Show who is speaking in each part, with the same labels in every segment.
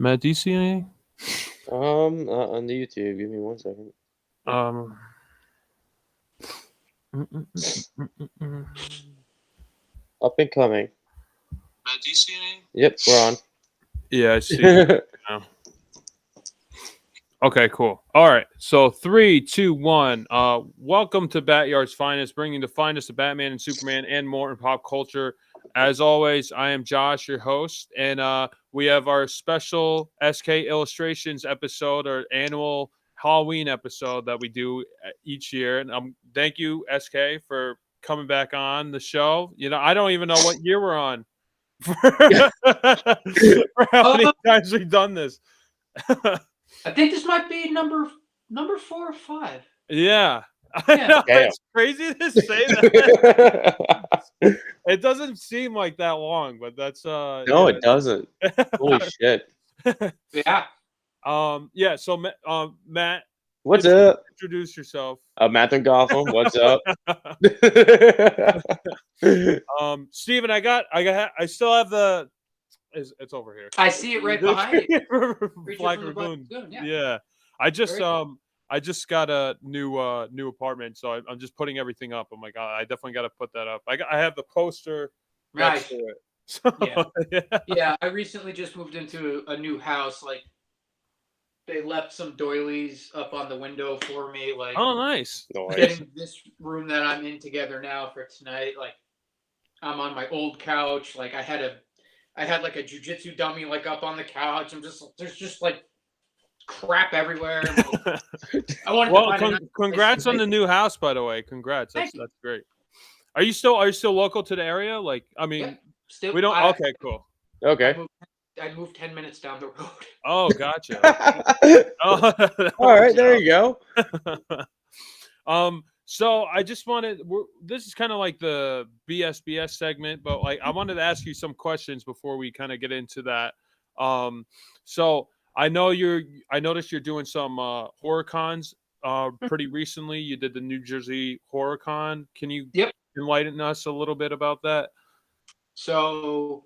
Speaker 1: Matt, do you see anything?
Speaker 2: On the YouTube. Give me 1 second.
Speaker 1: Um. mm, mm, mm, mm, mm, mm.
Speaker 2: Up and coming.
Speaker 1: Matt, do you see anything?
Speaker 2: Yep, we're on.
Speaker 1: Yeah, I see. Now. Okay, cool. All right. So 3, 2, 1. Welcome to BatYard's Finest, bringing the finest of Batman and Superman and more in pop culture. As always, I am Josh, your host, and we have our special SK Illustrations episode, our annual Halloween episode that we do each year. And thank you, SK, for coming back on the show. You know, I don't even know what year we're on for how many times we've done this.
Speaker 3: I think this might be number 4 or 5.
Speaker 1: Yeah.
Speaker 3: Yeah.
Speaker 1: I know, it's crazy to say that. It doesn't seem like that long, but that's
Speaker 2: No,
Speaker 1: yeah.
Speaker 2: it doesn't. Holy shit.
Speaker 3: Yeah.
Speaker 1: Yeah, so Matt,
Speaker 2: What's up?
Speaker 1: introduce yourself.
Speaker 2: Matt and Gotham, what's up?
Speaker 1: Steven, I still have the it's over here.
Speaker 3: I see it right behind you.
Speaker 1: Black Lagoon. Yeah. I just got a new apartment, so I'm just putting everything up. I'm like, I definitely got to put that up. I have the poster next to it. So,
Speaker 3: yeah. I recently just moved into a new house. Like, they left some doilies up on the window for me. Like,
Speaker 1: oh, nice.
Speaker 3: Getting this room that I'm in together now for tonight. Like, I'm on my old couch. Like, I had like a jujitsu dummy like up on the couch. There's just like crap everywhere. I wanted
Speaker 1: congrats on the new house, by the way. Congrats. That's great. Are you still local to the area? Like, I mean,
Speaker 3: still,
Speaker 1: we don't. Okay, cool.
Speaker 2: Okay.
Speaker 3: I moved 10 minutes down the road.
Speaker 1: Oh, gotcha.
Speaker 2: All right, there you go.
Speaker 1: So I just wanted. This is kind of like the BSBS segment, but like I wanted to ask you some questions before we kind of get into that. So I noticed you're doing some horror cons pretty recently. You did the New Jersey Horror Con. Can you enlighten us a little bit about that?
Speaker 3: So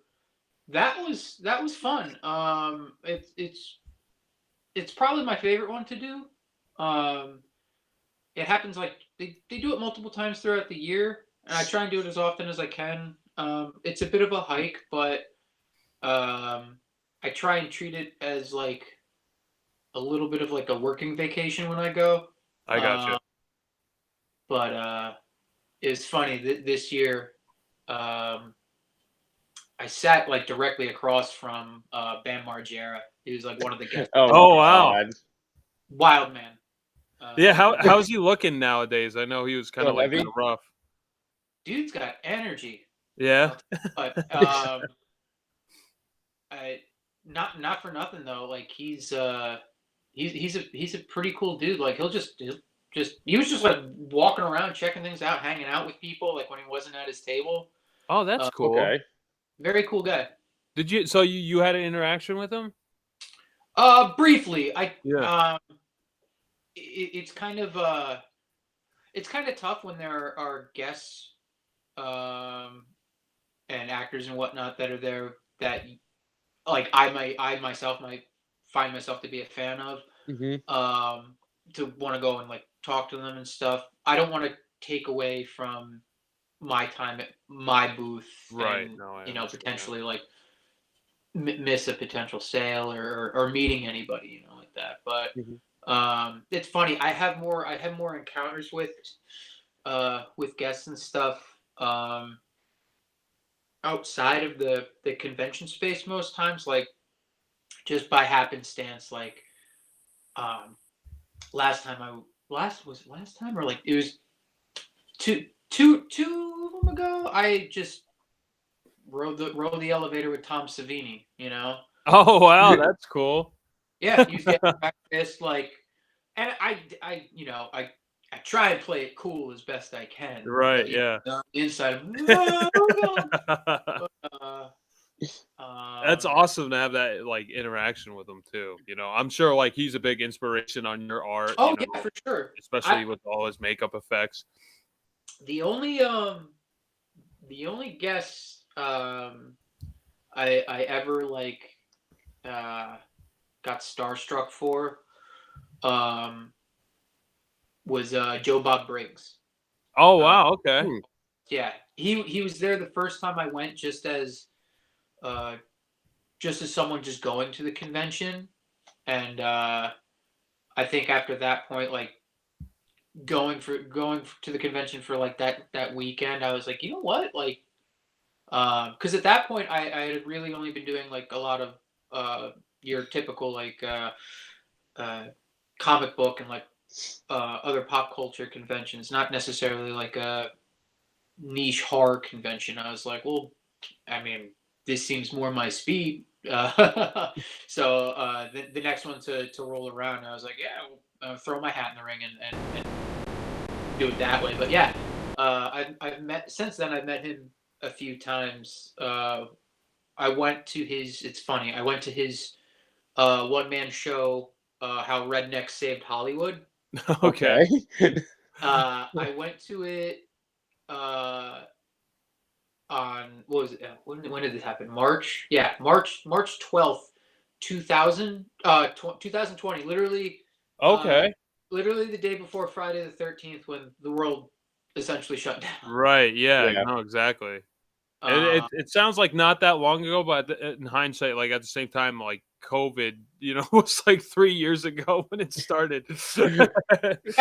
Speaker 3: that was fun. It's probably my favorite one to do. It happens like they do it multiple times throughout the year, and I try and do it as often as I can. It's a bit of a hike, but I try and treat it as like a little bit of like a working vacation when I go.
Speaker 1: I gotcha.
Speaker 3: But it's funny this year. I sat like directly across from Bam Margera. He was like one of the guests.
Speaker 1: Oh wow,
Speaker 3: wild man.
Speaker 1: Yeah, how's he looking nowadays? I know he was kind of like rough.
Speaker 3: Dude's got energy.
Speaker 1: Yeah.
Speaker 3: But not for nothing though. Like he's a pretty cool dude. Like he was just like walking around, checking things out, hanging out with people. Like when he wasn't at his table.
Speaker 1: Oh, that's cool.
Speaker 2: Okay.
Speaker 3: Very cool guy.
Speaker 1: Did you? So you had an interaction with him?
Speaker 3: Briefly.
Speaker 1: Yeah.
Speaker 3: It's kind of tough when there are guests and actors and whatnot that are there that like I myself might find myself to be a fan of.
Speaker 2: Mm-hmm.
Speaker 3: To want to go and like talk to them and stuff. I don't want to take away from my time at my booth,
Speaker 1: right?
Speaker 3: And, potentially like miss a potential sale or meeting anybody, like that. But it's funny. I have more encounters with guests and stuff outside of the convention space most times, like just by happenstance. Like last time or like it was two of them ago. I just rode the elevator with Tom Savini.
Speaker 1: Oh wow, that's cool.
Speaker 3: Yeah, he was getting practice, like, and I try and play it cool as best I can.
Speaker 1: Right. Yeah.
Speaker 3: Inside.
Speaker 1: That's awesome to have that like interaction with him too. I'm sure like he's a big inspiration on your art.
Speaker 3: Oh yeah, for sure.
Speaker 1: Especially with all his makeup effects.
Speaker 3: The only guest I ever like got starstruck for was Joe Bob Briggs.
Speaker 1: Oh wow, okay.
Speaker 3: Yeah, he was there the first time I went, just as someone just going to the convention, and I think after that point, like going to the convention for like that weekend, I was like, you know what, like, because at that point I had really only been doing like a lot of your typical like comic book and like other pop culture conventions, not necessarily like a niche horror convention. I was like, well, I mean, this seems more my speed. So the next one to roll around, I was like, yeah, throw my hat in the ring and do it that way. But yeah, I've met since then. I've met him a few times. I went to his. It's funny. I went to his one man show. How Rednecks Saved Hollywood.
Speaker 1: Okay.
Speaker 3: I went to it on what was it? When did this happen? March. Yeah, March 12th, 2020. Literally.
Speaker 1: Okay.
Speaker 3: Literally the day before Friday the 13th, when the world essentially shut down.
Speaker 1: Right. Yeah.
Speaker 2: Yeah.
Speaker 1: No. Exactly. It sounds like not that long ago, but in hindsight, like at the same time, like COVID, was like 3 years ago when it started.
Speaker 3: Yeah,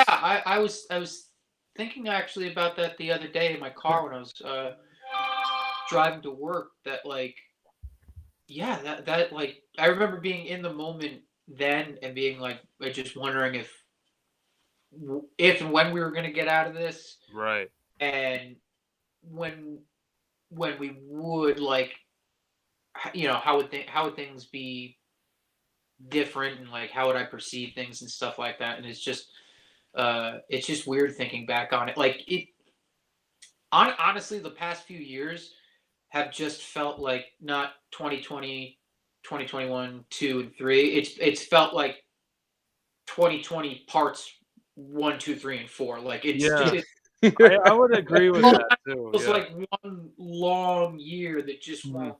Speaker 3: I was thinking actually about that the other day in my car when I was driving to work. That like, yeah, that like I remember being in the moment then and being like just wondering if and when we were going to get out of this,
Speaker 1: Right.
Speaker 3: and when we would, like, how would things be different, and like how would I perceive things and stuff like that. And it's just weird thinking back on it. Like honestly, the past few years have just felt like not 2020, 2021, 2 and 3. It's felt like 2020 parts 1, 2, 3, and 4. Like it's
Speaker 1: Yeah.
Speaker 3: just,
Speaker 1: I would agree with that too.
Speaker 3: it's
Speaker 1: Yeah.
Speaker 3: like one long year that just won't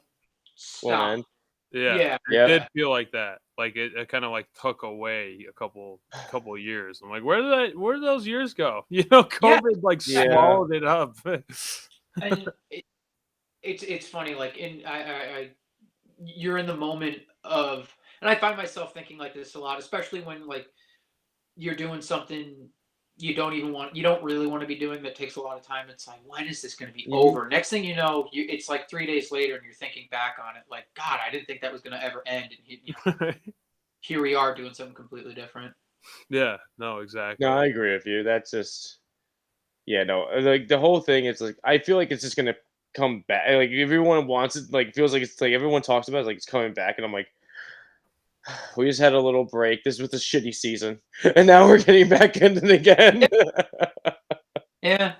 Speaker 3: stop.
Speaker 2: end.
Speaker 1: Yeah.
Speaker 3: Yeah.
Speaker 1: It did feel like that. Like it kind of like took away a couple years. I'm like, where did those years go? COVID like
Speaker 2: Yeah.
Speaker 1: swallowed it up.
Speaker 3: And it's funny, like you're in the moment of, and I find myself thinking like this a lot, especially when like you're doing something you don't really want to be doing, that takes a lot of time. It's like, when is this going to be over? Next thing you know, it's like 3 days later and you're thinking back on it like, God, I didn't think that was going to ever end, and here we are doing something completely different.
Speaker 1: Yeah, no, exactly.
Speaker 2: No, I agree with you. That's just, yeah, no, like the whole thing is like, I feel like it's just gonna come back. Like everyone wants it, like feels like it's like everyone talks about it, like it's coming back, and I'm like, we just had a little break. This was a shitty season, and now we're getting back into it again.
Speaker 3: Yeah.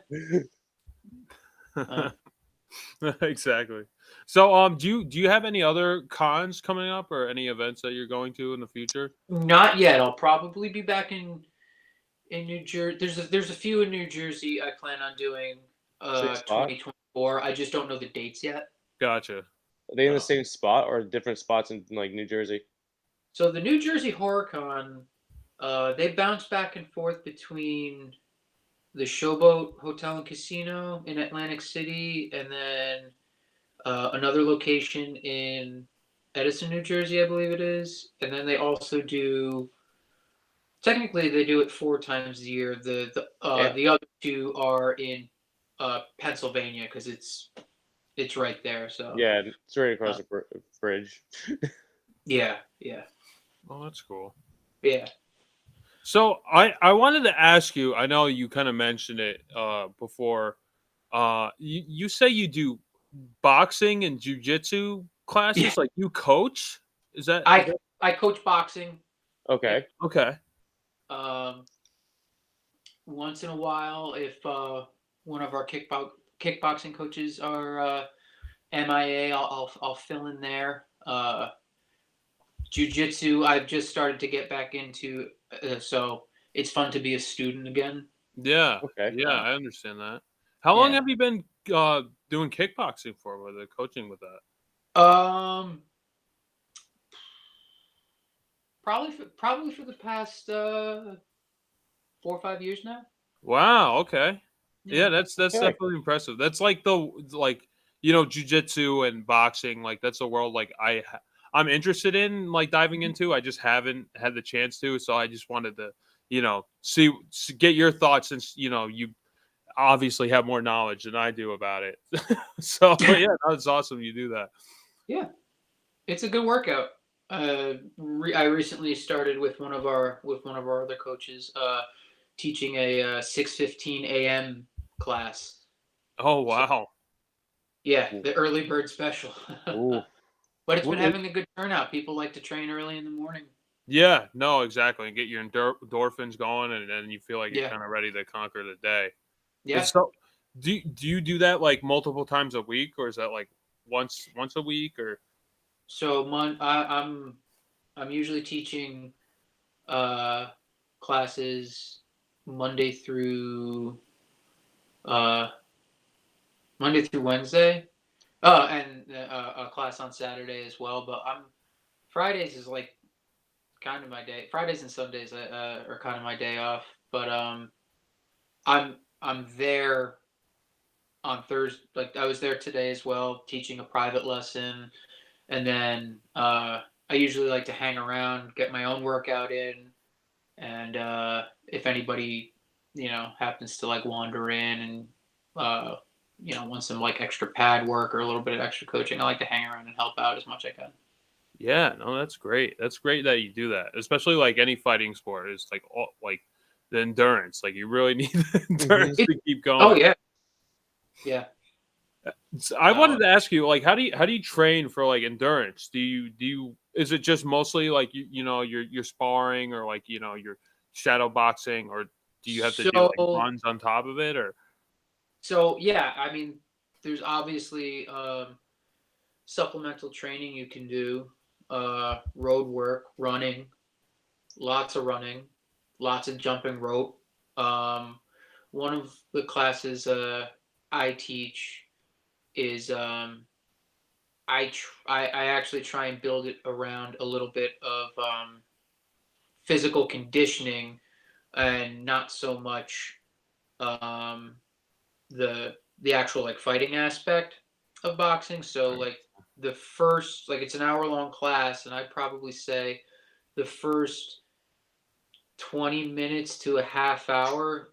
Speaker 1: Exactly. So, do you have any other cons coming up or any events that you're going to in the future?
Speaker 3: Not yet. I'll probably be back in New Jersey. There's a few in New Jersey I plan on doing 2024. I just don't know the dates yet.
Speaker 1: Gotcha.
Speaker 2: Are they in the same spot or different spots in like New Jersey?
Speaker 3: So the New Jersey HorrorCon, they bounce back and forth between the Showboat Hotel and Casino in Atlantic City, and then another location in Edison, New Jersey, I believe it is. And then they also do, technically they do it 4 times a year. The other 2 are in Pennsylvania, because it's right there. So
Speaker 2: Yeah, it's right across the bridge.
Speaker 3: yeah.
Speaker 1: Oh, that's cool.
Speaker 3: Yeah.
Speaker 1: So I wanted to ask you, I know you kind of mentioned it before. You say you do boxing and jiu-jitsu classes?
Speaker 3: Yeah.
Speaker 1: Like you coach? Is that
Speaker 3: I coach boxing.
Speaker 2: Okay.
Speaker 1: Okay.
Speaker 3: Once in a while, if one of our kickboxing coaches are MIA, I'll fill in there. Jiu-jitsu, I've just started to get back into, so it's fun to be a student again.
Speaker 1: Yeah.
Speaker 2: Okay.
Speaker 1: Yeah, I understand that. How long have you been doing kickboxing for, with the coaching with that?
Speaker 3: probably for the past 4 or 5 years now.
Speaker 1: Wow. Okay. Yeah, that's
Speaker 2: Okay.
Speaker 1: definitely impressive. That's like jujitsu and boxing. Like that's a world like I'm interested in like diving into. I just haven't had the chance to. So I just wanted to, get your thoughts since you obviously have more knowledge than I do about it. So yeah, that's awesome. You do that.
Speaker 3: Yeah, it's a good workout. I recently started with one of our other coaches, teaching a 6:15 a.m. class.
Speaker 1: Oh
Speaker 3: So
Speaker 1: wow.
Speaker 3: yeah, the early bird special.
Speaker 2: Ooh.
Speaker 3: But it's been
Speaker 1: What-
Speaker 3: having a good turnout. People like to train early in the morning.
Speaker 1: Yeah, no, exactly. And get your endorphins going, and then you feel like you're
Speaker 3: Yeah.
Speaker 1: kind of ready to conquer the day. And
Speaker 3: Yeah.
Speaker 1: so, do you do that like multiple times a week, or is that like once a week, or?
Speaker 3: So I'm usually teaching classes Monday through uh, Wednesday. And a class on Saturday as well. But Fridays is like kind of my day. Fridays and Sundays are kind of my day off. But I'm there on Thursday. Like I was there today as well, teaching a private lesson, and then I usually like to hang around, get my own workout in, and if anybody happens to like wander in and wants some like extra pad work or a little bit of extra coaching, I like to hang around and help out as much as I can.
Speaker 1: Yeah, no, that's great. That's great that you do that, especially like any fighting sport. It's like like the endurance. Like you really need the endurance to keep going.
Speaker 3: Oh yeah, yeah.
Speaker 1: So I wanted to ask you, like, how do you train for like endurance? Do you is it just mostly like you're sparring or like you're shadow boxing, or do you have to do like runs on top of it, or?
Speaker 3: So yeah, I mean, there's obviously supplemental training you can do, road work, running, lots of running, lots of jumping rope. One of the classes I teach is I actually try and build it around a little bit of physical conditioning and not so much um, the actual like fighting aspect of boxing. So like the first it's an hour long class, and I'd probably say the first 20 minutes to a half hour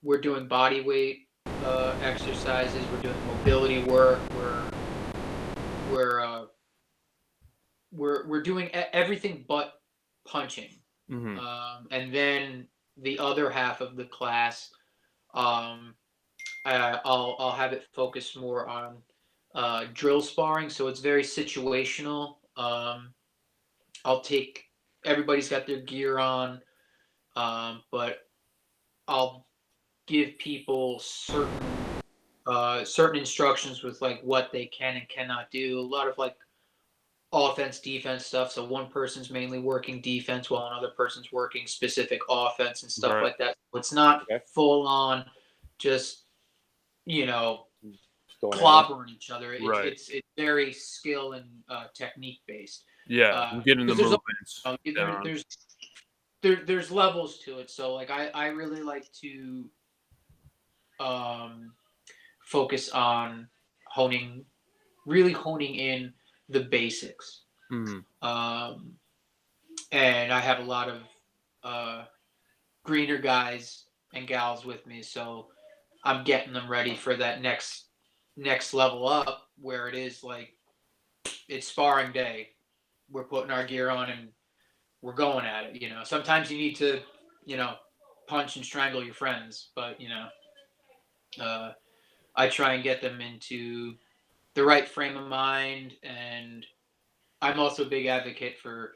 Speaker 3: we're doing body weight exercises, we're doing mobility work, we're doing everything but punching.
Speaker 1: Mm-hmm.
Speaker 3: And then the other half of the class, um, I'll have it focus more on drill sparring, so it's very situational. I'll take everybody's got their gear on, but I'll give people certain instructions with like what they can and cannot do. A lot of like offense defense stuff. So one person's mainly working defense while another person's working specific offense and stuff like that. So it's not full on just clobbering each other. It's very skill and technique based.
Speaker 1: Yeah, getting the movements.
Speaker 3: There's levels to it. So like I really like to focus on really honing in the basics.
Speaker 1: Mm-hmm.
Speaker 3: And I have a lot of greener guys and gals with me, so I'm getting them ready for that next level up, where it is like it's sparring day. We're putting our gear on and we're going at it. Sometimes you need to, punch and strangle your friends, but I try and get them into the right frame of mind, and I'm also a big advocate for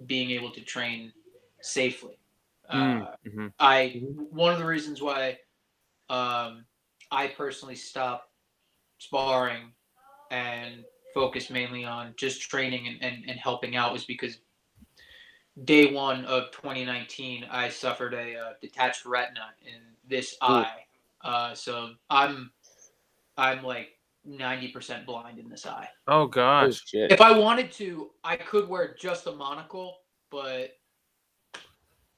Speaker 3: being able to train safely.
Speaker 1: Mm-hmm.
Speaker 3: One of the reasons why I personally stopped sparring and focus mainly on just training and helping out was because day one of 2019 I suffered a detached retina in this eye. So I'm like 90% blind in this eye.
Speaker 1: Oh
Speaker 2: Oh
Speaker 1: gosh.
Speaker 2: shit.
Speaker 3: If I wanted to, I could wear just a monocle, but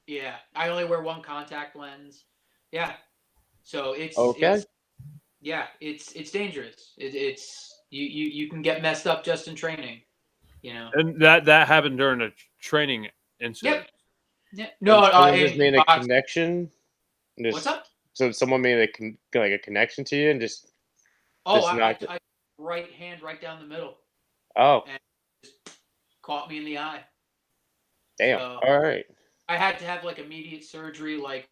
Speaker 3: yeah, I only wear one contact lens. Yeah, so
Speaker 2: Okay.
Speaker 3: it's dangerous. It's you can get messed up just in training.
Speaker 1: And that happened during a training incident.
Speaker 3: Yep. Yeah. No.
Speaker 2: Someone just made a
Speaker 3: boxing.
Speaker 2: connection. and
Speaker 3: What's
Speaker 2: Just,
Speaker 3: up?
Speaker 2: so someone made like a connection to you and just
Speaker 3: Oh,
Speaker 2: just knocked it.
Speaker 3: I right hand right down the middle
Speaker 2: Oh,
Speaker 3: and just caught me in the eye.
Speaker 2: damn.
Speaker 3: So
Speaker 2: All right.
Speaker 3: I had to have like immediate surgery. Like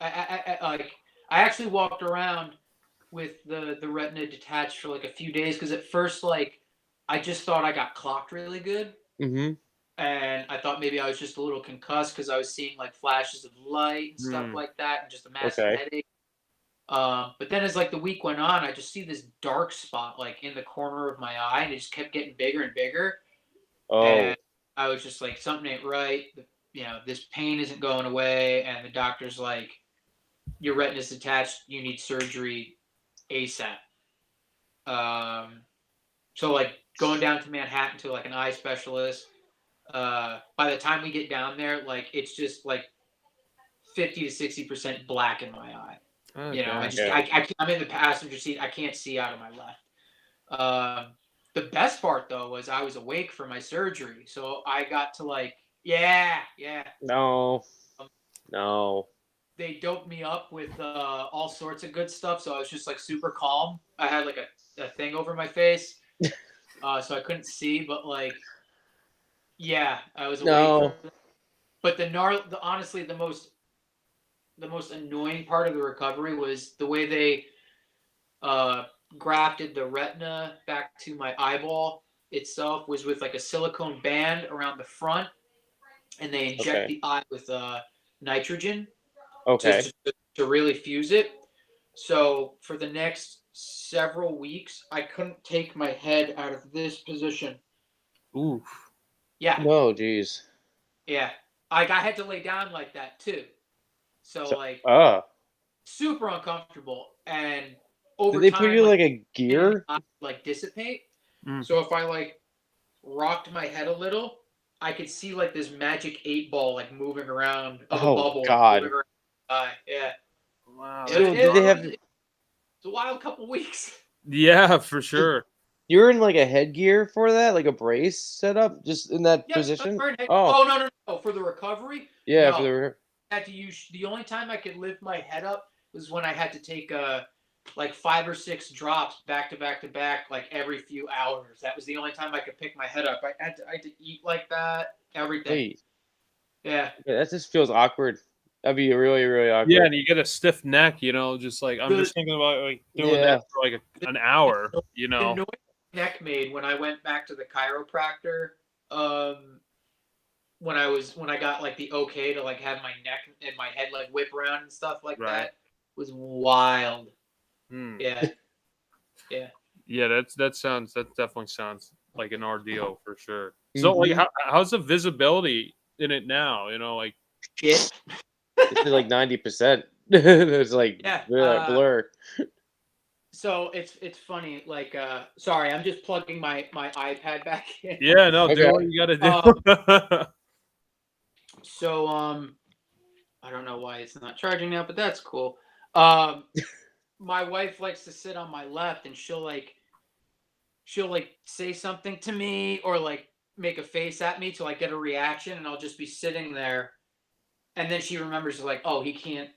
Speaker 3: I actually walked around with the retina detached for like a few days because at first like I just thought I got clocked really good.
Speaker 2: Mm-hmm.
Speaker 3: And I thought maybe I was just a little concussed because I was seeing like flashes of light and stuff like that, and just a massive
Speaker 2: Okay.
Speaker 3: headache. But then as like the week went on, I just see this dark spot like in the corner of my eye, and it just kept getting bigger and bigger.
Speaker 2: Oh,
Speaker 3: And I was just like, something ain't right. This pain isn't going away, and the doctor's like, your retina's detached. You need surgery ASAP. So like going down to Manhattan to like an eye specialist. By the time we get down there, like it's just like 50 to 60% black in my eye.
Speaker 1: Okay.
Speaker 3: I'm in the passenger seat. I can't see out of my left. The best part though was I was awake for my surgery, so I got to like, yeah.
Speaker 2: no.
Speaker 3: Um,
Speaker 2: No.
Speaker 3: They doped me up with all sorts of good stuff, so I was just like super calm. I had like a thing over my face, so I couldn't see, but like, yeah, I was awake.
Speaker 2: No.
Speaker 3: But honestly, the most annoying part of the recovery was the way they grafted the retina back to my eyeball itself was with like a silicone band around the front, and they inject
Speaker 2: Okay.
Speaker 3: the eye with nitrogen
Speaker 2: Okay.
Speaker 3: to really fuse it. So for the next several weeks, I couldn't take my head out of this position.
Speaker 1: Oof.
Speaker 3: Yeah,
Speaker 2: No, jeez.
Speaker 3: yeah. I had to lay down like that too. So like super uncomfortable, and over
Speaker 2: Did they put
Speaker 3: time,
Speaker 2: you
Speaker 3: like
Speaker 2: like a gear?
Speaker 3: like dissipate.
Speaker 1: Mm.
Speaker 3: So if I like rocked my head a little, I could see like this magic 8 ball like moving around of a
Speaker 2: Oh,
Speaker 3: bubble.
Speaker 2: God.
Speaker 3: Moving around. Yeah.
Speaker 1: Wow.
Speaker 2: So did they have?
Speaker 3: It's a wild couple weeks.
Speaker 1: Yeah, for sure.
Speaker 2: You're in like a headgear for that, like a brace setup, just in that
Speaker 3: Yep.
Speaker 2: position.
Speaker 3: Oh no! For the recovery,
Speaker 2: Yeah,
Speaker 3: no.
Speaker 2: for the.
Speaker 3: I had to use the only time I could lift my head up was when I had to take like 5 or 6 drops back to back to back, like every few hours. That was the only time I could pick my head up. I had to eat like that. Everything.
Speaker 2: Wait.
Speaker 3: Yeah.
Speaker 2: Yeah, that just feels awkward. That'd be really, really awkward.
Speaker 1: Yeah, and you get a stiff neck, just like I'm just thinking about like doing that for like an hour,
Speaker 3: The noise my neck made when I went back to the chiropractor, when I got like the okay to like have my neck and my head like whip around and stuff like that was wild.
Speaker 1: Hmm.
Speaker 3: Yeah. Yeah.
Speaker 1: Yeah, that definitely sounds like an ordeal for sure. So like how's the visibility in it now? Like
Speaker 3: shit.
Speaker 2: It's like 90%. It's like blur.
Speaker 3: So it's funny. Like sorry, I'm just plugging my iPad back in.
Speaker 1: Yeah, no, do what you gotta do.
Speaker 3: So I don't know why it's not charging now, but that's cool. My wife likes to sit on my left, and she'll say something to me or like make a face at me till I get a reaction, and I'll just be sitting there, and then she remembers like, oh, he can't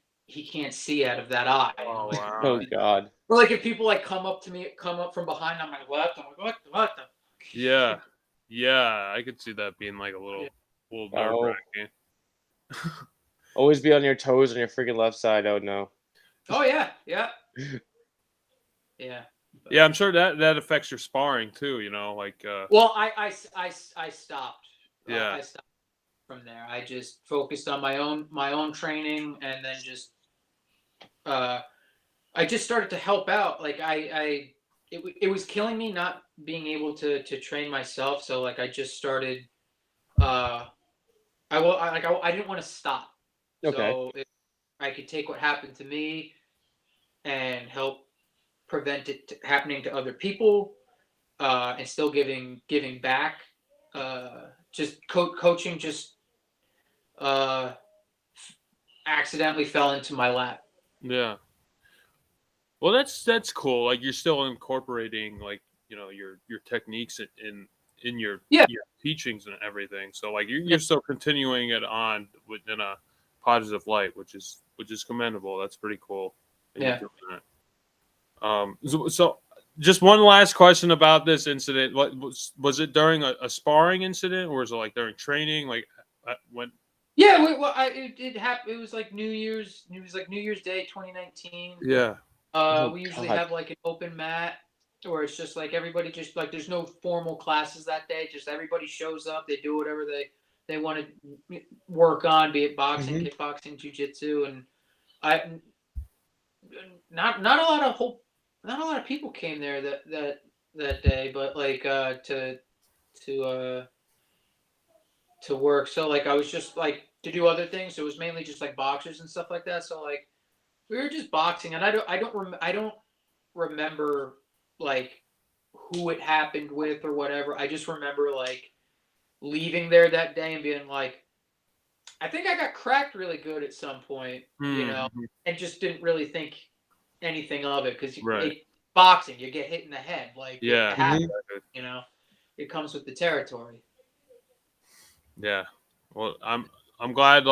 Speaker 3: see out of that eye.
Speaker 1: Oh wow.
Speaker 2: Oh God.
Speaker 3: Or like if people like come up from behind on my left, I'm like, what the?
Speaker 1: Yeah, I could see that being like a little nerve-wracking.
Speaker 2: Always be on your toes on your freaking left side. Oh no.
Speaker 3: Oh yeah. Yeah.
Speaker 1: Yeah, I'm sure that affects your sparring too. Like.
Speaker 3: Well, I stopped.
Speaker 1: Yeah.
Speaker 3: I stopped from there. I just focused on my own training, and then just I just started to help out. Like it was killing me not being able to train myself. So like I just started. I didn't want to stop.
Speaker 2: Okay.
Speaker 3: So I could take what happened to me and help prevent it happening to other people, and still giving back. Just coaching just accidentally fell into my lap.
Speaker 1: Yeah. Well, that's cool. Like you're still incorporating like your techniques in your teachings and everything. So like you're still continuing it on within a positive light, which is commendable. That's pretty cool.
Speaker 3: Yeah.
Speaker 1: So just one last question about this incident. What was it during a sparring incident, or was it like during training? Like when?
Speaker 3: Yeah, it happened. It was like New Year's. It was like New Year's Day, 2019.
Speaker 1: Yeah.
Speaker 3: We usually have like an open mat, where it's just like everybody just like there's no formal classes that day. Just everybody shows up. They do whatever they want to work on, be it boxing, kickboxing, jiu-jitsu, and not a lot of people came there that day, but like to work. So like I was just like to do other things. So it was mainly just like boxers and stuff like that. So like we were just boxing, and I don't remember like who it happened with or whatever. I just remember like leaving there that day and being like, I think I got cracked really good at some point, and just didn't really think anything of it because boxing, you get hit in the head, like it happens, it comes with the territory.
Speaker 1: Yeah, well, I'm glad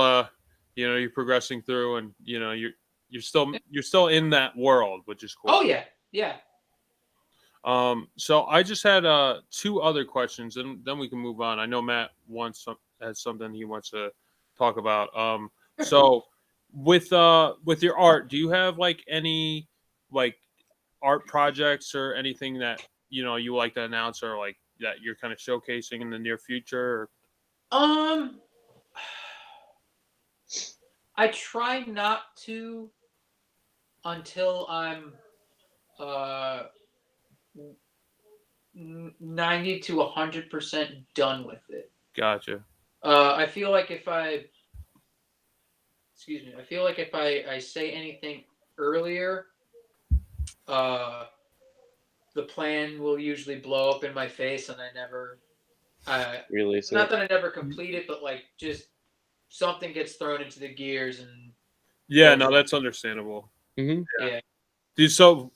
Speaker 1: you're progressing through, and you're still in that world, which is cool.
Speaker 3: Oh yeah.
Speaker 1: So I just had 2 other questions, and then we can move on. I know Matt has something he wants to talk about. So with your art, do you have like any like art projects or anything that you like to announce, or like that you're kind of showcasing in the near future?
Speaker 3: I try not to until I'm 90 to 100% done with it.
Speaker 1: Gotcha.
Speaker 3: I feel like if I say anything earlier, the plan will usually blow up in my face, and I never
Speaker 2: release it.
Speaker 3: Not that I never complete it, but like just something gets thrown into the gears, and
Speaker 1: no, that's understandable.
Speaker 3: Yeah.
Speaker 1: Dude, so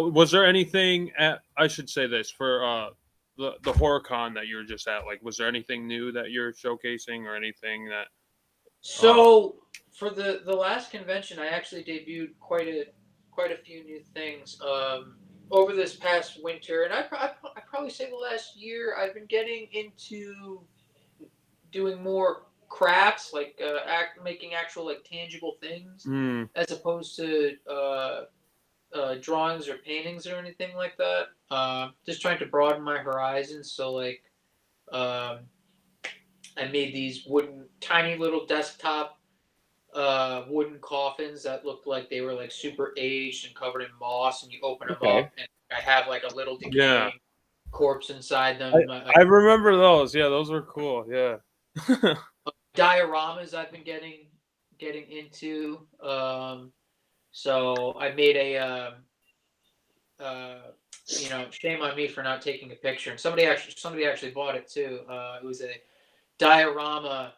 Speaker 1: was there anything I should say this for the HorrorCon that you were just at? Like, was there anything new that you're showcasing, or anything that?
Speaker 3: So for the last convention, I actually debuted quite a few new things over this past winter, and I probably say the last year I've been getting into doing more crafts, like making actual like tangible things, as opposed to drawings or paintings or anything like that. Just trying to broaden my horizons. So like I made these tiny little desktop wooden coffins that looked like they were like super aged and covered in moss, and you open them up and I have like a little decaying corpse inside them.
Speaker 1: I remember those. Yeah, those were cool. Yeah.
Speaker 3: Dioramas I've been getting into. So I made a shame on me for not taking a picture, and somebody actually bought it too. It was a diorama,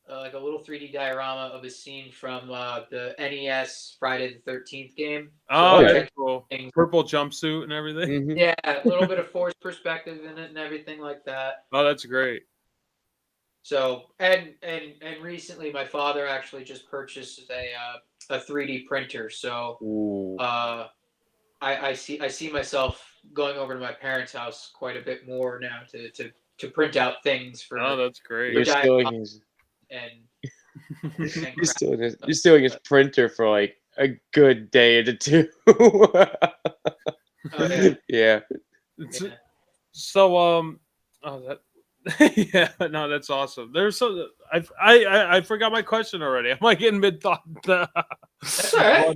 Speaker 3: like a little 3D diorama of a scene from the NES Friday the 13th game.
Speaker 1: Oh, that's cool. Purple jumpsuit and everything.
Speaker 3: Yeah, a little bit of forced perspective in it and everything like that.
Speaker 1: Oh, that's great.
Speaker 3: So and recently my father actually just purchased a 3D printer. So I see myself going over to my parents' house quite a bit more now to print out things for.
Speaker 1: Oh, that's great.
Speaker 2: You're stealing his printer for like a good day or 2. Yeah.
Speaker 1: So yeah, no, that's awesome. There's I forgot my question already. I'm like in mid thought.
Speaker 3: That's all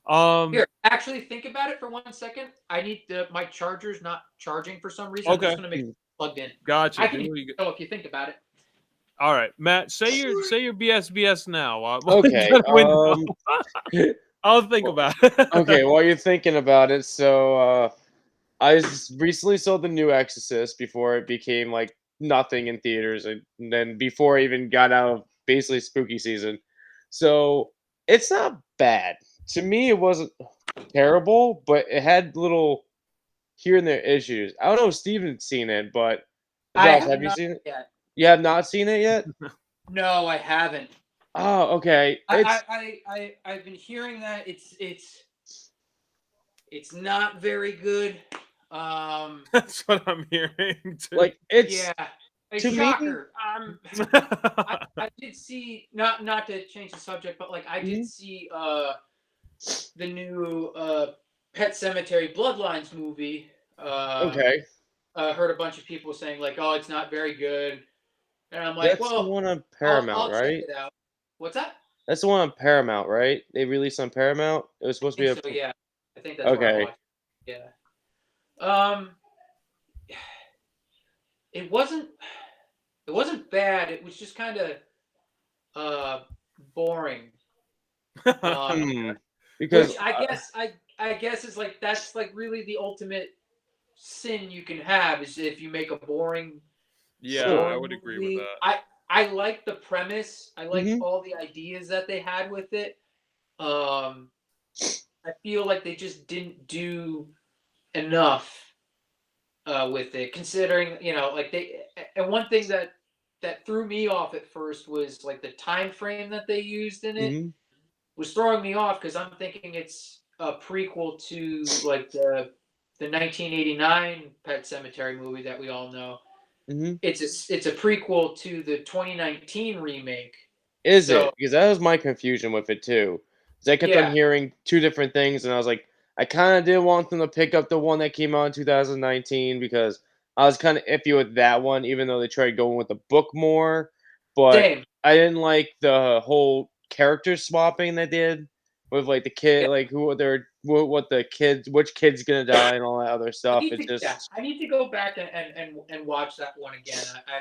Speaker 3: right. Here, actually think about it for 1 second. I need my charger's not charging for some reason.
Speaker 1: Okay.
Speaker 3: I'm just gonna make it plugged in.
Speaker 1: Gotcha.
Speaker 3: I can if you think about it.
Speaker 1: All right, Matt, say your BS now.
Speaker 2: Okay.
Speaker 1: I'll think about it.
Speaker 2: Okay, while you're thinking about it, so I recently saw the new Exorcist before it became like nothing in theaters, and then before I even got out of basically spooky season. So it's not bad. To me, it wasn't terrible, but it had little here and there issues. I don't know if Steven's seen it, but
Speaker 3: I
Speaker 2: Josh,
Speaker 3: have
Speaker 2: have you
Speaker 3: not
Speaker 2: seen it?
Speaker 3: yet.
Speaker 2: You have not seen it yet?
Speaker 3: No, I haven't.
Speaker 2: Oh, okay. It's
Speaker 3: I've been hearing that it's not very good.
Speaker 1: That's what I'm hearing too.
Speaker 2: like it's
Speaker 3: Yeah, a
Speaker 2: to me.
Speaker 3: shocker. I did see, not to change the subject, but like I did
Speaker 2: Mhm.
Speaker 3: see the new Pet Cemetery Bloodlines movie.
Speaker 2: Okay,
Speaker 3: Heard a bunch of people saying like, "Oh, it's not very good," and I'm like,
Speaker 2: that's the
Speaker 3: "Well,
Speaker 2: one on
Speaker 3: I'll
Speaker 2: Paramount,
Speaker 3: check
Speaker 2: right?
Speaker 3: it out." What's that?
Speaker 2: That's the one on Paramount, right? They released on Paramount. It was supposed
Speaker 3: I
Speaker 2: to
Speaker 3: think
Speaker 2: be
Speaker 3: so.
Speaker 2: a
Speaker 3: Yeah, I think that's where I
Speaker 2: okay.
Speaker 3: watched. Yeah. Um, it wasn't bad. It was just kind of uh boring.
Speaker 2: Hmm. Because
Speaker 3: Which I guess is like that's like really the ultimate sin you can have is if you make a boring
Speaker 1: Yeah, I
Speaker 2: sure.
Speaker 1: would agree with
Speaker 3: movie.
Speaker 1: that.
Speaker 3: I like the premise. I liked
Speaker 2: Mhm.
Speaker 3: all the ideas that they had with it. Um, I feel like they just didn't do enough with it, considering like they. And one thing that threw me off at first was like the time frame that they used in it
Speaker 2: Mhm.
Speaker 3: was throwing me off because I'm thinking it's a prequel to like the 1989 Pet Cemetery movie that we all know.
Speaker 2: Mhm.
Speaker 3: It's a prequel to the 2019 remake.
Speaker 2: Is
Speaker 3: So
Speaker 2: it? Because that was my confusion with it too. 'Cause I kept on
Speaker 3: yeah,
Speaker 2: hearing two different things, and I was like, I kind of didn't want them to pick up the one that came out in 2019 because I was kind of iffy with that one, even though they tried going with the book more. But
Speaker 3: same.
Speaker 2: I didn't like the whole character swapping they did with like the kid,
Speaker 3: Yeah,
Speaker 2: like who they're what the kids, which kid's gonna die, and all that other stuff. It just
Speaker 3: I need to go back and watch that one again. I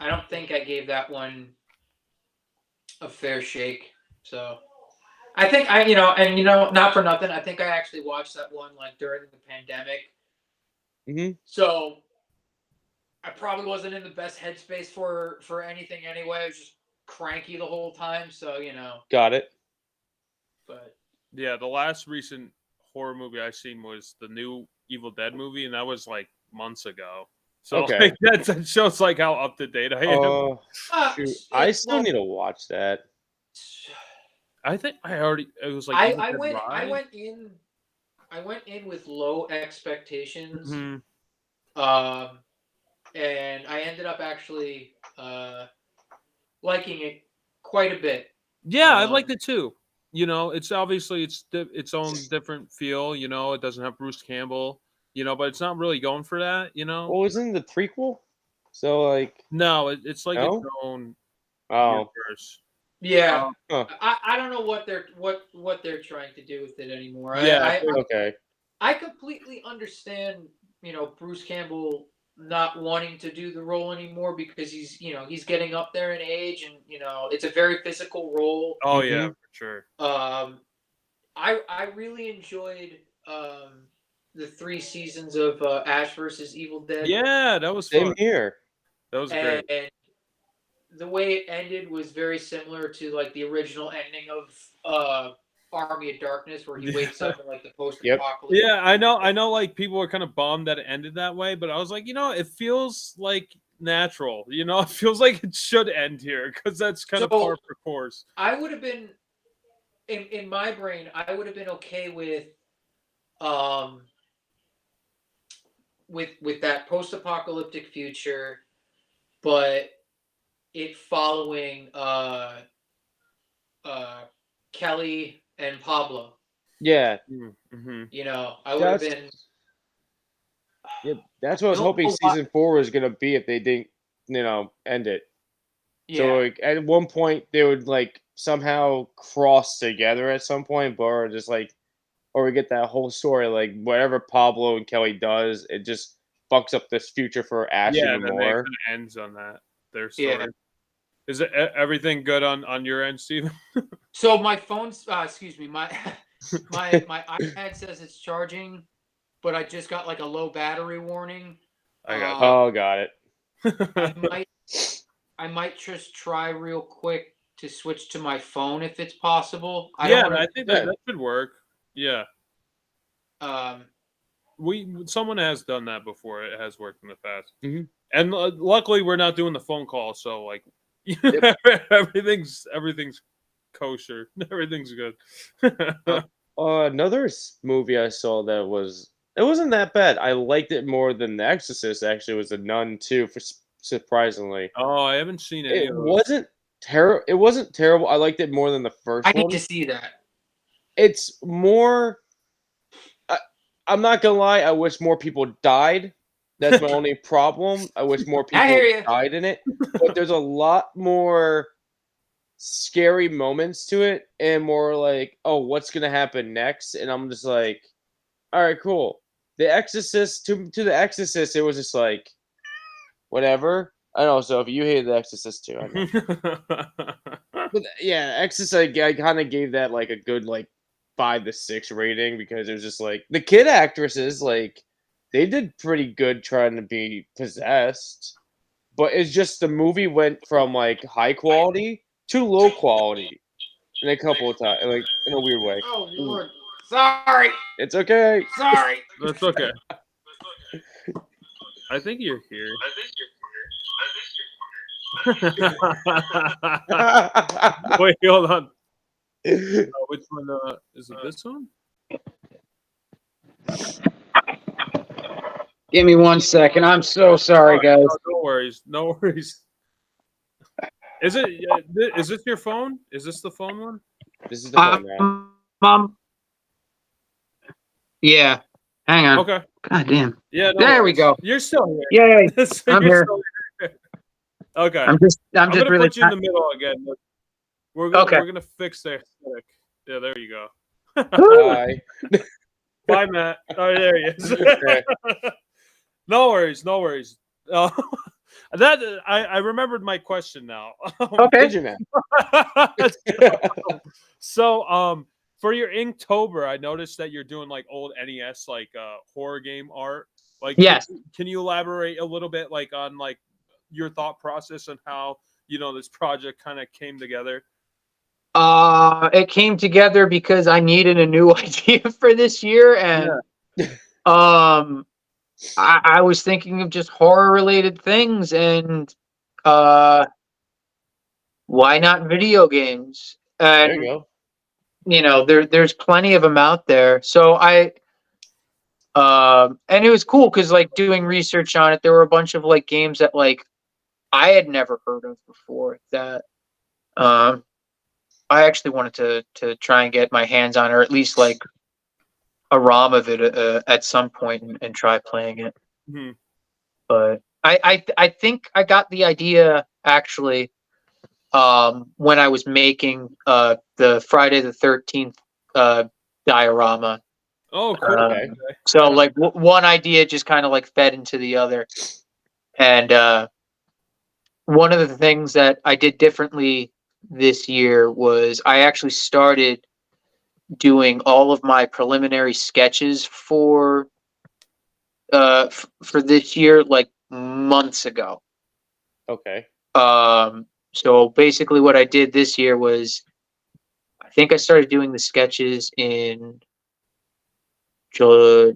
Speaker 3: don't think I gave that one a fair shake. So I think and not for nothing. I think I actually watched that one like during the pandemic.
Speaker 2: mhm,
Speaker 3: So I probably wasn't in the best headspace for anything anyway. I was just cranky the whole time. So
Speaker 2: got it.
Speaker 3: but
Speaker 1: Yeah, the last recent horror movie I seen was the new Evil Dead movie, and that was like months ago. So
Speaker 2: Okay.
Speaker 1: like that shows like how up to date I am.
Speaker 2: Shoot, I still
Speaker 3: well,
Speaker 2: need to watch that.
Speaker 1: I think I already it was like Evil Dead
Speaker 3: I
Speaker 1: Rise.
Speaker 3: went in with low expectations.
Speaker 1: Mhm.
Speaker 3: Um, and I ended up actually liking it quite a bit.
Speaker 1: Yeah, I liked it too. It's obviously its own different feel. It doesn't have Bruce Campbell. But it's not really going for that.
Speaker 2: Well, isn't the prequel? So like,
Speaker 1: No, it's like its
Speaker 2: no?
Speaker 1: own
Speaker 2: Oh,
Speaker 1: universe.
Speaker 3: Yeah,
Speaker 1: Um,
Speaker 2: huh.
Speaker 3: I don't know what they're trying to do with it anymore.
Speaker 1: yeah,
Speaker 2: Okay.
Speaker 3: I completely understand Bruce Campbell not wanting to do the role anymore because he's getting up there in age and it's a very physical role.
Speaker 1: oh yeah,
Speaker 2: Mhm.
Speaker 1: for sure.
Speaker 3: I really enjoyed the 3 seasons of Ash versus Evil Dead,
Speaker 1: Yeah, that was
Speaker 2: Same
Speaker 1: fun.
Speaker 2: here.
Speaker 1: That was great.
Speaker 3: and the way it ended was very similar to like the original ending of Army of Darkness, where he wakes
Speaker 1: Yeah.
Speaker 3: up in like the
Speaker 2: Yep.
Speaker 3: post-apocalyptic
Speaker 1: Yeah, I know.
Speaker 3: future.
Speaker 1: I know. Like people were kind of bummed that it ended that way, but I was like, it feels like natural. It feels like it should end here because that's kind of
Speaker 3: So
Speaker 1: par for course.
Speaker 3: I would have been in my brain, I would have been okay um with that post-apocalyptic future, but it following uh Kelly and Pablo.
Speaker 2: Yeah.
Speaker 1: Mm-hmm.
Speaker 3: I would have
Speaker 2: That's
Speaker 3: been.
Speaker 2: yeah.
Speaker 3: I
Speaker 2: That's what I was
Speaker 3: don't
Speaker 2: hoping
Speaker 3: know why.
Speaker 2: season 4 was gonna be if they didn't, end it. So
Speaker 3: Yeah,
Speaker 2: like at one point they would like somehow cross together at some point, but or just like or we get that whole story like whatever Pablo and Kelly does, it just fucks up this future for Ash
Speaker 1: Yeah,
Speaker 2: even
Speaker 1: then it
Speaker 2: more.
Speaker 1: kind of ends on that their
Speaker 3: yeah.
Speaker 1: story. Is it everything good on your end, Steven?
Speaker 3: So my phone's excuse me, my my iPad says it's charging, but I just got like a low battery warning.
Speaker 1: I got
Speaker 2: Oh, got it.
Speaker 3: I might just try real quick to switch to my phone if it's possible.
Speaker 1: I think that should work. Yeah.
Speaker 3: Um,
Speaker 1: Someone has done that before. It has worked in the past.
Speaker 2: Mhm.
Speaker 1: And luckily we're not doing the phone call, so like everything's kosher. Everything's good.
Speaker 2: Another movie I saw that wasn't that bad. I liked it more than The Exorcist. Actually, was The Nun too. Surprisingly,
Speaker 1: Oh, I haven't seen any
Speaker 2: it
Speaker 1: of those.
Speaker 2: wasn't terrible. It wasn't terrible. I liked it more than the first
Speaker 3: I
Speaker 2: one.
Speaker 3: need to see that.
Speaker 2: It's more. I'm not gonna lie. I wish more people died. That's my only problem. I wish more
Speaker 3: I hear
Speaker 2: people
Speaker 3: you.
Speaker 2: died in it. But there's a lot more scary moments to it, and more like, oh, what's gonna happen next? And I'm just like, all right, cool. The Exorcist to The Exorcist, it was just like, whatever. I know. So if you hated The Exorcist too, I know. But yeah, Exorcist, I kind of gave that like a good like 5 to 6 rating because it was just like the kid actresses like they did pretty good trying to be possessed, but it's just the movie went from like high quality to low quality in a couple of times, like in a weird way.
Speaker 3: Oh Lord, sorry,
Speaker 2: It's okay.
Speaker 3: sorry.
Speaker 1: That's okay. I think you're here. Wait, hold on. Which one? Is it this one?
Speaker 3: Give me 1 second. I'm so sorry, guys.
Speaker 1: No worries. No worries. Is it? Is this your phone? Is this the phone one?
Speaker 2: This is the phone now.
Speaker 3: Mom. Yeah. Hang on.
Speaker 1: Okay.
Speaker 3: God damn.
Speaker 1: Yeah. No
Speaker 3: There we
Speaker 1: worries.
Speaker 3: go.
Speaker 1: You're still here.
Speaker 3: Yay.
Speaker 1: So
Speaker 3: I'm
Speaker 1: you're
Speaker 3: here.
Speaker 1: still here. Okay.
Speaker 3: I'm just
Speaker 1: gonna
Speaker 3: really.
Speaker 1: put you in the middle again. We're gonna fix the aesthetic. Yeah, there you go.
Speaker 2: Bye.
Speaker 1: Bye, Matt. Oh, there he is. No worries. No worries. That I remembered my question now.
Speaker 3: Okay.
Speaker 2: Did you, man?
Speaker 1: So, for your Inktober, I noticed that you're doing like old NES like horror game art. Like,
Speaker 3: Yes.
Speaker 1: Can you elaborate a little bit like on like your thought process and how this project kind of came together?
Speaker 3: It came together because I needed a new idea for this year, and I was thinking of just horror related things, and why not video games?
Speaker 2: There you go.
Speaker 3: There's plenty of them out there. So and it was cool because like doing research on it, there were a bunch of like games that like I had never heard of before that I actually wanted to try and get my hands on, or at least like a ROM of it at some point and try playing it.
Speaker 1: Mm-hmm.
Speaker 3: But I think I got the idea actually when I was making the Friday the 13th diorama.
Speaker 1: Oh, cool.
Speaker 2: Okay.
Speaker 3: So like one idea just kind of like fed into the other, and one of the things that I did differently this year was I actually started doing all of my preliminary sketches for this year like months ago.
Speaker 2: Okay.
Speaker 3: So basically what I did this year was I think I started doing the sketches in July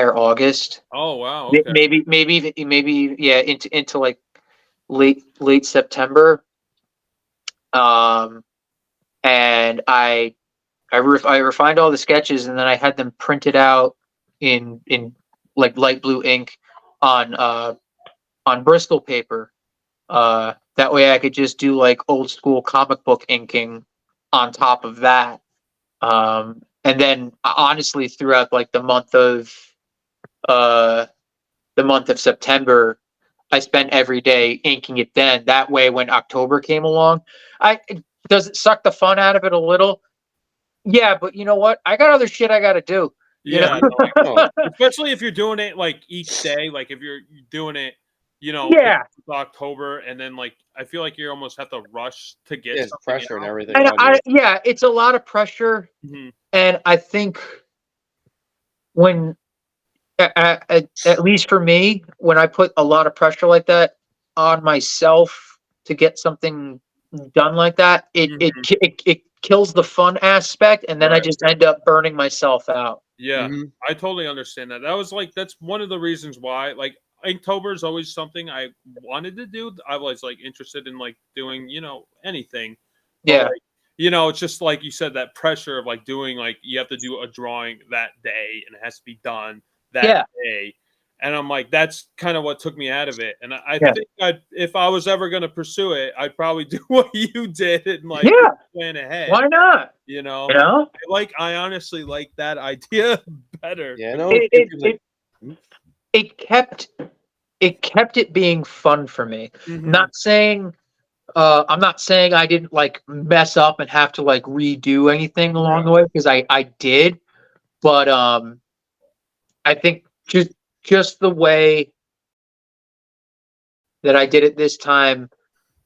Speaker 3: or August.
Speaker 1: Oh wow. Okay.
Speaker 3: Maybe yeah, into like late September. And I refined all the sketches, and then I had them printed out in like light blue ink on Bristol paper. That way I could just do like old school comic book inking on top of that. And then honestly throughout like the month of September, I spent every day inking it then. That way when October came along, does it suck the fun out of it a little? Yeah, but you know what? I got other shit I got to do.
Speaker 1: Yeah, especially if you're doing it like each day. Like if you're doing it you know,
Speaker 3: Yeah.
Speaker 1: it's October, and then like I feel like you almost have to rush to get
Speaker 2: There's
Speaker 1: something
Speaker 2: pressure and
Speaker 1: out.
Speaker 2: everything.
Speaker 3: And
Speaker 2: on you.
Speaker 3: yeah, it's a lot of pressure,
Speaker 1: Mhm.
Speaker 3: and I think when at least for me, when I put a lot of pressure like that on myself to get something done like that, it kills the fun aspect, and then I
Speaker 1: Right.
Speaker 3: just end up burning myself out.
Speaker 1: Yeah,
Speaker 2: Mhm.
Speaker 1: I totally understand that. That was like that's one of the reasons why like Inktober is always something I wanted to do. I was like interested in like doing, you know, anything. But
Speaker 3: Yeah,
Speaker 1: like, you know, it's just like you said, that pressure of like doing like you have to do a drawing that day and it has to be done that
Speaker 3: yeah,
Speaker 1: day. And I'm like, that's kind of what took me out of it. And I
Speaker 3: yeah,
Speaker 1: think if I was ever gonna pursue it, I'd probably do what you did and like
Speaker 3: yeah.
Speaker 1: plan ahead.
Speaker 3: Why not?
Speaker 1: You know,
Speaker 3: You know,
Speaker 1: I honestly like that idea better.
Speaker 2: Yeah, no.
Speaker 3: it
Speaker 2: It,
Speaker 3: it
Speaker 2: it,
Speaker 3: it,
Speaker 2: like,
Speaker 3: it kept it being fun for me.
Speaker 1: Mhm.
Speaker 3: Not saying I'm not saying I didn't like mess up and have to like redo anything along the way, because I did, but I think just the way that I did it this time,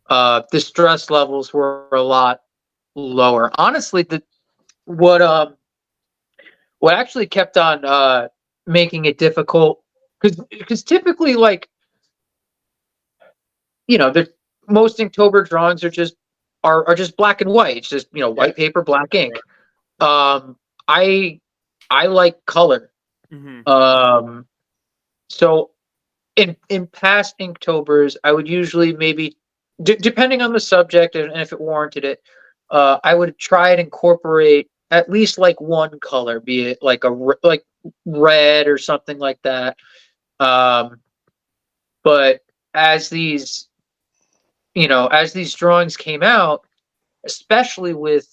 Speaker 3: the stress levels were a lot lower. Honestly, the what what actually kept on making it difficult, because typically, like, you know, the most Inktober drawings are just black and white. It's just, you know, white paper, black ink. Um, I I like color.
Speaker 1: Mhm.
Speaker 3: Um, so in past Inktober's, I would usually maybe, depending on the subject and if it warranted it, I would try and incorporate at least like one color, be it like like red or something like that. Um, but as these, you know, as these drawings came out, especially with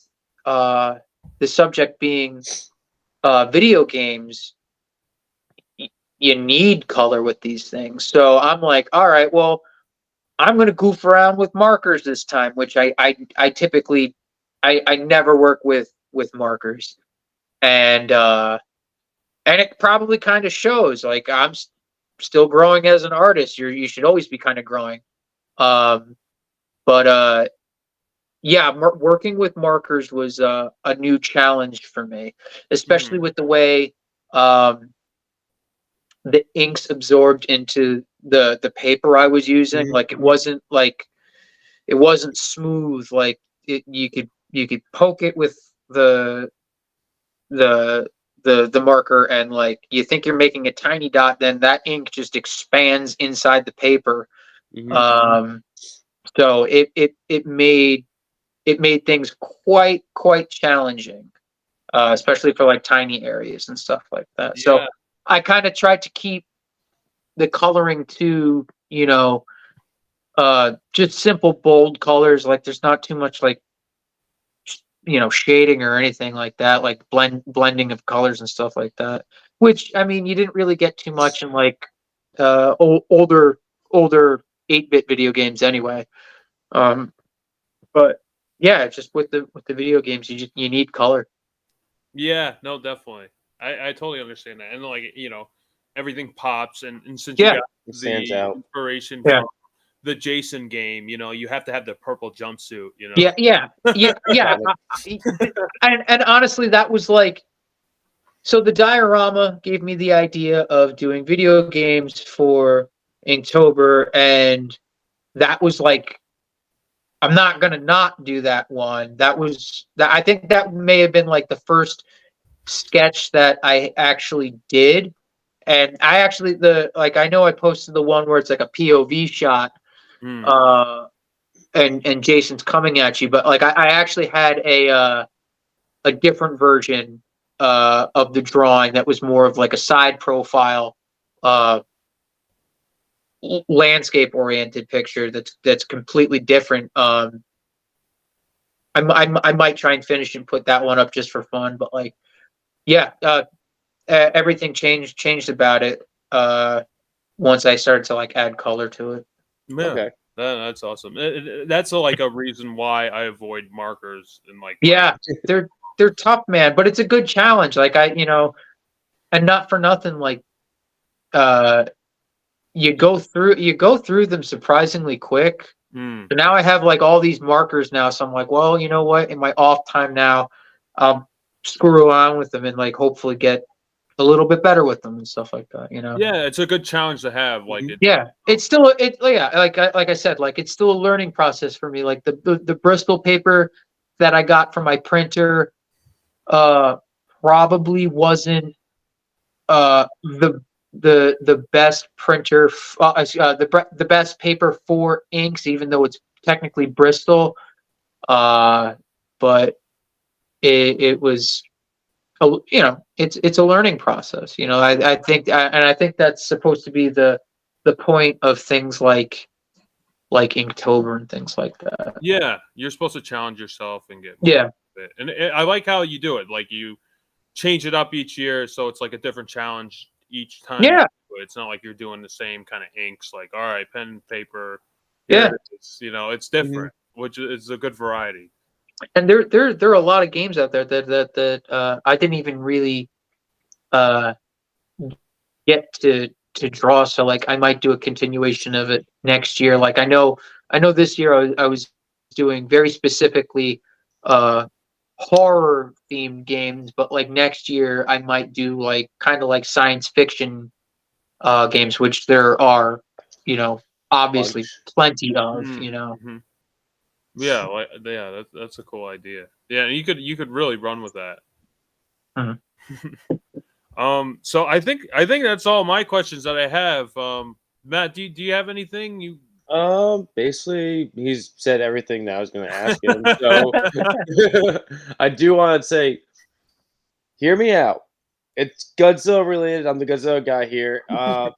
Speaker 3: uh, the subject being video games, you need color with these things. So I'm like, all right, well, I'm going to goof around with markers this time, which I typically I never work with markers, and it probably kind of shows. Like, I'm still growing as an artist. You should always be kind of growing. Um, but yeah, working with markers was a new challenge for me, especially
Speaker 1: Mhm.
Speaker 3: with the way um, the inks absorbed into the paper I was using.
Speaker 2: mhm.
Speaker 3: Like, it wasn't smooth. Like, you could poke it with the the the marker, and like you think you're making a tiny dot, then that ink just expands inside the paper.
Speaker 2: Mhm.
Speaker 3: Um, so it made things quite challenging, especially for like tiny areas and stuff like that. So
Speaker 1: Yeah.
Speaker 3: I kind of tried to keep the coloring to, you know, just simple bold colors. Like, there's not too much like, you know, shading or anything like that, like blending of colors and stuff like that. Which, I mean, you didn't really get too much in like older 8-bit video games anyway. Um, but yeah, just with the video games, you need color.
Speaker 1: Yeah, no, definitely. I totally understand that. And like, you know, everything pops and since you
Speaker 3: Yeah,
Speaker 1: got
Speaker 2: It stands
Speaker 1: the
Speaker 2: out.
Speaker 1: inspiration
Speaker 3: yeah,
Speaker 1: from the Jason game, you know, you have to have the purple jumpsuit, you know.
Speaker 3: yeah, yeah, yeah, yeah. And honestly, that was like, so the diorama gave me the idea of doing video games for Inktober, and that was like, I'm not gonna not do that one. That was that. I think that may have been like the first sketch that I actually did, and I actually the like I know I posted the one where it's like a POV shot,
Speaker 1: Mm.
Speaker 3: uh, and Jason's coming at you, but like I actually had a different version of the drawing that was more of like a side profile, uh, landscape oriented picture that's completely different. I might try and finish and put that one up just for fun, but like, yeah, everything changed about it once I started to like add color to it.
Speaker 1: Yeah.
Speaker 2: Okay.
Speaker 1: That's awesome. That's like a reason why I avoid markers in like my
Speaker 3: Yeah, they're they're tough, man, but it's a good challenge. Like, I, you know, and not for nothing, like, uh you go through them surprisingly quick.
Speaker 1: Mm.
Speaker 3: So now I have like all these markers now. So I'm like, well, you know what? In my off time now, I'll screw around with them and like hopefully get a little bit better with them and stuff like that.
Speaker 1: Yeah, it's a good challenge to have. Like,
Speaker 3: it's still like I said, like it's still a learning process for me. Like the Bristol paper that I got from my printer, probably wasn't the best printer, the best paper for inks, even though it's technically Bristol. But it was, it's a learning process. I think, and I think that's supposed to be the point of things like Inktober and things like that.
Speaker 1: Yeah, you're supposed to challenge yourself and get
Speaker 3: Yeah.
Speaker 1: it. And I like how you do it. Like you change it up each year, so it's like a different challenge each time.
Speaker 3: Yeah.
Speaker 1: It's not like you're doing the same kind of inks. Like, all right, pen and paper.
Speaker 3: Yeah.
Speaker 1: It's different, which is a good variety.
Speaker 3: And there are a lot of games out there that I didn't even really get to draw. So like I might do a continuation of it next year. Like I know this year I was doing very specifically horror themed games, but like next year I might do like kind of like science fiction games, which there are, obviously plenty of,
Speaker 1: Mm-hmm. Yeah, that's a cool idea. Yeah, and you could really run with that. So I think that's all my questions that I have. Matt, do you have anything you?
Speaker 2: Basically, he's said everything that I was going to ask him. So I do want to say, hear me out. It's Godzilla related. I'm the Godzilla guy here. I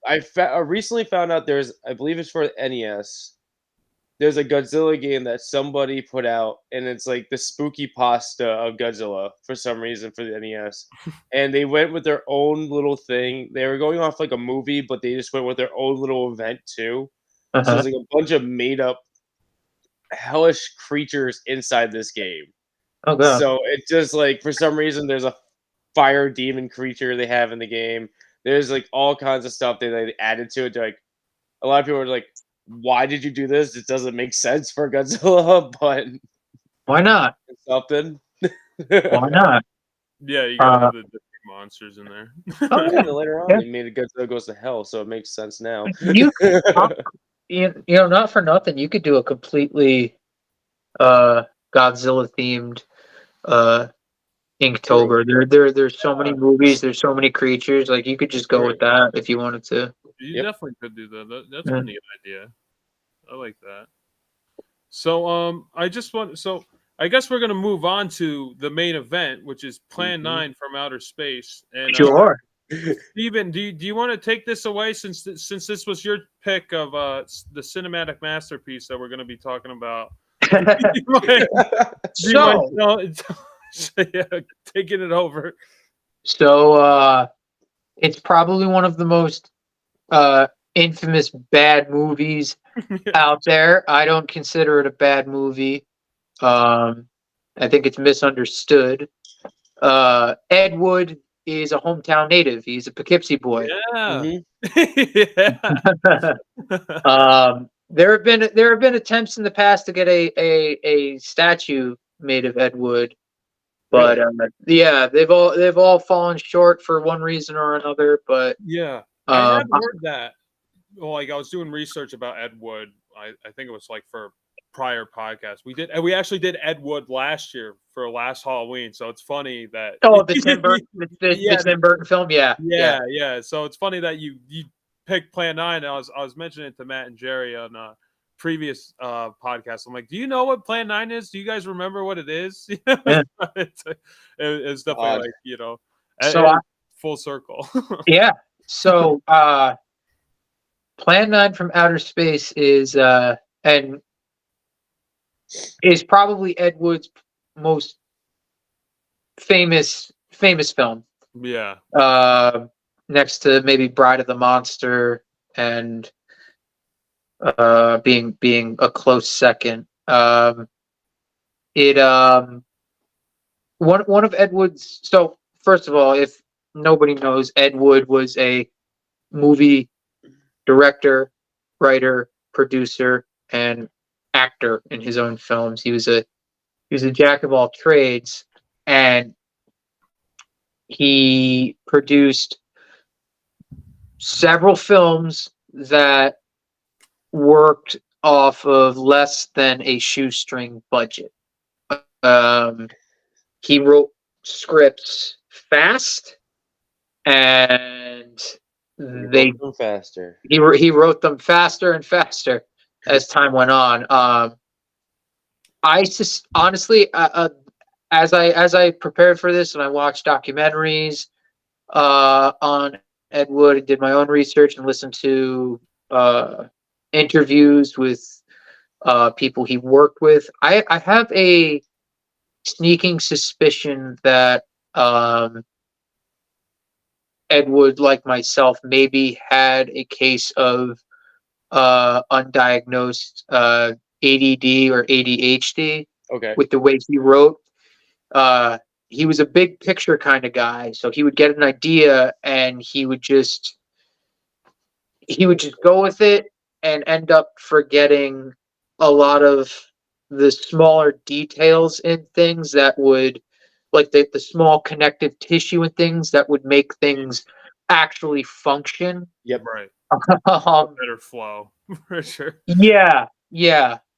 Speaker 2: recently found out I believe it's for NES. There's a Godzilla game that somebody put out, and it's like the spooky pasta of Godzilla for some reason for the NES. And they went with their own little thing. They were going off like a movie, but they just went with their own little event too. So there's like a bunch of made up hellish creatures inside this game.
Speaker 3: Oh god.
Speaker 2: So it just like for some reason there's a fire demon creature they have in the game. There's like all kinds of stuff that they added to it. Like a lot of people are like, why did you do this? It doesn't make sense for Godzilla, but
Speaker 3: why not?
Speaker 2: It's something.
Speaker 3: Why not?
Speaker 1: Yeah, you gotta have the different monsters in there.
Speaker 2: Later on, they made a Godzilla Goes to Hell, so it makes sense now.
Speaker 3: Not for nothing, you could do a completely Godzilla themed Inktober. There's so many movies, there's so many creatures. Like you could just go with that if you wanted to.
Speaker 1: You definitely could do that. That's a neat idea. I like that. So I guess we're gonna move on to the main event, which is Plan 9 from Outer Space. And
Speaker 3: sure.
Speaker 1: Steven, do you want to take this away since this was your pick of the cinematic masterpiece that we're going to be talking about? Taking it over.
Speaker 3: So it's probably one of the most infamous bad movies out there. I don't consider it a bad movie. I think it's misunderstood. Ed Wood is a hometown native. He's a Poughkeepsie boy.
Speaker 1: Yeah.
Speaker 3: There have been attempts in the past to get a statue made of Ed Wood, but they've all fallen short for one reason or another. But
Speaker 1: I have heard that. Well, like I was doing research about Ed Wood. I think it was like for prior podcast we actually did Ed Wood last year for last Halloween, so it's funny that
Speaker 3: the Tim Burton film. Yeah.
Speaker 1: So it's funny that you picked Plan 9. I was mentioning it to Matt and Jerry on previous podcast. I'm like, do you know what Plan 9 is? Do you guys remember what it is? It's definitely like full circle.
Speaker 3: Yeah. So Plan 9 from Outer Space is probably Ed Wood's most famous film.
Speaker 1: Yeah.
Speaker 3: Next to maybe Bride of the Monster and being a close second. One of Ed Wood's. So first of all, if nobody knows, Ed Wood was a movie
Speaker 4: director, writer, producer, and actor in his own films. He was a jack of all trades, and he produced several films that worked off of less than a shoestring budget. He wrote scripts fast, and
Speaker 2: They wrote them faster.
Speaker 4: he wrote them faster and faster as time went on. I just honestly, as I prepared for this and I watched documentaries on Ed Wood and did my own research and listened to interviews with people he worked with, I have a sneaking suspicion that Ed Wood, like myself, maybe had a case of undiagnosed ADD or ADHD.
Speaker 2: Okay.
Speaker 4: With the way he wrote. He was a big picture kind of guy, so he would get an idea and he would just go with it and end up forgetting a lot of the smaller details in things that would, like the small connective tissue and things that would make things actually function.
Speaker 2: Yep.
Speaker 1: Right. Better flow for sure.
Speaker 4: Yeah.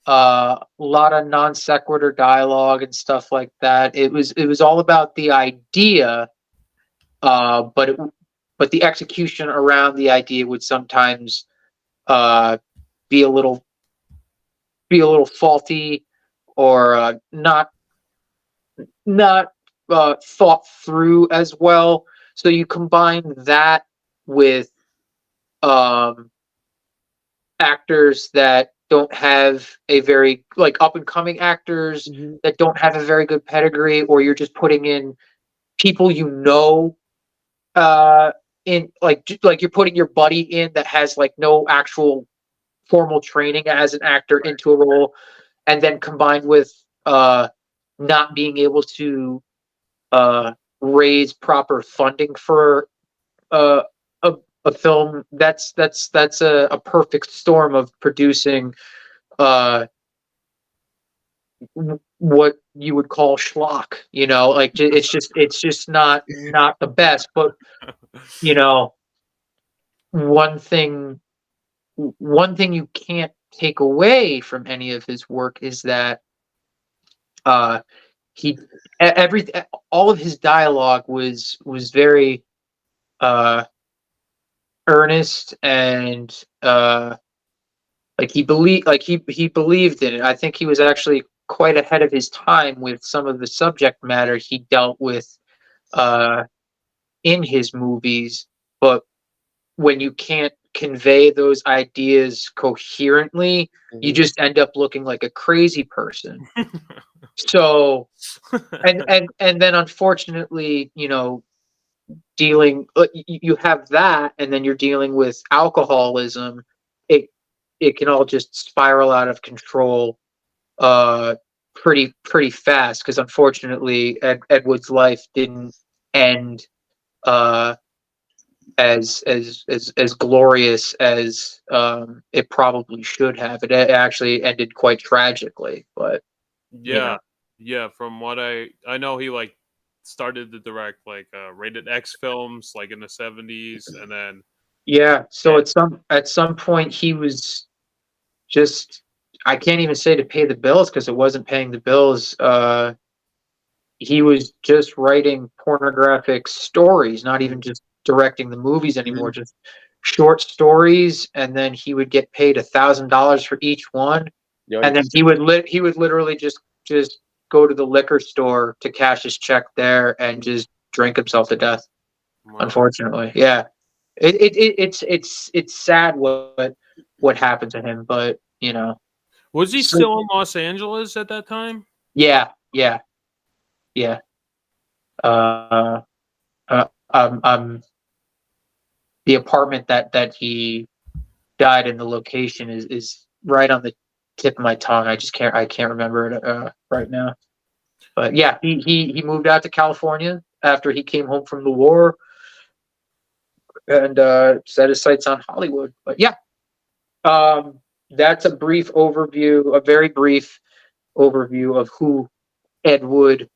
Speaker 4: A lot of non sequitur dialogue and stuff like that. It was all about the idea, but the execution around the idea would sometimes be a little faulty or not thought through as well. So you combine that with actors that don't have a very up and coming actors that don't have a very good pedigree, or you're just putting in people in you're putting your buddy in that has no actual formal training as an actor into a role, and then combined with not being able to raise proper funding for a film. That's a perfect storm of producing what you would call schlock. It's just not the best. But one thing you can't take away from any of his work is that all of his dialogue was very earnest, and he believed in it. I think he was actually quite ahead of his time with some of the subject matter he dealt with in his movies. But when you can't convey those ideas coherently, you just end up looking like a crazy person. So, and then unfortunately, dealing, you have that, and then you're dealing with alcoholism. It can all just spiral out of control pretty fast, because unfortunately Ed Wood's life didn't end as glorious as it probably should have. It actually ended quite tragically. But
Speaker 1: yeah, from what I know, he started to direct rated X films in the 70s, and then
Speaker 4: so at some point he was just, I can't even say to pay the bills, because it wasn't paying the bills. He was just writing pornographic stories, not even just directing the movies anymore, just short stories, and then he would get paid $1,000 for each one. And then he would literally just go to the liquor store to cash his check there and just drink himself to death. Wow. Unfortunately, yeah. It's sad what happened to him, but
Speaker 1: was he still in Los Angeles at that time?
Speaker 4: Yeah. The apartment that he died in, the location is right on the tip of my tongue. I can't remember it right now. But yeah, he moved out to California after he came home from the war, and set his sights on Hollywood. But yeah, that's a very brief overview of who Ed Wood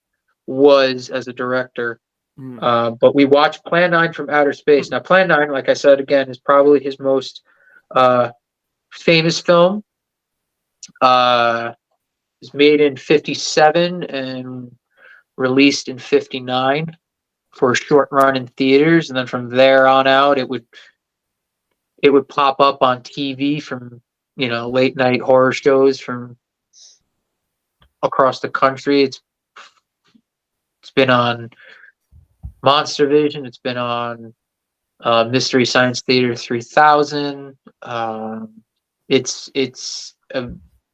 Speaker 4: was as a director. But we watched Plan 9 from Outer Space. Now, Plan 9, like I said again, is probably his most famous film. It was made in 57 and released in 59 for a short run in theaters, and then from there on out, it would pop up on TV from late night horror shows from across the country. It's been on Monster Vision. It's been on Mystery Science Theater 3000. It's a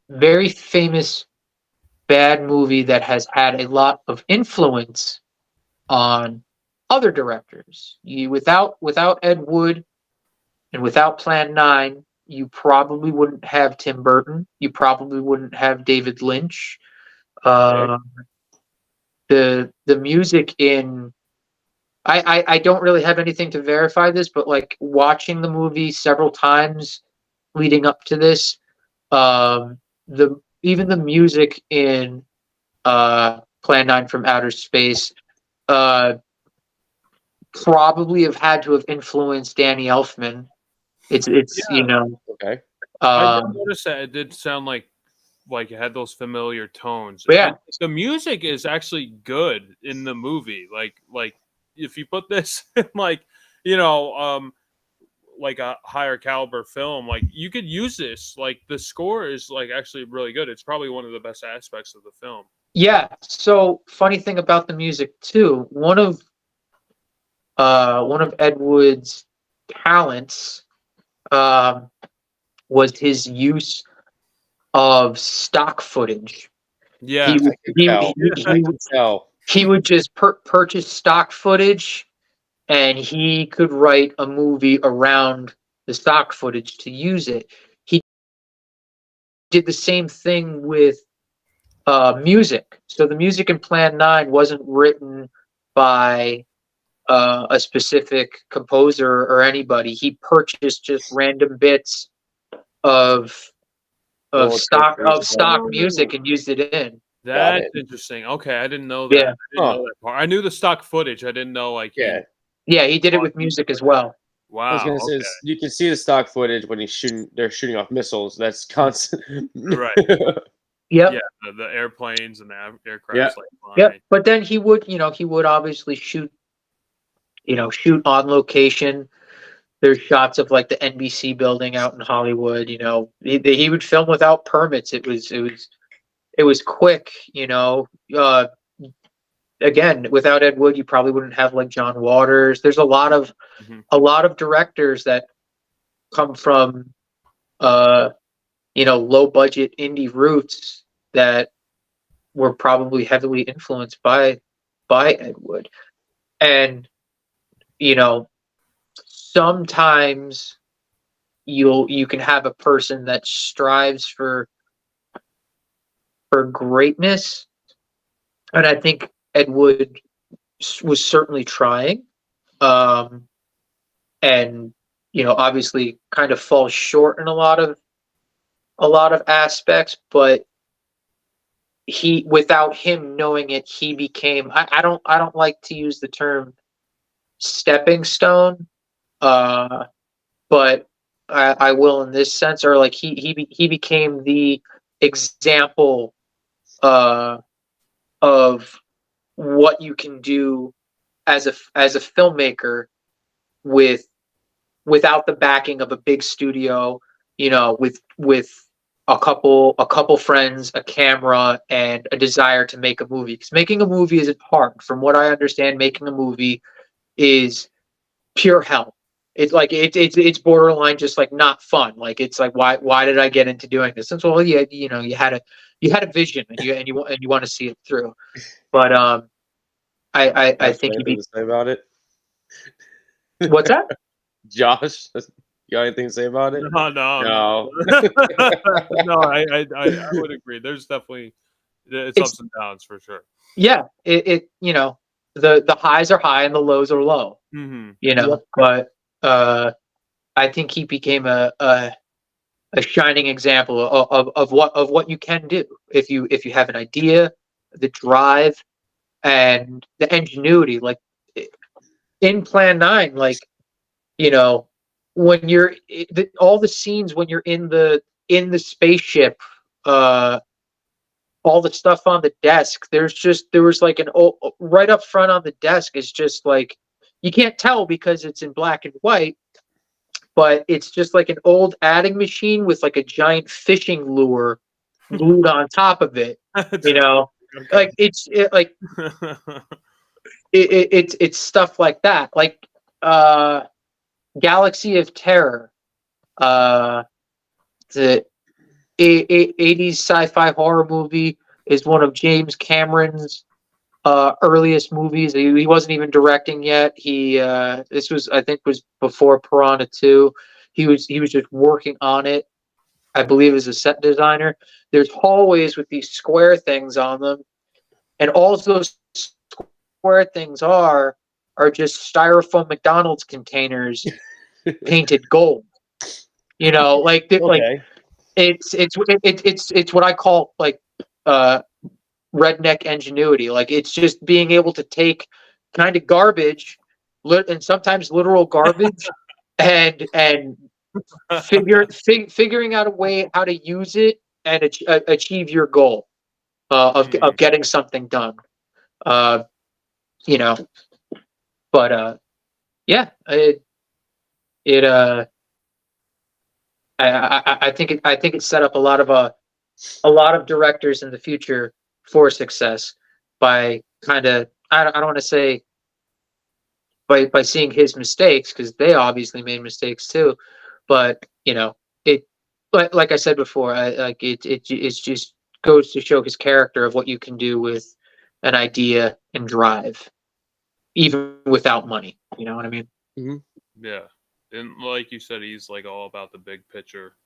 Speaker 4: very famous bad movie that has had a lot of influence on other directors. Without Ed Wood and without Plan 9, you probably wouldn't have Tim Burton. You probably wouldn't have David Lynch. The music in I don't really have anything to verify this, but like watching the movie several times leading up to this, even the music in Plan 9 from Outer Space probably have had to have influenced Danny Elfman. It's
Speaker 2: Okay.
Speaker 1: I did notice that it did sound like it had those familiar tones.
Speaker 4: Yeah.
Speaker 1: And the music is actually good in the movie. Like if you put this in like a higher caliber film, like you could use this. Like the score is like actually really good. It's probably one of the best aspects of the film.
Speaker 4: Yeah. So funny thing about the music too. One of Ed Wood's talents was his use of stock footage.
Speaker 1: Yeah,
Speaker 4: he would just purchase stock footage, and he could write a movie around the stock footage to use it. He did the same thing with music. So the music in Plan 9 wasn't written by a specific composer or anybody. He purchased just random bits of stock music and used it in.
Speaker 1: That's interesting. Okay, I didn't know that.
Speaker 4: Yeah.
Speaker 1: I didn't know that part. I knew the stock footage. I didn't know
Speaker 4: he did it with music as well.
Speaker 1: Wow.
Speaker 2: I was gonna say you can see the stock footage when they're shooting off missiles. That's constant.
Speaker 1: Right.
Speaker 4: Yep.
Speaker 1: Yeah, the airplanes and the aircraft.
Speaker 4: Yep. But then he would obviously shoot on location. There's shots of like the NBC building out in Hollywood. He would film without permits. It was quick. Again, without Ed Wood, you probably wouldn't have like John Waters. There's a lot of directors that come from low budget indie roots that were probably heavily influenced by Ed Wood. And sometimes you can have a person that strives for greatness, and I think Ed Wood was certainly trying, and obviously kind of falls short in a lot of aspects, but without him knowing it, he became I don't like to use the term stepping stone, but I will in this sense, or like he became the example of what you can do as a filmmaker without the backing of a big studio, with a couple friends, a camera, and a desire to make a movie. Because making a movie isn't hard. From what I understand, making a movie is pure hell. It's like it's borderline just like not fun. Like it's like why did I get into doing this? And so you had a vision and you want to see it through. But I think
Speaker 2: you to say about it.
Speaker 4: What's that?
Speaker 2: Josh, you got anything to say about it?
Speaker 1: No.
Speaker 2: No,
Speaker 1: I would agree. There's definitely it's ups and downs for sure.
Speaker 4: Yeah, the highs are high and the lows are low.
Speaker 1: Mm-hmm.
Speaker 4: But I think he became a shining example of what you can do if you have an idea, the drive, and the ingenuity. Like in Plan 9, like, when you're all the scenes when you're in the spaceship, all the stuff on the desk, there was like right up front on the desk is just like, you can't tell because it's in black and white, but it's just like an old adding machine with like a giant fishing lure glued on top of it. Like it's stuff like that. Like Galaxy of Terror, the 80s sci-fi horror movie, is one of James Cameron's earliest movies. He wasn't even directing yet. This was, I think, was before Piranha 2. He was just working on it, I believe, as a set designer. There's hallways with these square things on them, and all those square things are just styrofoam McDonald's containers painted gold. Like it's what I call like redneck ingenuity. Like it's just being able to take kind of garbage, and sometimes literal garbage, and figuring out a way how to use it and achieve your goal of getting something done. But yeah, I think it set up a lot of directors in the future for success by kind of, I don't want to say by seeing his mistakes, because they obviously made mistakes too, but but like I said before, it just goes to show his character of what you can do with an idea and drive, even without money. You know what I mean?
Speaker 2: Mm-hmm.
Speaker 1: Yeah. And like you said, he's like all about the big picture.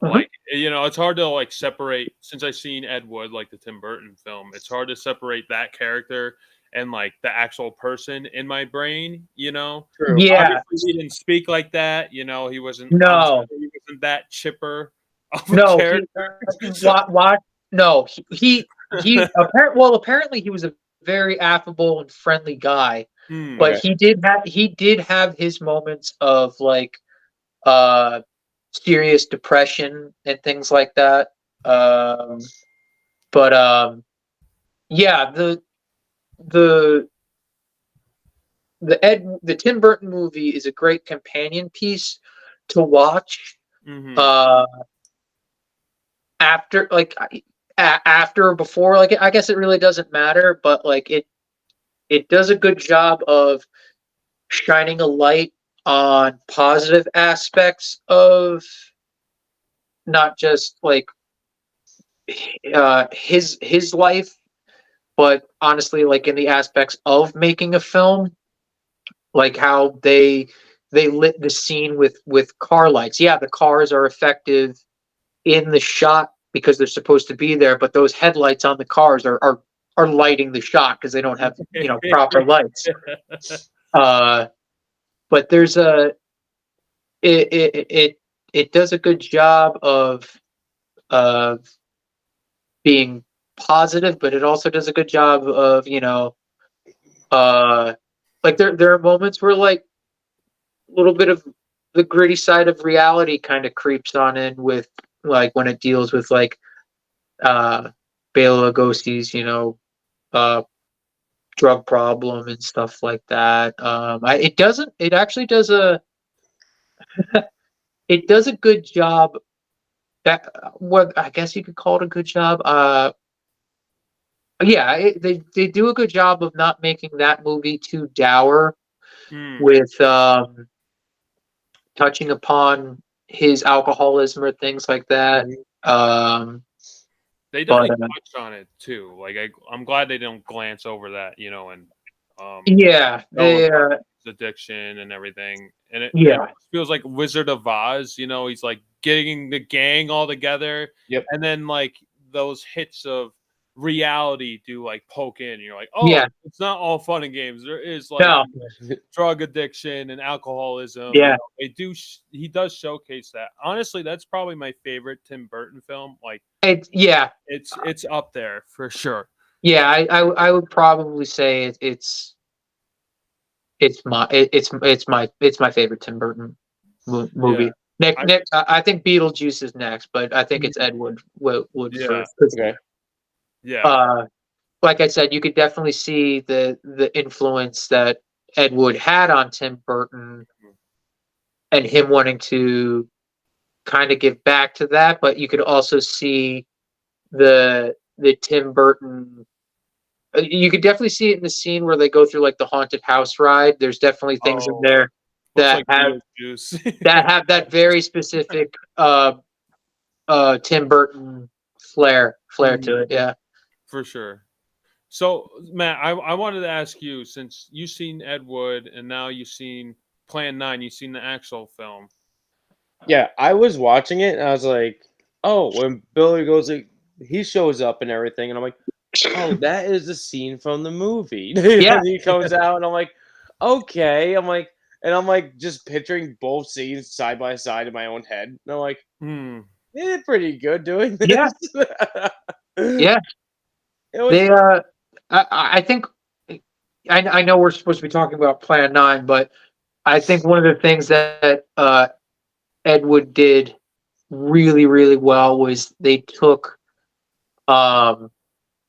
Speaker 4: Mhm.
Speaker 1: Like, it's hard to like separate, since I've seen Ed Wood, like the Tim Burton film, it's hard to separate that character and like the actual person in my brain,
Speaker 2: True.
Speaker 4: Yeah.
Speaker 1: Obviously, he didn't speak like that, he wasn't,
Speaker 4: No.
Speaker 1: he wasn't that chipper of a
Speaker 4: No.
Speaker 1: character.
Speaker 4: No. He apparently he was a very affable and friendly guy, but
Speaker 2: Okay.
Speaker 4: he did have his moments of like serious depression and things like that. But yeah, the Tim Burton movie is a great companion piece to watch. After or before, like, I guess it really doesn't matter, but like it does a good job of shining a light on positive aspects of not just like his life, but honestly, like in the aspects of making a film, like how they lit the scene with car lights. Yeah, the cars are effective in the shot because they're supposed to be there, but those headlights on the cars are lighting the shot because they don't have proper lights. But there's it does a good job of being positive, but it also does a good job of like there are moments where like a little bit of the gritty side of reality kind of creeps on in, with like when it deals with like Bela Lugosi's drug problem and stuff like that. It actually does it does a good job. That what I guess you could call it a good job. Yeah, they do a good job of not making that movie too dour, with touching upon his alcoholism or things like that.
Speaker 1: They definitely touched on it too. Like I'm glad they don't glance over that, and addiction and everything. And it feels like Wizard of Oz. He's like getting the gang all together.
Speaker 2: Yep.
Speaker 1: And then like those hits of reality do like poke in. You're like, oh,
Speaker 4: Yeah.
Speaker 1: it's not all fun and games. There is like
Speaker 4: No.
Speaker 1: drug addiction and alcoholism.
Speaker 4: Yeah.
Speaker 1: They do. He does showcase that. Honestly, that's probably my favorite Tim Burton film. Like,
Speaker 4: Yeah,
Speaker 1: it's up there for sure.
Speaker 4: yeah. I would probably say it's my favorite Tim Burton movie.
Speaker 1: Yeah.
Speaker 4: Next, I think Beetlejuice is next, but I think it's Ed Wood
Speaker 1: Yeah.
Speaker 4: first.
Speaker 2: Okay.
Speaker 1: Yeah.
Speaker 4: Like I said, you could definitely see the influence that Ed Wood had on Tim Burton, and him wanting to kind of give back to that. But you could also see the Tim Burton. You could definitely see it in the scene where they go through like the haunted house ride. There's definitely things in there that
Speaker 1: Looks like
Speaker 4: have
Speaker 1: Beetlejuice.
Speaker 4: that have that very specific Tim Burton flair to it. Yeah.
Speaker 1: For sure. So, Matt, I wanted to ask you, since you've seen Ed Wood and now you've seen Plan 9, you've seen the actual film.
Speaker 2: Yeah, I was watching it and I was like, oh, when Billy goes, like, he shows up and everything, and I'm like, oh, that is the scene from the movie.
Speaker 4: Yeah.
Speaker 2: And he comes out, and I'm like, okay. I'm like just picturing both scenes side by side in my own head. And I'm like, they're pretty good doing this.
Speaker 4: Yeah. Yeah.
Speaker 2: It was,
Speaker 4: They I think I know we're supposed to be talking about Plan 9, but I think one of the things that Ed Wood did really, really well was they took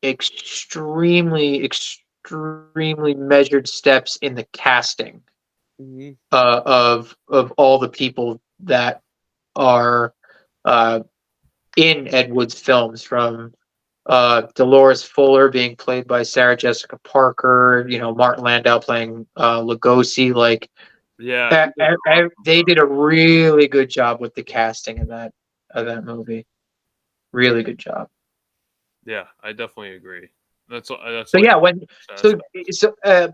Speaker 4: extremely measured steps in the casting of all the people that are in Ed Wood's films, from Dolores Fuller being played by Sarah Jessica Parker, Martin Landau playing Lugosi. Like,
Speaker 1: Yeah.
Speaker 4: they did a really good job with the casting of that movie. Really good job.
Speaker 1: Yeah, I definitely agree. That's
Speaker 4: So
Speaker 1: like,
Speaker 4: yeah,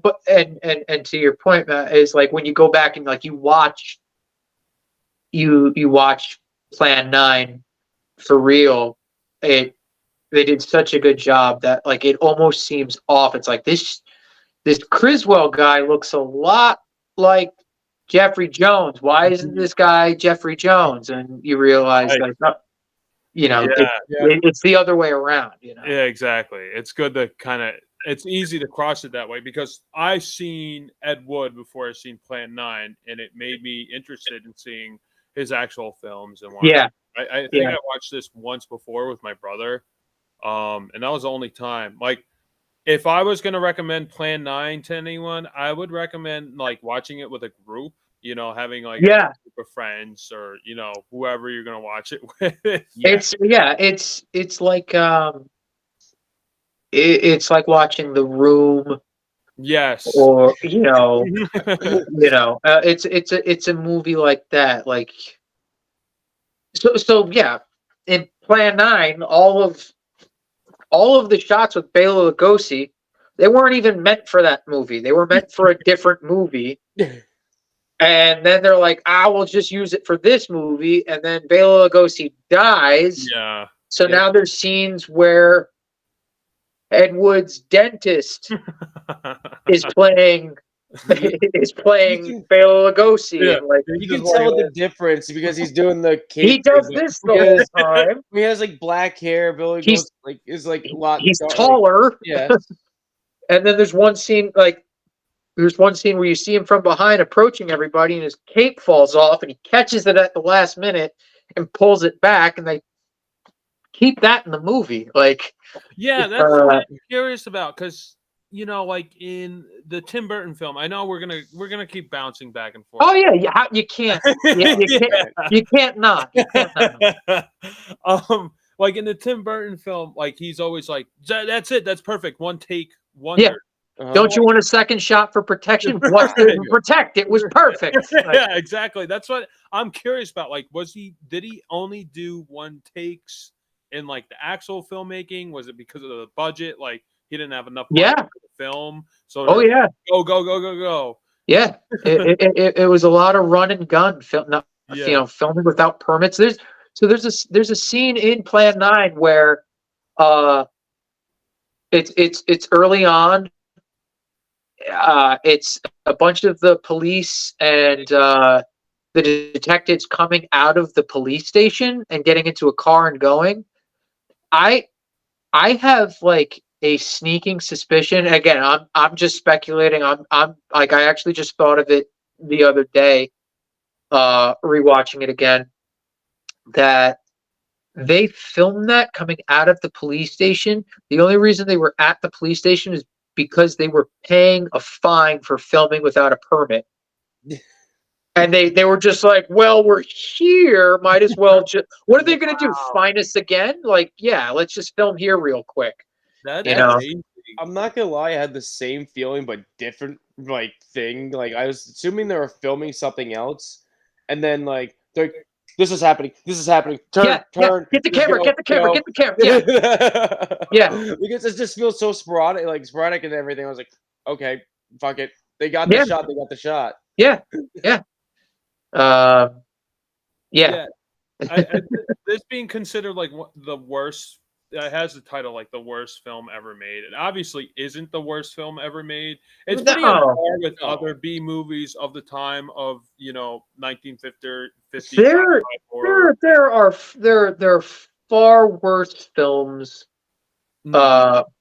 Speaker 4: but to your point, Matt, is like when you go back and like you watch Plan 9 for real, they did such a good job that like it almost seems off. It's like this Criswell guy looks a lot like Jeffrey Jones. Why isn't this guy Jeffrey Jones? And you realize like, it's the other way around.
Speaker 1: Yeah, exactly. It's good to it's easy to cross it that way, because I've seen Ed Wood before I've seen Plan 9, and it made me interested in seeing his actual films and
Speaker 4: Yeah.
Speaker 1: I think I watched this once before with my brother. And that was the only time. Like, if I was going to recommend Plan 9 to anyone, I would recommend like watching it with a group, having like a group of friends or, whoever you're going to watch it with.
Speaker 4: It's like it's like watching The Room.
Speaker 1: Yes.
Speaker 4: Or it's a movie like that. Like, so yeah, in Plan 9, all of the shots with Bela Lugosi, they weren't even meant for that movie. They were meant for a different movie. And then they're like, we'll just use it for this movie. And then Bela Lugosi dies.
Speaker 1: Yeah.
Speaker 4: So now there's scenes where Ed Wood's dentist is playing Bela Lugosi.
Speaker 1: Yeah.
Speaker 4: And like,
Speaker 2: you can tell the difference because he's doing the cape.
Speaker 4: He does this the whole time.
Speaker 2: He has like black hair. Billy goes like is like a lot.
Speaker 4: He's taller.
Speaker 2: Yeah.
Speaker 4: And then there's one scene where you see him from behind approaching everybody, and his cape falls off, and he catches it at the last minute and pulls it back, and they keep that in the movie. Like,
Speaker 1: yeah, that's what I'm curious about, because like in the Tim Burton film, I know we're gonna keep bouncing back and forth.
Speaker 4: Oh yeah, you can't. You can't not.
Speaker 1: Like in the Tim Burton film, like he's always like, "That's it. That's perfect. One take, one."
Speaker 4: Yeah. Don't you want a second shot for protection? What didn't protect? It was perfect.
Speaker 1: Yeah, exactly. That's what I'm curious about. Like, did he only do one takes in like the actual filmmaking? Was it because of the budget? Like, he didn't have enough money for the film. So
Speaker 4: go.
Speaker 1: Yeah.
Speaker 4: It was a lot of run and gun film, filming without permits. There's a scene in Plan 9 where It's early on. It's a bunch of the police and the detectives coming out of the police station and getting into a car and going. I have like a sneaking suspicion. Again, I'm just speculating. I'm like I actually just thought of it the other day, rewatching it again, that they filmed that coming out of the police station. The only reason they were at the police station is because they were paying a fine for filming without a permit. And they were just like, well, we're here. Might as well just. What are they going to do? Fine us again? Like, yeah, let's just film here real quick.
Speaker 1: That's
Speaker 4: You know?
Speaker 1: amazing.
Speaker 2: I'm not gonna lie, I had the same feeling but different like thing. Like I was assuming they were filming something else, and then like they're like, this is happening. Turn.
Speaker 4: Get the camera.
Speaker 2: go,
Speaker 4: Get the camera.
Speaker 2: go.
Speaker 4: Get the camera. Yeah. Yeah.
Speaker 2: Because it just feels so sporadic and everything. I was like, okay, fuck it. They got the
Speaker 4: Yeah.
Speaker 2: shot. They got the shot.
Speaker 4: Yeah. Yeah. Yeah.
Speaker 1: This being considered like the worst, it has the title like the worst film ever made. It obviously isn't the worst film ever made. It's pretty on par with other B movies of the time of 1950.
Speaker 4: There are far worse films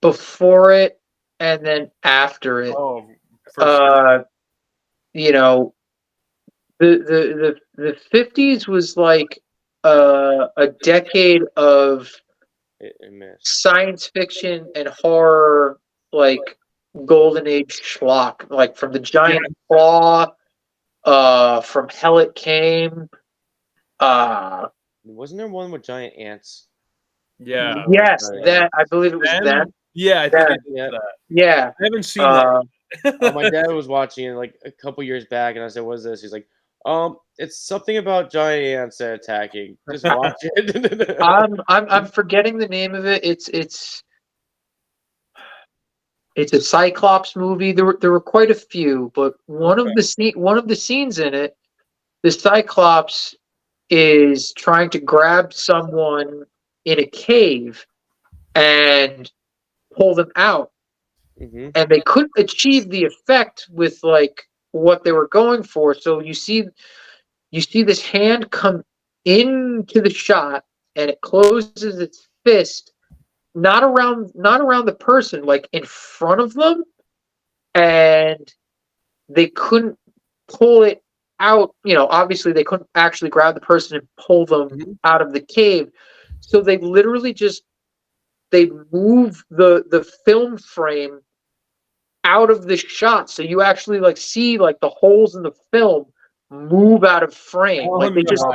Speaker 4: before it and then after it.
Speaker 1: Oh, for sure.
Speaker 4: The 50s was like a decade of science fiction and horror, like golden age schlock, like from the Giant Claw, from Hell It Came.
Speaker 2: Wasn't there one with giant ants?
Speaker 1: Yeah.
Speaker 4: Yes, that I believe it was that.
Speaker 1: Yeah, I think I did that.
Speaker 4: Yeah.
Speaker 1: I haven't seen that.
Speaker 2: My dad was watching it like a couple years back, and I said, "What is this?" He's like, it's something about giant ants that are attacking. Just watch it."
Speaker 4: I'm forgetting the name of it. It's a Cyclops movie. There were quite a few, but one of the scenes in it, the Cyclops is trying to grab someone in a cave and pull them out, and they couldn't achieve the effect with like what they were going for. So you see this hand come into the shot, and it closes its fist not around the person, like in front of them, and they couldn't pull it out. Obviously they couldn't actually grab the person and pull them out of the cave. So they literally they move the film frame out of the shot, so you actually like see like the holes in the film move out of frame. Like they just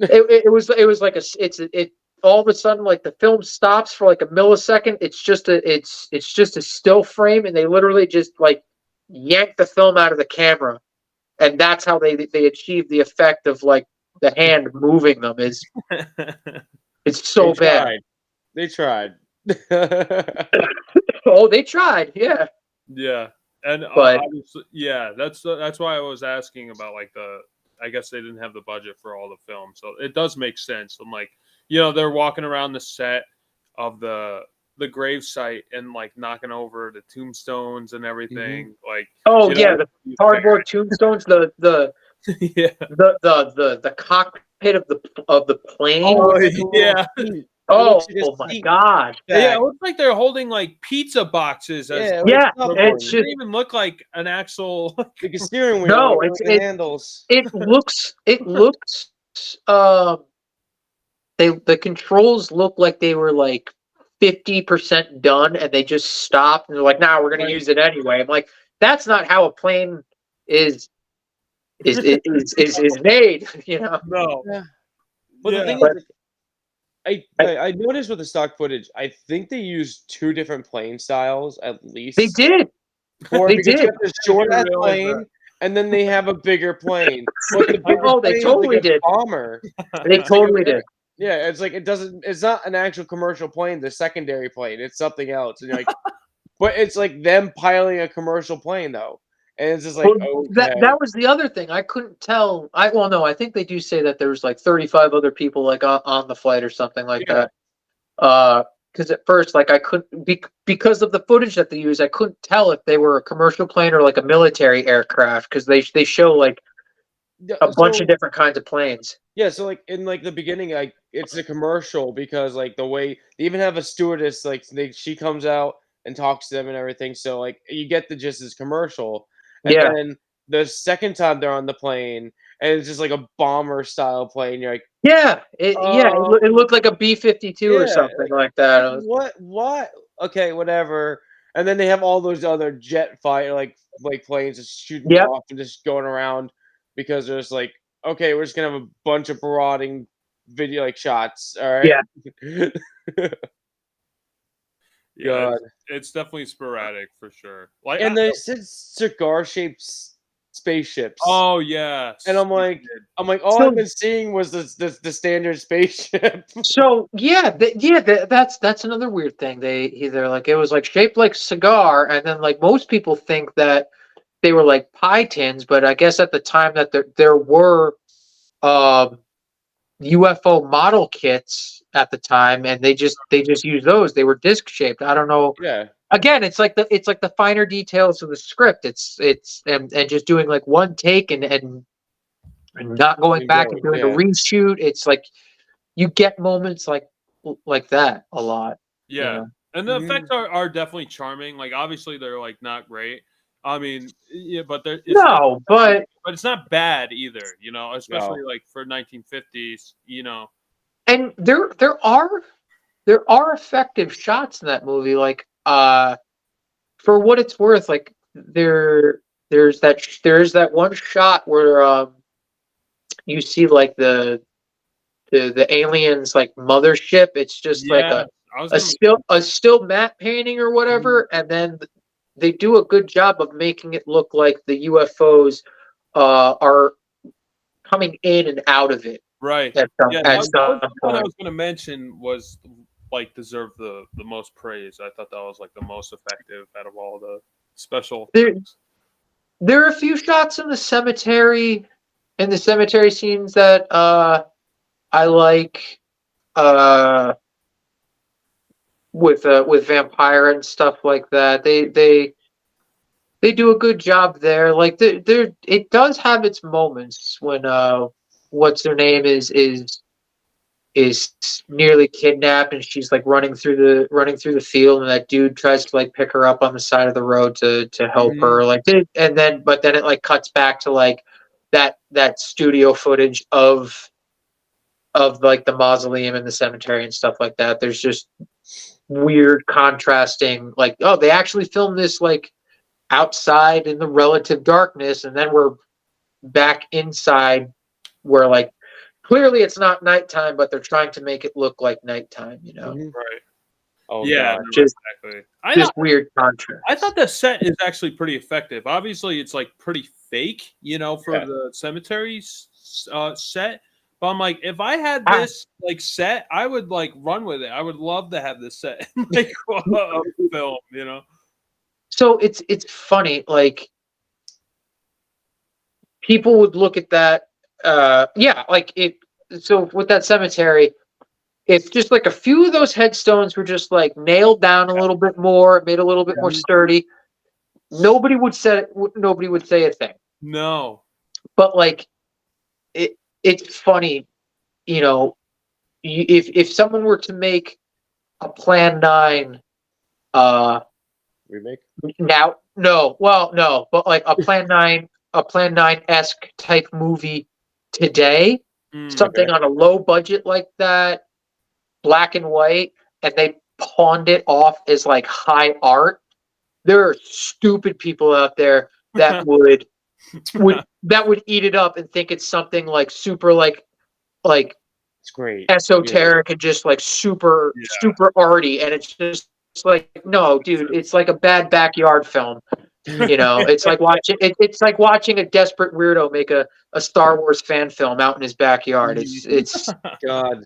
Speaker 4: it was like it all of a sudden like the film stops for like a millisecond. It's just a still frame, and they literally just like yank the film out of the camera, and that's how they achieve the effect of like the hand moving them. It's so bad.
Speaker 2: They tried.
Speaker 4: Oh, they tried, yeah.
Speaker 1: Yeah, and
Speaker 4: but
Speaker 1: obviously, yeah, that's why I was asking about like I guess they didn't have the budget for all the film, so it does make sense. I'm like, they're walking around the set of the grave site and like knocking over the tombstones and everything. Like,
Speaker 4: the cardboard tombstones, the
Speaker 1: yeah,
Speaker 4: the cockpit of the plane.
Speaker 1: Oh yeah.
Speaker 4: Oh my god!
Speaker 1: Yeah, it looks like they're holding like pizza boxes.
Speaker 4: It
Speaker 1: doesn't even look like an actual
Speaker 2: like a steering wheel.
Speaker 4: No,
Speaker 2: it handles.
Speaker 4: It looks. The controls look like they were like 50% done, and they just stopped and they're like, "Nah, we're gonna use it anyway." I'm like, that's not how a plane is made.
Speaker 1: No.
Speaker 2: Yeah. But the thing is, I noticed with the stock footage, I think they used two different plane styles at least.
Speaker 4: They did.
Speaker 2: They did. You have the short plane, and then they have a bigger plane. But the bigger
Speaker 4: they totally did.
Speaker 2: Bomber.
Speaker 4: They totally did.
Speaker 2: Yeah, it's like it's not an actual commercial plane, the secondary plane. It's something else. And you're like, but it's like them piloting a commercial plane though. And it's just like,
Speaker 4: that was the other thing. I couldn't tell. I think they do say that there was like 35 other people like on the flight or something like that. because at first, like, I couldn't because of the footage that they use, I couldn't tell if they were a commercial plane or like a military aircraft, because they show like a bunch of different kinds of planes.
Speaker 2: Yeah, so like in like the beginning, like it's a commercial because like the way they even have a stewardess, like she comes out and talks to them and everything. So like you get the gist is commercial, and
Speaker 4: Yeah.
Speaker 2: then the second time they're on the plane, and it's just like a bomber style plane. You're like,
Speaker 4: Yeah, it looked like a B-52 or
Speaker 2: yeah,
Speaker 4: something like that. It was-
Speaker 2: what? Okay, whatever. And then they have all those other jet fighter like planes just shooting
Speaker 4: Yep.
Speaker 2: off and just going around because there's like, okay, we're just gonna have a bunch of marauding video like shots. All right.
Speaker 4: Yeah.
Speaker 1: Yeah,
Speaker 2: God.
Speaker 1: it's definitely sporadic for sure. Like,
Speaker 2: And they said cigar shaped spaceships.
Speaker 1: oh yeah,
Speaker 2: And I'm like, all
Speaker 4: So-
Speaker 2: I've been seeing was the standard spaceship.
Speaker 4: So that's another weird thing. They're like, it was like shaped like cigar, and then like most people think that they were like pie tins, but I guess at the time that there were UFO model kits at the time, and they just used those. They were disc shaped. I don't know.
Speaker 2: Yeah.
Speaker 4: Again, it's like the finer details of the script. It's and just doing like one take and not going back and doing a reshoot. It's like you get moments like that a lot.
Speaker 1: yeah.
Speaker 4: You know?
Speaker 1: And the effects are definitely charming. Like, obviously they're like not great. I mean, yeah, but they're
Speaker 4: but
Speaker 1: it's not bad either. You know, especially like for 1950s. You know,
Speaker 4: and there are effective shots in that movie. Like for what it's worth, like there's that one shot where you see like the aliens like mothership. It's just like a still matte painting or whatever, and then they do a good job of making it look like the UFOs are coming in and out of it.
Speaker 1: right.
Speaker 4: At some
Speaker 1: What I
Speaker 4: point.
Speaker 1: was going to mention was like deserved the most praise. I thought that was like the most effective out of all the special.
Speaker 4: There are a few shots in the cemetery scenes that I like with vampire and stuff like that. They do a good job there. Like it does have its moments when what's her name is nearly kidnapped and she's like running through the field, and that dude tries to like pick her up on the side of the road to help her. Like but then it like cuts back to like that studio footage of like the mausoleum and the cemetery and stuff like that. There's just weird contrasting, like, oh, they actually filmed this like outside in the relative darkness, and then we're back inside where like clearly it's not nighttime, but they're trying to make it look like nighttime, you know?
Speaker 1: Right.
Speaker 2: Oh,
Speaker 1: yeah,
Speaker 2: God.
Speaker 4: Just,
Speaker 1: exactly.
Speaker 4: Weird contrast.
Speaker 1: I thought the set is actually pretty effective. Obviously, it's like pretty fake, you know, for the cemetery set. But I'm like, if I had this like set, I would like run with it. I would love to have this set in like a film, you know.
Speaker 4: So it's funny, like people would look at that. Like it. So with that cemetery, it's just like a few of those headstones were just like nailed down a little bit more, made a little bit more sturdy. Nobody would say a thing.
Speaker 1: No.
Speaker 4: But like it's funny, you know, if someone were to make a Plan 9
Speaker 2: remake
Speaker 4: now, no, but like a Plan 9-esque type movie today, something on a low budget like that, black and white, and they pawned it off as like high art, there are stupid people out there that would eat it up and think it's something like super like
Speaker 2: it's great,
Speaker 4: esoteric, and just like super arty, and it's just like, no, dude, it's like a bad backyard film. You know, it's like watching a desperate weirdo make a Star Wars fan film out in his backyard. It's
Speaker 2: God.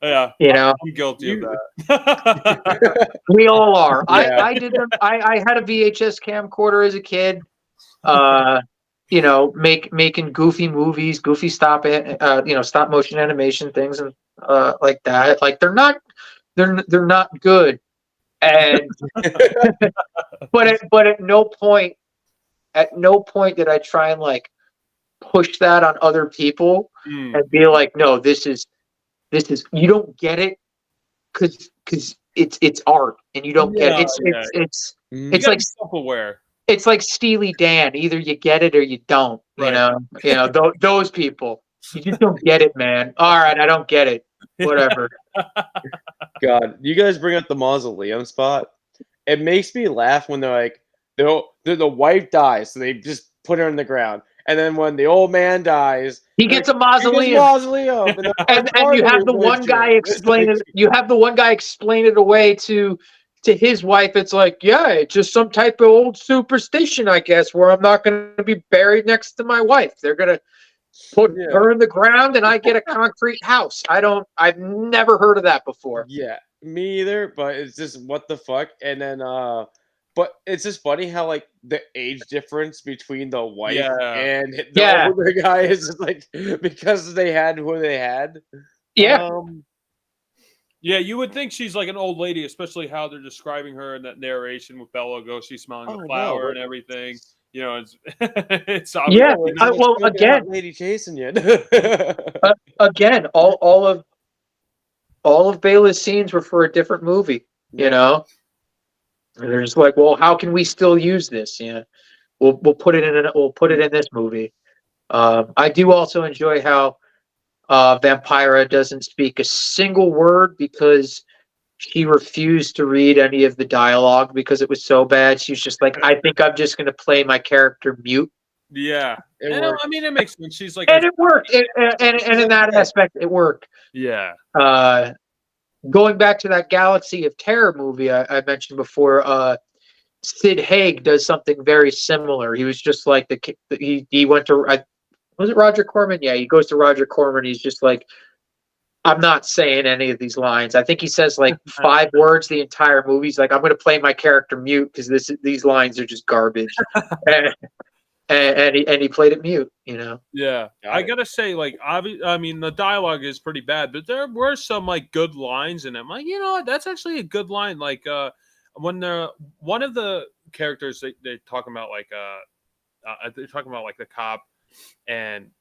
Speaker 1: Yeah,
Speaker 4: you know,
Speaker 1: I'm guilty of that.
Speaker 4: We all are. I did them. I had a VHS camcorder as a kid. You know, making goofy movies, goofy stop motion animation things, and like that. Like they're not they're not good. And but at no point did I try and like push that on other people and be like, no, this is you don't get it because it's art and you don't get it. It's like
Speaker 1: self-aware.
Speaker 4: It's like Steely Dan. Either you get it or you don't. You know, those people. You just don't get it, man. All right, I don't get it. Whatever.
Speaker 2: God, you guys bring up the mausoleum spot. It makes me laugh when they're like, the wife dies, so they just put her in the ground. And then when the old man dies,
Speaker 4: he gets a mausoleum. And you have the one guy explain it. You have the one guy explain it away to his wife. It's like, yeah, it's just some type of old superstition, I guess, where I'm not going to be buried next to my wife. They're going to put her in the ground and I get a concrete house. I've never heard of that before.
Speaker 2: Yeah, me either, but it's just what the fuck. And then but it's just funny how like the age difference between the wife and the older guy is just like because they had who they had.
Speaker 4: Yeah.
Speaker 1: Yeah, you would think she's like an old lady, especially how they're describing her in that narration with Bela Lugosi smelling the flower and everything. You know, it's
Speaker 4: obviously well, again,
Speaker 2: lady chasing you.
Speaker 4: Again, all of Bela's scenes were for a different movie. You know, and they're just like, well, how can we still use this? Yeah, we'll put it in this movie. I do also enjoy how Vampira doesn't speak a single word because she refused to read any of the dialogue because it was so bad. She's just like, I think I'm just going to play my character mute.
Speaker 1: Yeah. I mean, it makes sense. She's like...
Speaker 4: And it worked. And in that aspect, it worked.
Speaker 1: Yeah.
Speaker 4: Going back to that Galaxy of Terror movie I mentioned before, Sid Haig does something very similar. He was just like, he went to... was it Roger Corman? Yeah, he goes to Roger Corman. He's just like, I'm not saying any of these lines. I think he says like 5 words the entire movie. He's like, I'm going to play my character mute because these lines are just garbage. and he played it mute, you know?
Speaker 1: Yeah. I got to say, like, I mean, the dialogue is pretty bad, but there were some like good lines in it. I'm like, you know what? That's actually a good line. Like, when one of the characters, they're talking about like, the cop, and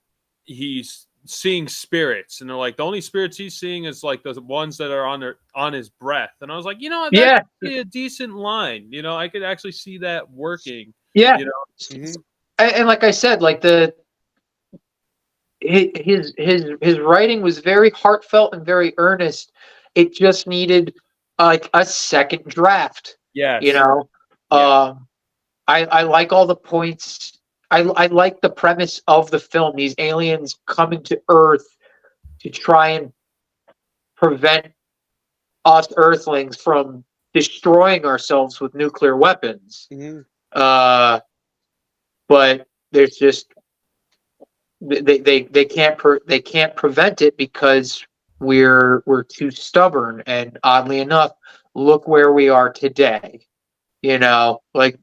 Speaker 1: he's seeing spirits, and they're like, the only spirits he's seeing is like the ones that are on his breath. And I was like, you know, that's a decent line. You know, I could actually see that working.
Speaker 4: Yeah.
Speaker 1: You know,
Speaker 4: and like I said, like his writing was very heartfelt and very earnest. It just needed like a second draft.
Speaker 1: Yeah.
Speaker 4: You know, I like all the points. I like the premise of the film. These aliens coming to Earth to try and prevent us Earthlings from destroying ourselves with nuclear weapons. But there's just they can't prevent it because we're too stubborn. And oddly enough, look where we are today. You know, like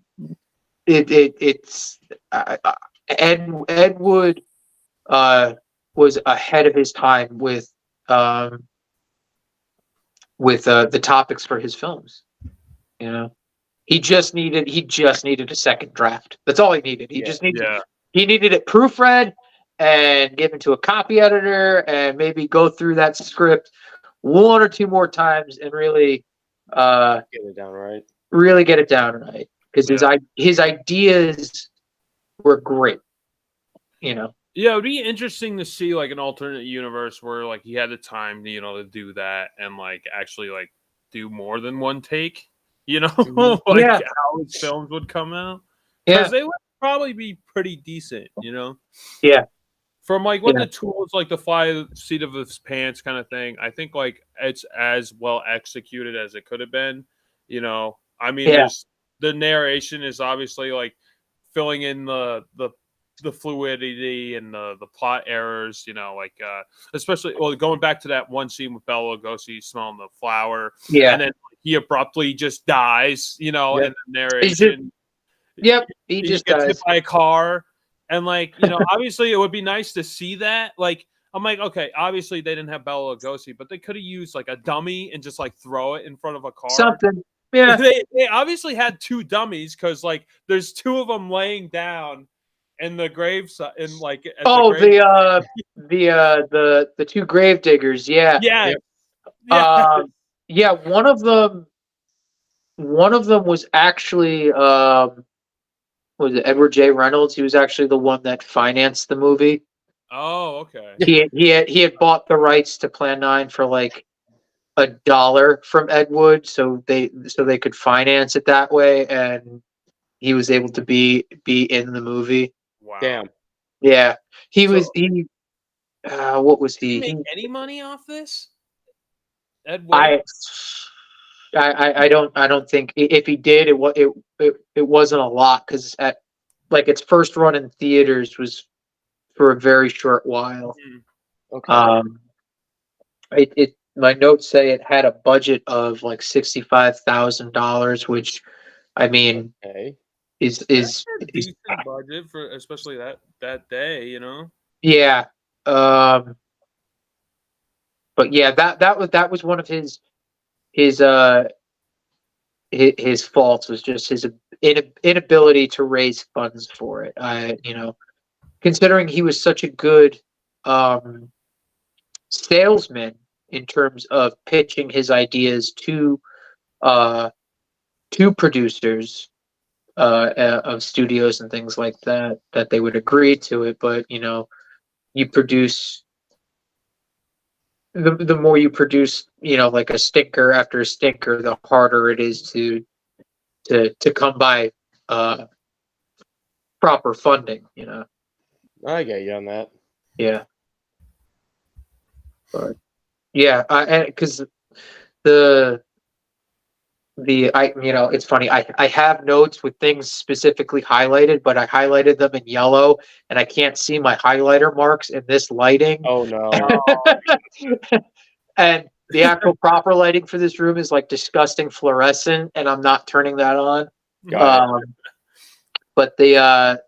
Speaker 4: it's. Ed Wood was ahead of his time with the topics for his films. You know, he just needed a second draft. That's all he needed. He needed it proofread and given to a copy editor and maybe go through that script 1 or 2 more times and really
Speaker 2: get it down right.
Speaker 4: Really get it down right, because his ideas were great, you know.
Speaker 1: Yeah, it would be interesting to see like an alternate universe where like he had the time to, you know, to do that and like actually like do more than one take, you know, like how his films would come out. Because they would probably be pretty decent, you know.
Speaker 4: Yeah.
Speaker 1: From like what the tools like the fly seat of his pants kind of thing, I think like it's as well executed as it could have been, you know. I mean, the narration is obviously like filling in the fluidity and the plot errors, you know, like especially going back to that one scene with Bela Lugosi smelling the flower, and then he abruptly just dies, you know, in the narration.
Speaker 4: He just
Speaker 1: gets
Speaker 4: dies
Speaker 1: hit by a car, and like, you know, obviously it would be nice to see that. Like, I'm like, okay, obviously they didn't have Bela Lugosi, but they could have used like a dummy and just like throw it in front of a car.
Speaker 4: Something. Yeah.
Speaker 1: They obviously had two dummies because like there's two of them laying down in the grave in like at
Speaker 4: the two grave diggers. Yeah.
Speaker 1: yeah.
Speaker 4: Yeah. One of them was actually was it Edward J. Reynolds? He was actually the one that financed the movie.
Speaker 1: Oh, okay.
Speaker 4: He had bought the rights to Plan 9 for like $1 from Ed Wood, so they could finance it that way, and he was able to be in the movie.
Speaker 1: Wow.
Speaker 2: Damn.
Speaker 4: Yeah, what was he?
Speaker 1: Did he make any money off this? Ed Wood?
Speaker 4: I don't think if he did it wasn't a lot because at like its first run in theaters was for a very short while.
Speaker 2: Okay.
Speaker 4: My notes say it had a budget of like $65,000, which I mean is
Speaker 1: a decent budget for especially that day, you know.
Speaker 4: Yeah. But yeah, that was one of his faults, was just his inability to raise funds for it. Considering he was such a good salesman in terms of pitching his ideas to producers of studios and things like that they would agree to it. But you produce the more you produce, like a stinker after a stinker, the harder it is to come by proper funding.
Speaker 2: I get you on that.
Speaker 4: Yeah. But yeah, because it's funny. I have notes with things specifically highlighted, but I highlighted them in yellow, and I can't see my highlighter marks in this lighting.
Speaker 2: Oh no!
Speaker 4: And the actual proper lighting for this room is like disgusting fluorescent, and I'm not turning that on. But the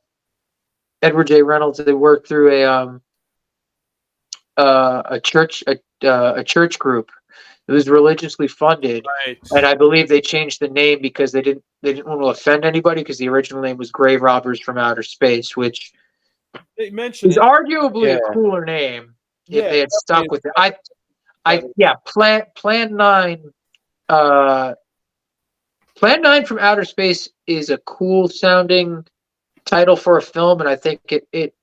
Speaker 4: Edward J. Reynolds, they worked through a church group. It was religiously funded,
Speaker 1: right.
Speaker 4: And I believe they changed the name because they didn't want to offend anybody, because the original name was Grave Robbers from Outer Space, which is arguably a cooler name if they had stuck with it. Plan 9. Plan 9 from Outer Space is a cool sounding title for a film, and I think it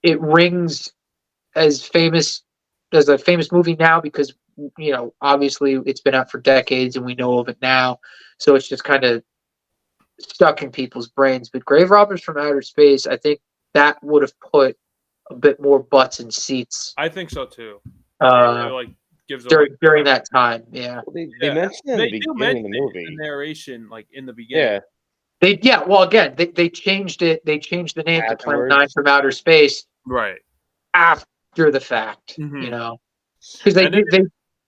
Speaker 4: rings as famous as a famous movie now because obviously it's been out for decades and we know of it now, so it's just kind of stuck in people's brains. But Grave Robbers from Outer Space, I think that would have put a bit more butts in seats.
Speaker 1: I think so too. Gives
Speaker 4: during that time. Yeah.
Speaker 2: Well, they mentioned it in the beginning of the movie.
Speaker 1: The narration, like in the beginning.
Speaker 2: Yeah.
Speaker 4: Well, again, they changed it. They changed the name to Plan 9 from Outer Space.
Speaker 1: Right.
Speaker 4: After the fact, because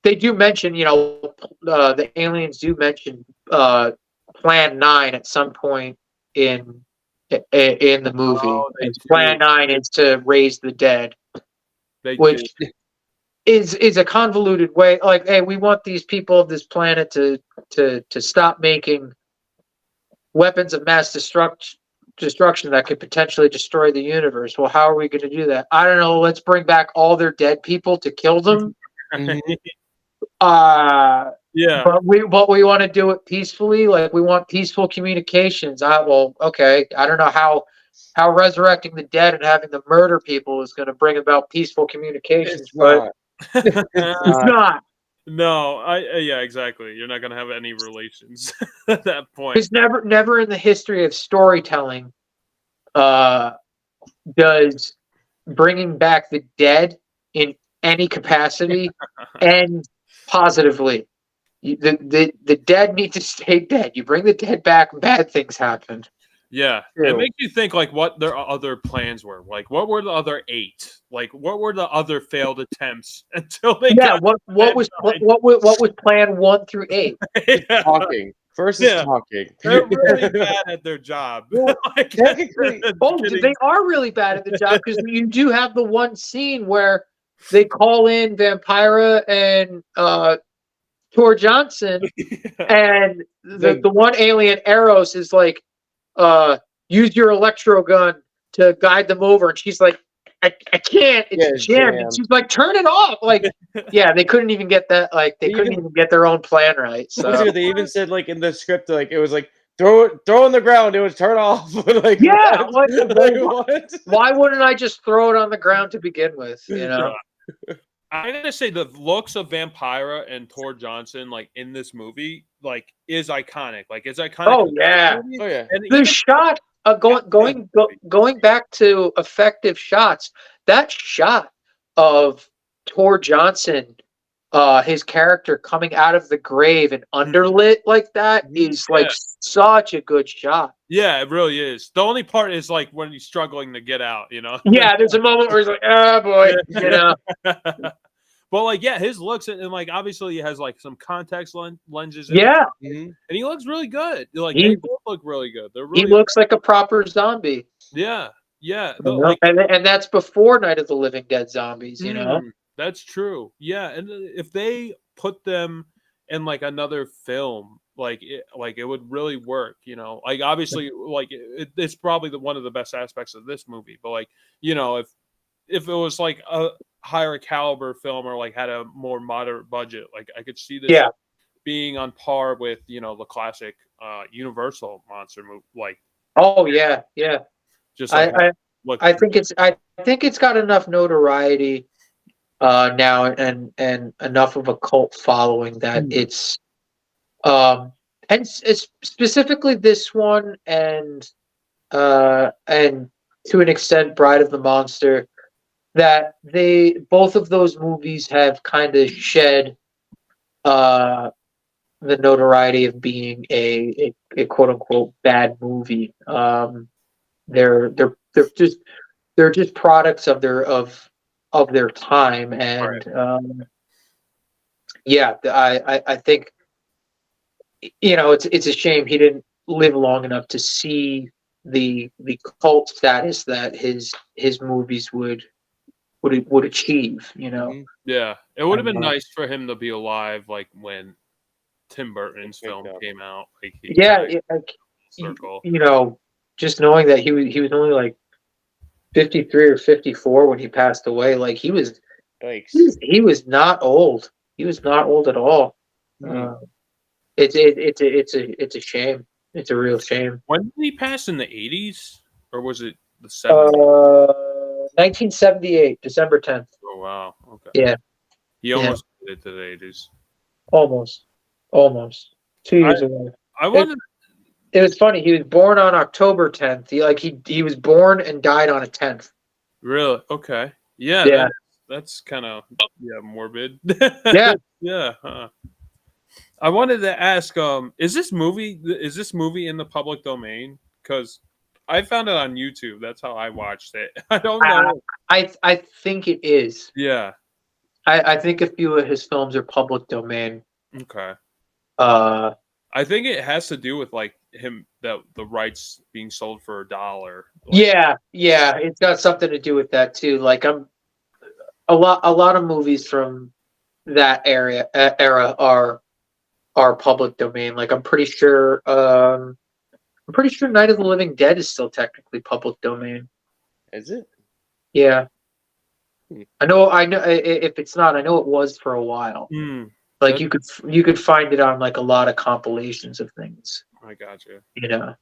Speaker 4: they do mention, the aliens do mention Plan 9 at some point in the movie. Plan 9 is to raise the dead, which is a convoluted way. Like, hey, we want these people of this planet to stop making weapons of mass destruction that could potentially destroy the universe. Well, how are we going to do that? I don't know. Let's bring back all their dead people to kill them. But we want to do it peacefully. Like, we want peaceful communications. Okay. I don't know how resurrecting the dead and having them murder people is going to bring about peaceful communications. It's not.
Speaker 1: No, exactly. You're not going to have any relations at that point.
Speaker 4: Because never in the history of storytelling does bringing back the dead in any capacity end positively. The dead need to stay dead. You bring the dead back, bad things happen.
Speaker 1: Yeah, it makes you think like what their other plans were. Like, what were the other 8? Like, what were the other failed attempts until they?
Speaker 4: Yeah, what was plan 1 through 8?
Speaker 2: Talking first is talking.
Speaker 1: They're really bad at their job.
Speaker 2: Technically,
Speaker 4: they are really bad at the job, because you do have the one scene where they call in Vampira and Tor Johnson, and the one alien, Eros, is like, use your electro gun to guide them over, and she's like, I can't, it's jammed. And she's like, turn it off. Like, yeah, they couldn't even get that, like, they couldn't even get their own plan right. So
Speaker 2: they even said, like, in the script, like, it was like, throw on the ground, it was turn off. Like,
Speaker 4: yeah,
Speaker 2: what?
Speaker 4: Why wouldn't I just throw it on the ground to begin with? You know,
Speaker 1: I gotta say the looks of Vampira and Tor Johnson, like in this movie, like is iconic. Like it's iconic.
Speaker 4: Oh yeah,
Speaker 1: And
Speaker 4: the shot going back to effective shots. That shot of Tor Johnson, his character coming out of the grave and underlit like that is like such a good shot.
Speaker 1: Yeah, it really is. The only part is like when he's struggling to get out, you know?
Speaker 4: Yeah, there's a moment where he's like, oh boy, you know.
Speaker 1: But like, yeah, his looks and like obviously he has like some context lenses.
Speaker 4: Yeah,
Speaker 1: and he looks really good. Like they both look really good. They're really.
Speaker 4: He looks like a proper zombie.
Speaker 1: Yeah, yeah.
Speaker 4: Like, and that's before Night of the Living Dead zombies. You know,
Speaker 1: that's true. Yeah, and if they put them in like another film, like it would really work. You know, like obviously, like it's probably one of the best aspects of this movie. But like, you know, if it was like a higher caliber film or like had a more moderate budget, like I could see this being on par with, you know, the classic Universal monster movie. Like,
Speaker 4: oh yeah, yeah.
Speaker 1: Just like
Speaker 4: I think it's got enough notoriety now and enough of a cult following that it's and it's specifically this one and to an extent Bride of the Monster, that both of those movies have kind of shed the notoriety of being a quote unquote bad movie. They're just products of their time, and I think, you know, it's a shame he didn't live long enough to see the cult status that his movies would achieve, you know.
Speaker 1: Yeah, it would have been nice for him to be alive, like when Tim Burton's film came out. Like
Speaker 4: you know, just knowing that he was only like 53 or 54 when he passed away. Like he was not old. He was not old at all. It's a shame. It's a real shame.
Speaker 1: When did he pass, in the 80s or was it the 70s?
Speaker 4: 1978, December 10th.
Speaker 1: Oh wow. Okay.
Speaker 4: Yeah.
Speaker 1: He almost made it to the 80s.
Speaker 4: Almost 2 years away.
Speaker 1: I wonder.
Speaker 4: It was funny. He was born on October 10th. He was born and died on a 10th.
Speaker 1: Really? Okay. Yeah. That's kind of morbid.
Speaker 4: Yeah.
Speaker 1: Yeah. Huh. I wanted to ask, is this movie in the public domain? Because I found it on YouTube. That's how I watched it. I don't know.
Speaker 4: I think it is.
Speaker 1: Yeah.
Speaker 4: I think a few of his films are public domain.
Speaker 1: Okay. I think it has to do with like the rights being sold for $1.
Speaker 4: Like, yeah, it's got something to do with that too. Like a lot of movies from that era are public domain. Like I'm pretty sure Night of the Living Dead is still technically public domain.
Speaker 2: Is it?
Speaker 4: Yeah. I know if it's not, I know it was for a while. Like you could find it on like a lot of compilations of things.
Speaker 1: I gotcha.
Speaker 4: You know,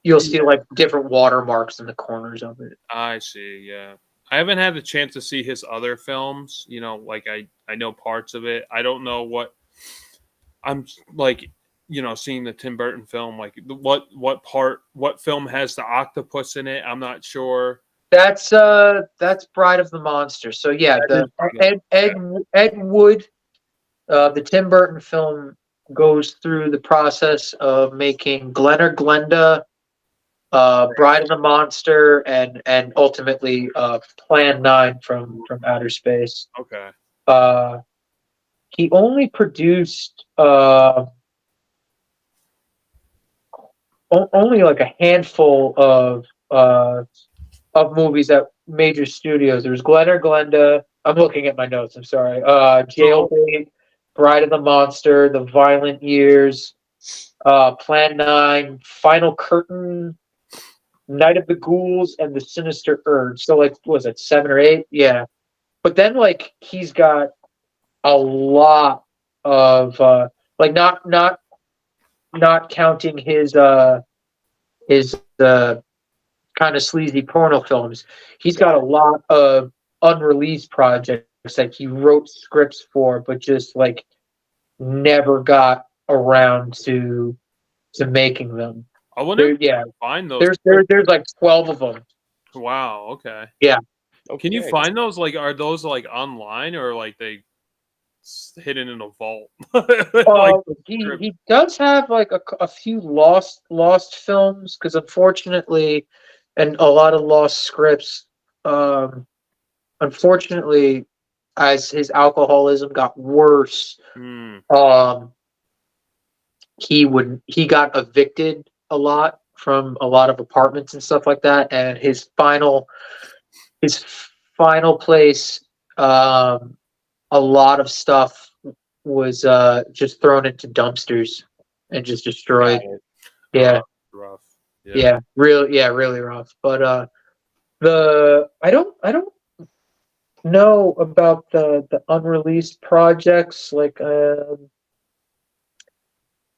Speaker 1: you'll
Speaker 4: see like different watermarks in the corners of it.
Speaker 1: I see. Yeah, I haven't had the chance to see his other films. You know, like I know parts of it. I don't know what I'm like. You know, seeing the Tim Burton film, like what film has the octopus in it? I'm not sure.
Speaker 4: That's Bride of the Monster. So yeah, Ed Wood, the Tim Burton film goes through the process of making Glen or Glenda, Bride of the Monster, and ultimately Plan 9 from Outer Space.
Speaker 1: Okay.
Speaker 4: He only produced only like a handful of movies that major studios. There was Glen or Glenda. I'm looking at my notes. I'm sorry. Jailbait, Bride of the Monster, The Violent Years, Plan 9, Final Curtain, Night of the Ghouls, and The Sinister Urge. So, like, what was it, 7 or 8? Yeah. But then, like, he's got a lot of, like, not counting his kind of sleazy porno films. He's got a lot of unreleased projects that he wrote scripts for, but just like never got around to making them.
Speaker 1: I wonder if
Speaker 4: Yeah,
Speaker 1: find those.
Speaker 4: there's like 12 of them.
Speaker 1: Wow. Okay.
Speaker 4: Yeah.
Speaker 1: Can you find those? Like, are those like online or like they hidden in a vault? Like,
Speaker 4: he does have like a few lost films because unfortunately, and a lot of lost scripts. Unfortunately, as his alcoholism got worse, he got evicted a lot from a lot of apartments and stuff like that, and his final place, a lot of stuff was just thrown into dumpsters and just destroyed. Yeah.
Speaker 1: Rough.
Speaker 4: Really rough. But I don't know about the unreleased projects. Like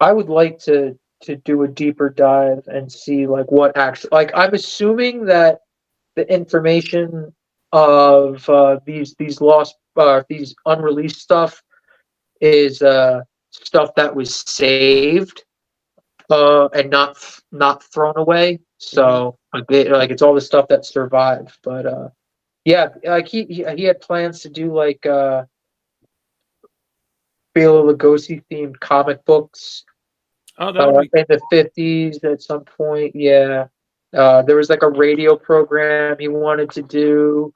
Speaker 4: I would like to do a deeper dive and see like what actually, like, I'm assuming that the information of these lost these unreleased stuff is stuff that was saved and not thrown away. So like it's all the stuff that survived. But yeah, like he had plans to do like Bela Lugosi themed comic books
Speaker 1: Oh, that would be
Speaker 4: in the 50s at some point. Yeah. There was like a radio program he wanted to do.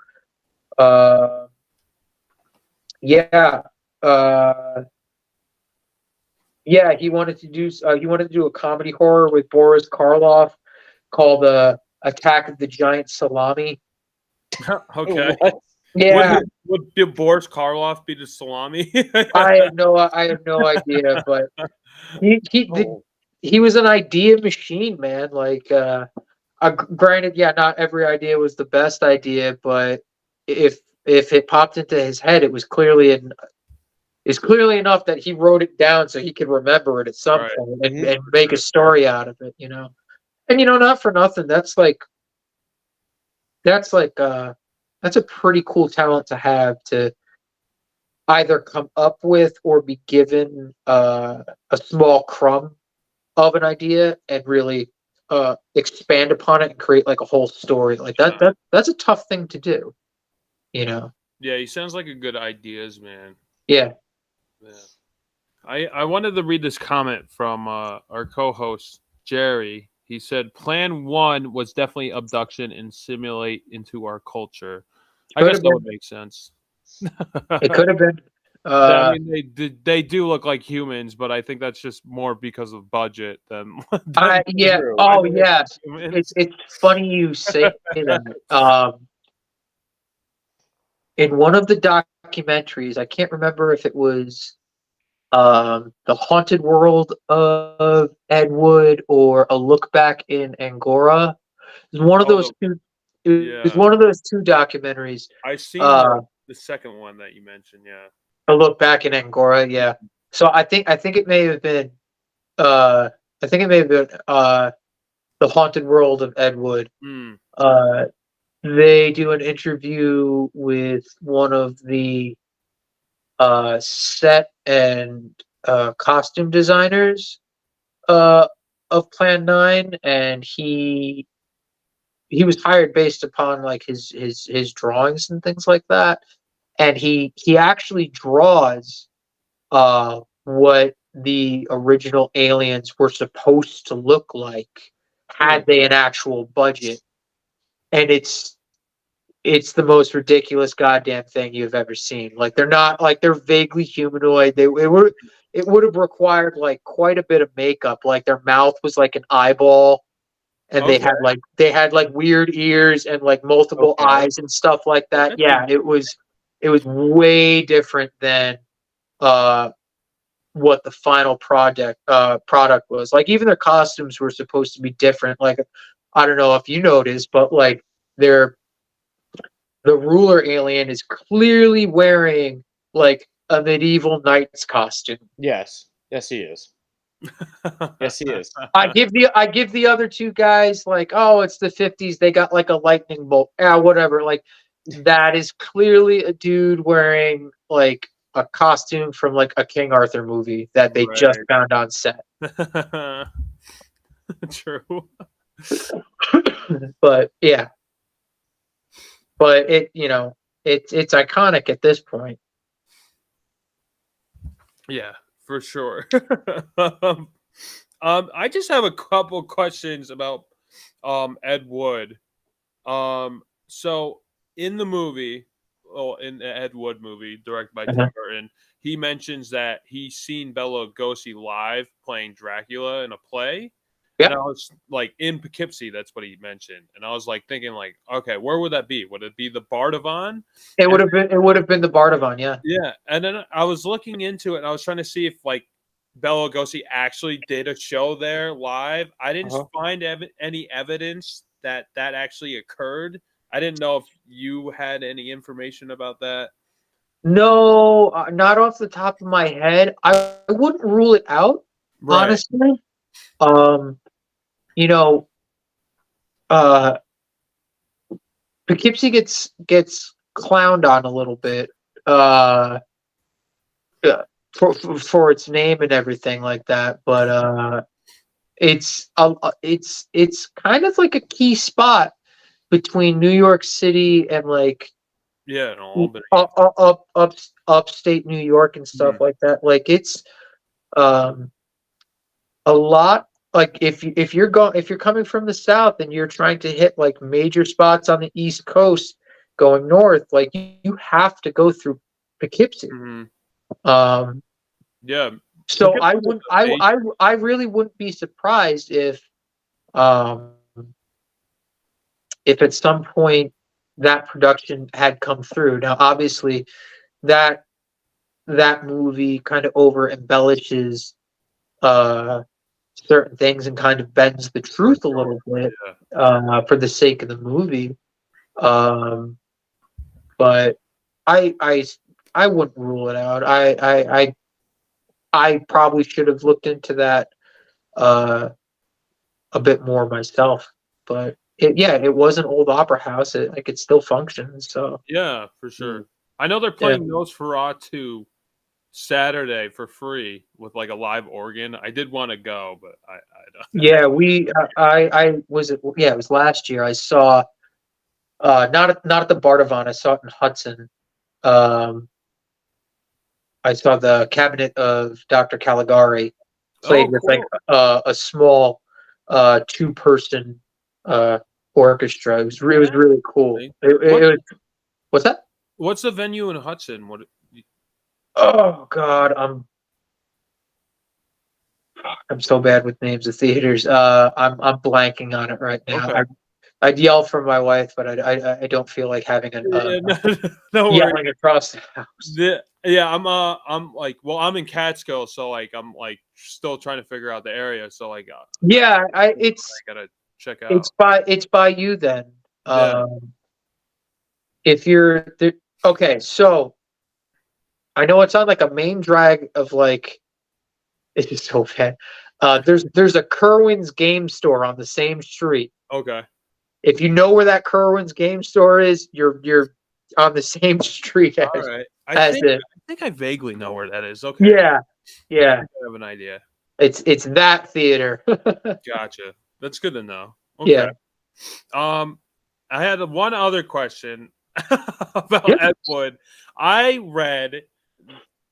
Speaker 4: Yeah. Yeah, he wanted to do a comedy horror with Boris Karloff called Attack of the Giant Salami.
Speaker 1: okay.
Speaker 2: What?
Speaker 4: Yeah,
Speaker 1: Would Boris Karloff be the salami?
Speaker 4: I have no idea, but he was an idea machine, man. Like, granted, yeah, not every idea was the best idea, but if it popped into his head, it was clearly enough that he wrote it down so he could remember it at some point and make a story out of it, you know. And not for nothing, that's a pretty cool talent to have, to either come up with or be given a small crumb of an idea and really expand upon it and create like a whole story. Like that's a tough thing to do,
Speaker 1: Yeah, he sounds like a good ideas man.
Speaker 4: Yeah.
Speaker 1: I wanted to read this comment from our co-host Jerry. He said, "Plan 1 was definitely abduction and simulate into our culture." I guess that would make sense.
Speaker 4: It could have been.
Speaker 1: I mean, they do look like humans, but I think that's just more because of budget than.
Speaker 4: Yeah. Oh, yeah. It's funny you say that. In one of the documentaries, I can't remember if it was The Haunted World of Ed Wood or A Look Back in Angora. It was one of those two. It was one of those two documentaries.
Speaker 1: I've seen the second one that you mentioned. Yeah.
Speaker 4: A Look Back in Angora. Yeah. So I think it may have been. The Haunted World of Ed Wood. They do an interview with one of the set and costume designers of Plan 9, and he was hired based upon like his drawings and things like that, and he actually draws what the original aliens were supposed to look like had they an actual budget. And it's the most ridiculous goddamn thing you've ever seen. Like they're vaguely humanoid. It would have required like quite a bit of makeup. Like their mouth was like an eyeball. and
Speaker 1: Okay.
Speaker 4: they had like weird ears and like multiple
Speaker 1: Okay.
Speaker 4: eyes and stuff like that.
Speaker 1: That's
Speaker 4: Yeah, it was way different than what the final product was. Like even their costumes were supposed to be different. Like I don't know if you noticed, but like the ruler alien is clearly wearing like a medieval knight's costume.
Speaker 2: Yes, he is. Yes, he is.
Speaker 4: I give the other two guys like, oh, it's the 50s. They got like a lightning bolt. Yeah, whatever. Like that is clearly a dude wearing like a costume from like a King Arthur movie that they just found on set.
Speaker 1: True.
Speaker 4: But yeah. But it's iconic at this point.
Speaker 1: Yeah, for sure. I just have a couple questions about Ed Wood. So in the movie, in the Ed Wood movie directed by Tim Burton, he mentions that he's seen Bela Lugosi live playing Dracula in a play.
Speaker 4: Yep.
Speaker 1: And I was like, in Poughkeepsie, that's what he mentioned. And I was like thinking, like, okay, where would that be? Would it be the Bardavon?
Speaker 4: It would have been the Bardavon, yeah.
Speaker 1: Yeah. And then I was looking into it and I was trying to see if like Bela Lugosi actually did a show there live. I didn't find any evidence that actually occurred. I didn't know if you had any information about that.
Speaker 4: No, not off the top of my head. I wouldn't rule it out, honestly. Poughkeepsie gets clowned on a little bit for its name and everything like that, but it's kind of like a key spot between New York City and like upstate New York and stuff like that. Like it's a lot. Like if you're coming from the south and you're trying to hit like major spots on the East Coast going north, like you have to go through Poughkeepsie.
Speaker 1: Yeah.
Speaker 4: So I really wouldn't be surprised if at some point that production had come through. Now, obviously, that movie kind of over embellishes certain things and kind of bends the truth a little bit for the sake of the movie. But I wouldn't rule it out. I probably should have looked into that a bit more myself, but it was an old opera house. It still functions. So
Speaker 1: yeah, for sure. I know they're playing Nosferatu Saturday for free with like a live organ. I did want to go, but I don't.
Speaker 4: Yeah, it was last year. I saw not at the Bardavon. I saw it in Hudson. I saw the Cabinet of Dr. Caligari played with like a small 2-person orchestra. It was really cool. It was, what's that?
Speaker 1: What's the venue in Hudson?
Speaker 4: Oh God, I'm so bad with names of theaters. I'm blanking on it right now.
Speaker 1: Okay.
Speaker 4: I'd yell for my wife, but I don't feel like having
Speaker 1: no
Speaker 4: yelling across the house.
Speaker 1: I'm like, well, I'm in Catskill, so like I'm like still trying to figure out the area. So like, I gotta check out.
Speaker 4: It's by you then. If you're okay, so I know it's on like a main drag of like. It is so bad. There's a Kerwin's game store on the same street.
Speaker 1: Okay.
Speaker 4: If you know where that Kerwin's game store is, you're on the same street as,
Speaker 1: all right.
Speaker 4: I
Speaker 1: think I vaguely know where that is. Okay.
Speaker 4: Yeah.
Speaker 1: I have an idea.
Speaker 4: It's that theater.
Speaker 1: Gotcha. That's good to know. Okay.
Speaker 4: Yeah.
Speaker 1: I had one other question about Ed Wood. I read,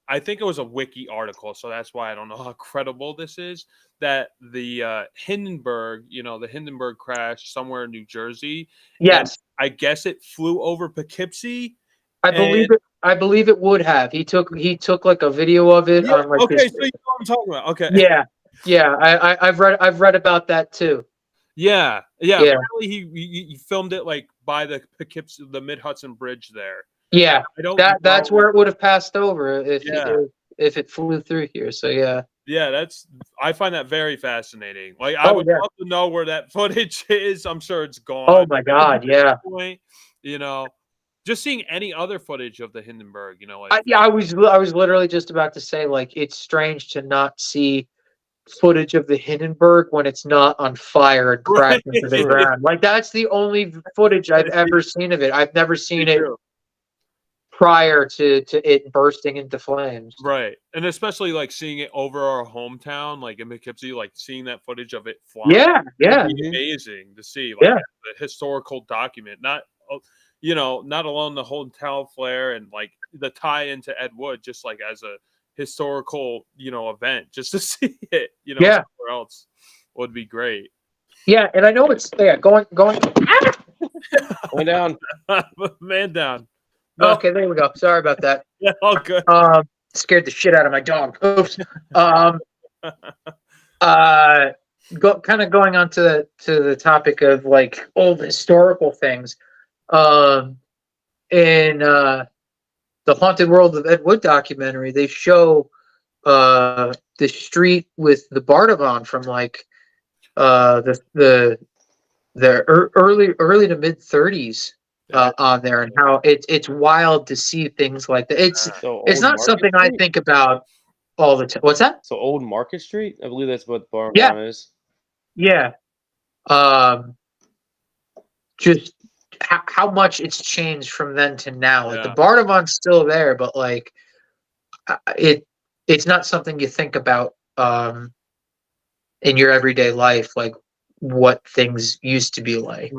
Speaker 1: I think it was a wiki article, so that's why I don't know how credible this is, that the Hindenburg, the Hindenburg crash somewhere in New Jersey.
Speaker 4: Yes.
Speaker 1: I guess it flew over Poughkeepsie.
Speaker 4: I believe it would have. He took like a video of it.
Speaker 1: Yeah,
Speaker 4: on like
Speaker 1: okay, so you know what I'm talking about. Okay.
Speaker 4: Yeah. I've read about that too.
Speaker 1: Yeah.
Speaker 4: Yeah.
Speaker 1: Apparently he filmed it like by the Poughkeepsie, the Mid Hudson Bridge there.
Speaker 4: Yeah,
Speaker 1: I don't
Speaker 4: that's
Speaker 1: know-
Speaker 4: where it would have passed over
Speaker 1: Yeah.
Speaker 4: if it flew through here. So yeah.
Speaker 1: Yeah, I find that very fascinating. Like, I would love to know where that footage is. I'm sure it's gone.
Speaker 4: Oh my God,
Speaker 1: at this
Speaker 4: yeah.
Speaker 1: point, just seeing any other footage of the Hindenburg,
Speaker 4: I was literally just about to say, like, it's strange to not see footage of the Hindenburg when it's not on fire and crashed into the ground. Like, that's the only footage I've ever seen of it. I've never seen it prior to it bursting into flames.
Speaker 1: Right. And especially like seeing it over our hometown, like in Poughkeepsie, like seeing that footage of it flying.
Speaker 4: Yeah, yeah.
Speaker 1: It'd be amazing to see, like the historical document, not alone the hotel flair and like the tie into Ed Wood, just like as a historical, event, just to see it, somewhere else would be great.
Speaker 4: Yeah, and I know it's going
Speaker 2: Going down.
Speaker 1: Man down.
Speaker 4: No. Okay, there we go. Sorry about that.
Speaker 1: Yeah, all good.
Speaker 4: Scared the shit out of my dog. Oops. Kind of going on to the topic of like old historical things. In the Haunted World of Ed Wood documentary, they show the street with the Bardavon from like the early to mid 30s. On there, and how it's wild to see things like that. It's not something I think about all the time. What's that?
Speaker 2: So Old Market Street? I believe that's what Bardavon is.
Speaker 4: Yeah. Just how much it's changed from then to now. Like the Bardavon's still there, but like it's not something you think about in your everyday life, like what things used to be like.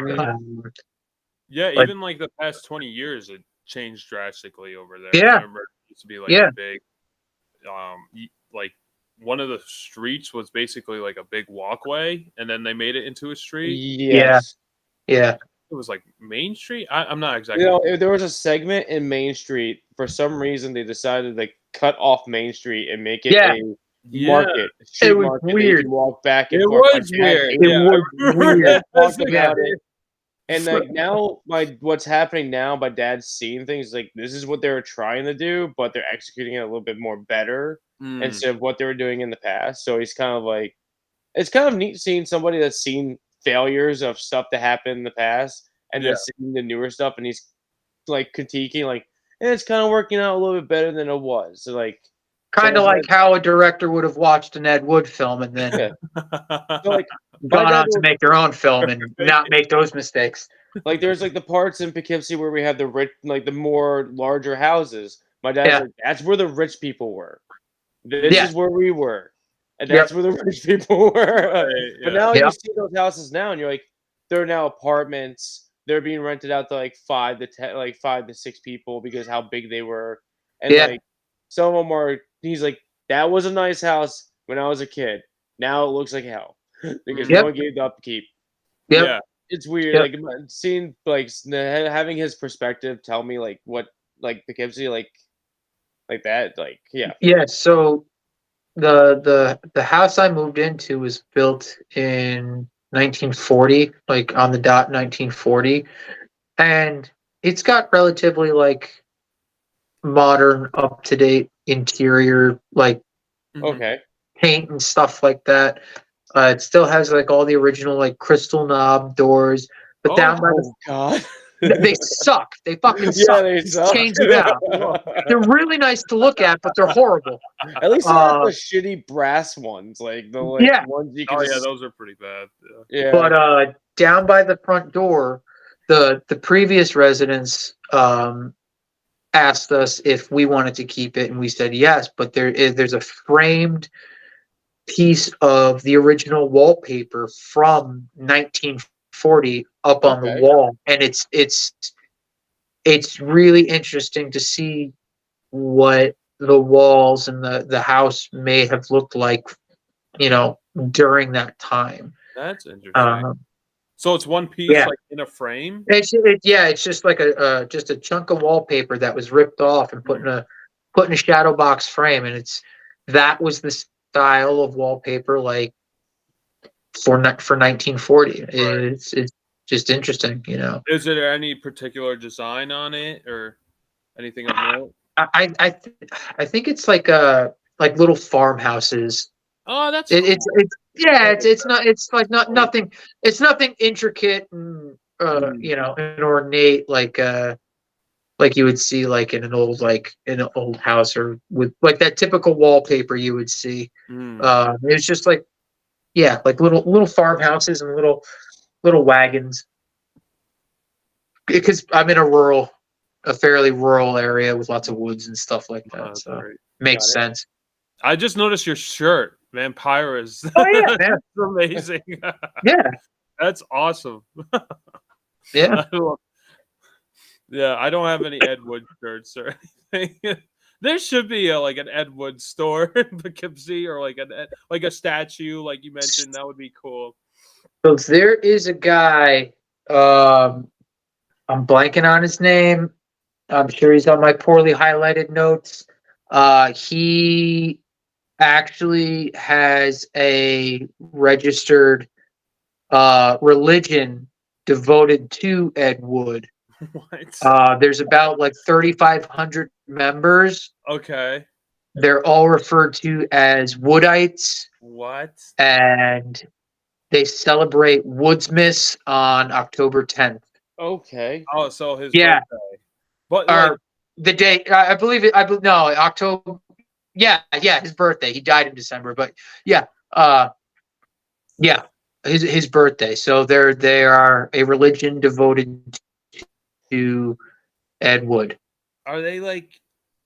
Speaker 1: Yeah, even like the past 20 years, it changed drastically over there.
Speaker 4: Yeah.
Speaker 1: I remember it used to be like a big, like one of the streets was basically like a big walkway, and then they made it into a street.
Speaker 2: Yes.
Speaker 4: Yeah.
Speaker 1: It was like Main Street. I'm not exactly.
Speaker 2: There was a segment in Main Street. For some reason, they decided to cut off Main Street and make it a market.
Speaker 4: It was weird.
Speaker 2: You walk back and
Speaker 1: it
Speaker 2: forth.
Speaker 1: Was weird.
Speaker 4: It was weird.
Speaker 2: Talked about it. And like now, what's happening now, my dad's seeing things like this is what they were trying to do, but they're executing it a little bit more better instead of what they were doing in the past. So he's kind of like, it's kind of neat seeing somebody that's seen failures of stuff that happened in the past and then seeing the newer stuff, and he's like critiquing, like, it's kind of working out a little bit better than it was. So like,
Speaker 4: kind of like how a director would have watched an Ed Wood film and then
Speaker 2: so like,
Speaker 4: gone on to make their own film and not make those mistakes.
Speaker 2: Like there's like the parts in Poughkeepsie where we have the rich, like the more larger houses. My dad's like, that's where the rich people were. This is where we were, and that's where the rich people were. But now you see those houses now, and you're like, they're now apartments. They're being rented out to like 5 to 6 people because how big they were, and like some of them are. He's like, that was a nice house when I was a kid. Now it looks like hell because no one gave the upkeep.
Speaker 1: Yeah,
Speaker 2: it's weird. Like seeing like having his perspective tell me like what like Poughkeepsie like that
Speaker 4: yeah. So the house I moved into was built in 1940, like on the dot 1940, and it's got relatively like modern, up to date interior, like paint and stuff like that. It still has like all the original like crystal knob doors, but down by
Speaker 2: God.
Speaker 4: They suck. They fucking suck.
Speaker 2: They suck.
Speaker 4: Change them out. They're really nice to look at, but they're horrible.
Speaker 2: At least they're not the shitty brass ones, like the ones you can.
Speaker 1: Those are pretty bad.
Speaker 2: Yeah.
Speaker 4: But down by the front door, the previous residents asked us if we wanted to keep it, and we said yes. But there's a framed piece of the original wallpaper from 1940 up on the wall, and it's really interesting to see what the walls and the house may have looked like, during that time.
Speaker 1: That's interesting. So it's one piece, like in a frame.
Speaker 4: It's just like just a chunk of wallpaper that was ripped off and put in a shadow box frame, and that was the style of wallpaper like for 1940. It's just interesting, you know.
Speaker 1: Is there any particular design on it or anything of note?
Speaker 4: I think it's like little farmhouses.
Speaker 1: Oh, that's
Speaker 4: It's
Speaker 1: cool.
Speaker 4: it's like nothing. It's nothing intricate and you know, and ornate like you would see like in an old house, or with like that typical wallpaper you would see. It's just like, yeah, like little farmhouses and little wagons. Because I'm in a fairly rural area with lots of woods and stuff like that, so
Speaker 1: Great.
Speaker 4: makes sense.
Speaker 1: I just noticed your shirt, Vampires.
Speaker 4: Oh yeah, man.
Speaker 1: That's amazing.
Speaker 4: Yeah,
Speaker 1: That's awesome.
Speaker 4: yeah.
Speaker 1: Yeah, I don't have any Ed Wood shirts or anything. There should be like an Ed Wood store in Poughkeepsie, or like a statue, like you mentioned. That would be cool.
Speaker 4: So there is a guy. I'm blanking on his name. I'm sure he's on my poorly highlighted notes. He actually has a registered religion devoted to Ed Wood.
Speaker 1: What?
Speaker 4: There's about like 3,500 members.
Speaker 1: Okay.
Speaker 4: They're all referred to as Woodites,
Speaker 1: What?
Speaker 4: and they celebrate Woodsmiths on October 10th.
Speaker 2: Okay.
Speaker 1: Oh, so his
Speaker 4: Yeah.
Speaker 1: birthday. But
Speaker 4: Or the day, I believe it. No, October. Yeah, his birthday. He died in December, but yeah, his birthday. So they are a religion devoted to Ed Wood.
Speaker 1: are they like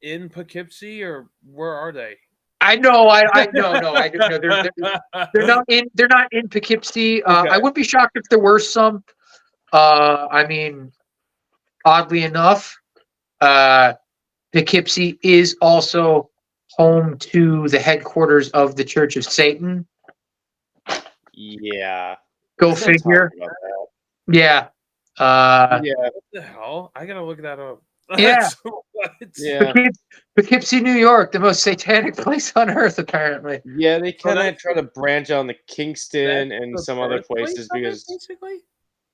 Speaker 1: in Poughkeepsie, or where are they?
Speaker 4: I know. I no. I don't know. They're not in Poughkeepsie.
Speaker 1: Okay.
Speaker 4: I wouldn't be shocked if there were some. I mean, oddly enough, Poughkeepsie is also home to the headquarters of the Church of Satan.
Speaker 2: Yeah.
Speaker 4: Go
Speaker 2: Let's not
Speaker 4: figure.
Speaker 2: talk about that.
Speaker 4: Yeah.
Speaker 2: Yeah.
Speaker 1: What the hell? I gotta look that up.
Speaker 4: Yeah.
Speaker 1: What?
Speaker 2: Yeah.
Speaker 4: Poughkeepsie, New York, the most satanic place on earth, apparently.
Speaker 2: Yeah, they kind of
Speaker 1: that's-
Speaker 2: try to branch on the Kingston
Speaker 1: That's
Speaker 2: and
Speaker 1: the
Speaker 2: some other
Speaker 1: birthplace
Speaker 2: places
Speaker 1: of it,
Speaker 2: because
Speaker 1: basically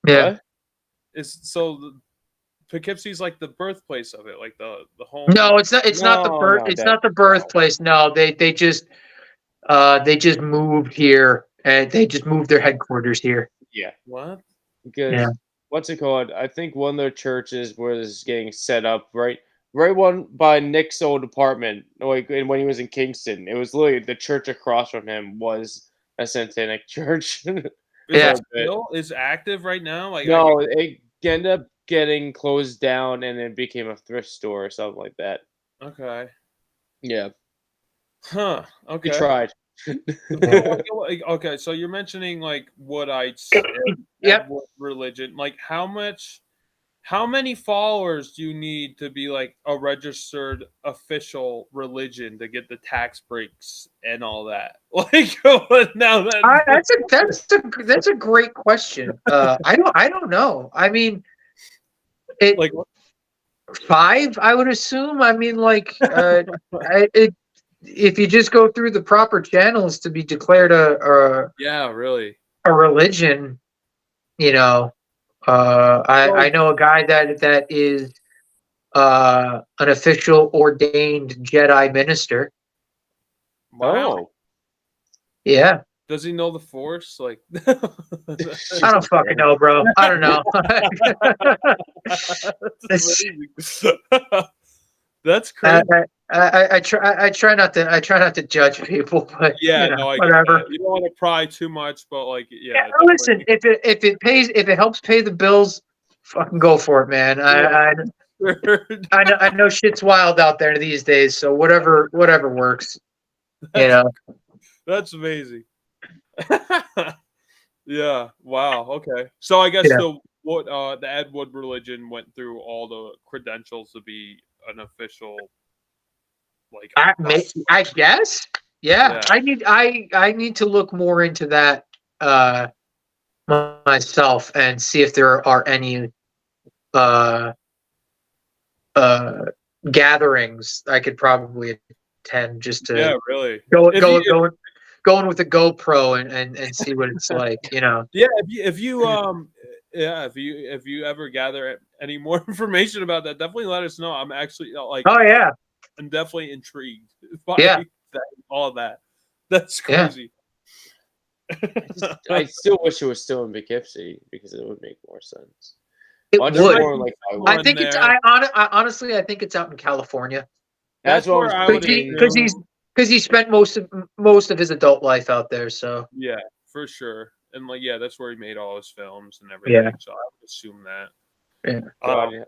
Speaker 4: Yeah.
Speaker 2: What?
Speaker 1: Poughkeepsie's like the birthplace of it, like the home.
Speaker 4: No, it's not. It's not the
Speaker 2: No,
Speaker 4: birth.
Speaker 2: no,
Speaker 4: It's not the birthplace. No, they just moved here, and they just moved their headquarters here.
Speaker 2: Yeah,
Speaker 1: What?
Speaker 2: because
Speaker 4: Yeah.
Speaker 2: what's it called? I think one of their churches was getting set up right one by Nick's old apartment, like when he was in Kingston. It was literally the church across from him was a satanic church.
Speaker 1: Is
Speaker 4: Yeah.
Speaker 1: it still is active right now? Like
Speaker 2: No, it ended up getting closed down and it became a thrift store or something like that.
Speaker 1: okay.
Speaker 2: Yeah,
Speaker 1: Huh.
Speaker 2: we
Speaker 1: Okay.
Speaker 2: tried.
Speaker 1: Okay, so you're mentioning like Woodites and
Speaker 4: Yep.
Speaker 1: Wood religion. Like how many followers do you need to be like a registered official religion to get the tax breaks and all that? Like now that
Speaker 4: That's a great question. I don't know. I mean,
Speaker 1: like
Speaker 4: 5, I would assume. I mean, like, if you just go through the proper channels to be declared
Speaker 1: yeah, really.
Speaker 4: a religion, you know, I know a guy that is an official ordained Jedi minister.
Speaker 1: Wow.
Speaker 2: Oh,
Speaker 4: Yeah,
Speaker 1: Does he know the Force? Like
Speaker 4: I don't fucking know, bro. I don't know.
Speaker 1: That's amazing. That's crazy.
Speaker 4: I try not to judge people, but
Speaker 1: Yeah,
Speaker 4: you know,
Speaker 1: no, I get
Speaker 4: whatever.
Speaker 1: that. You don't want to pry too much, but like, yeah.
Speaker 4: Yeah, listen, if it helps pay the bills, fucking go for it, man. I know shit's wild out there these days, so whatever works. You know.
Speaker 1: That's amazing. Yeah. Wow. Okay. So I guess
Speaker 4: Yeah.
Speaker 1: the Ed Wood religion went through all the credentials to be an official, like.
Speaker 4: I guess. Yeah.
Speaker 1: Yeah.
Speaker 4: I need to look more into that myself and see if there are any gatherings I could probably attend just to
Speaker 1: Yeah. Really.
Speaker 4: go going with a GoPro and see what it's like, you know.
Speaker 1: Yeah, if you ever gather any more information about that, definitely let us know. I'm actually like,
Speaker 4: Oh yeah,
Speaker 1: I'm definitely intrigued by
Speaker 4: Yeah.
Speaker 1: all that. That's
Speaker 4: Yeah.
Speaker 1: crazy.
Speaker 2: I still wish it was still in Poughkeepsie because it would make more sense.
Speaker 4: it
Speaker 2: Much
Speaker 4: would.
Speaker 2: more like
Speaker 4: I think it's. Honestly, I think it's out in California
Speaker 2: That's what
Speaker 1: where
Speaker 2: I
Speaker 1: I
Speaker 2: was
Speaker 1: would
Speaker 2: thinking.
Speaker 4: because he spent most of his adult life out there. So
Speaker 1: Yeah, for sure. And like, yeah, that's where he made all his films and everything.
Speaker 4: Yeah.
Speaker 1: So I would assume that.
Speaker 4: yeah.
Speaker 2: God,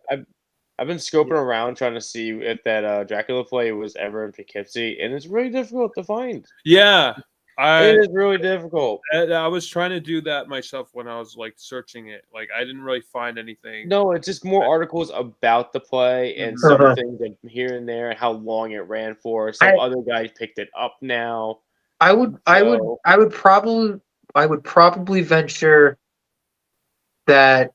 Speaker 2: I've been scoping around trying to see if that Dracula play was ever in Poughkeepsie, and it's really difficult to find.
Speaker 1: Yeah,
Speaker 2: It is really difficult.
Speaker 1: I was trying to do that myself when I was like searching it. Like I didn't really find anything.
Speaker 2: No, it's just more articles about the play and
Speaker 1: Mhm.
Speaker 2: some
Speaker 4: Uh-huh.
Speaker 2: things like here and there, and how long it ran for. Some other guys picked it up now.
Speaker 4: I would probably venture that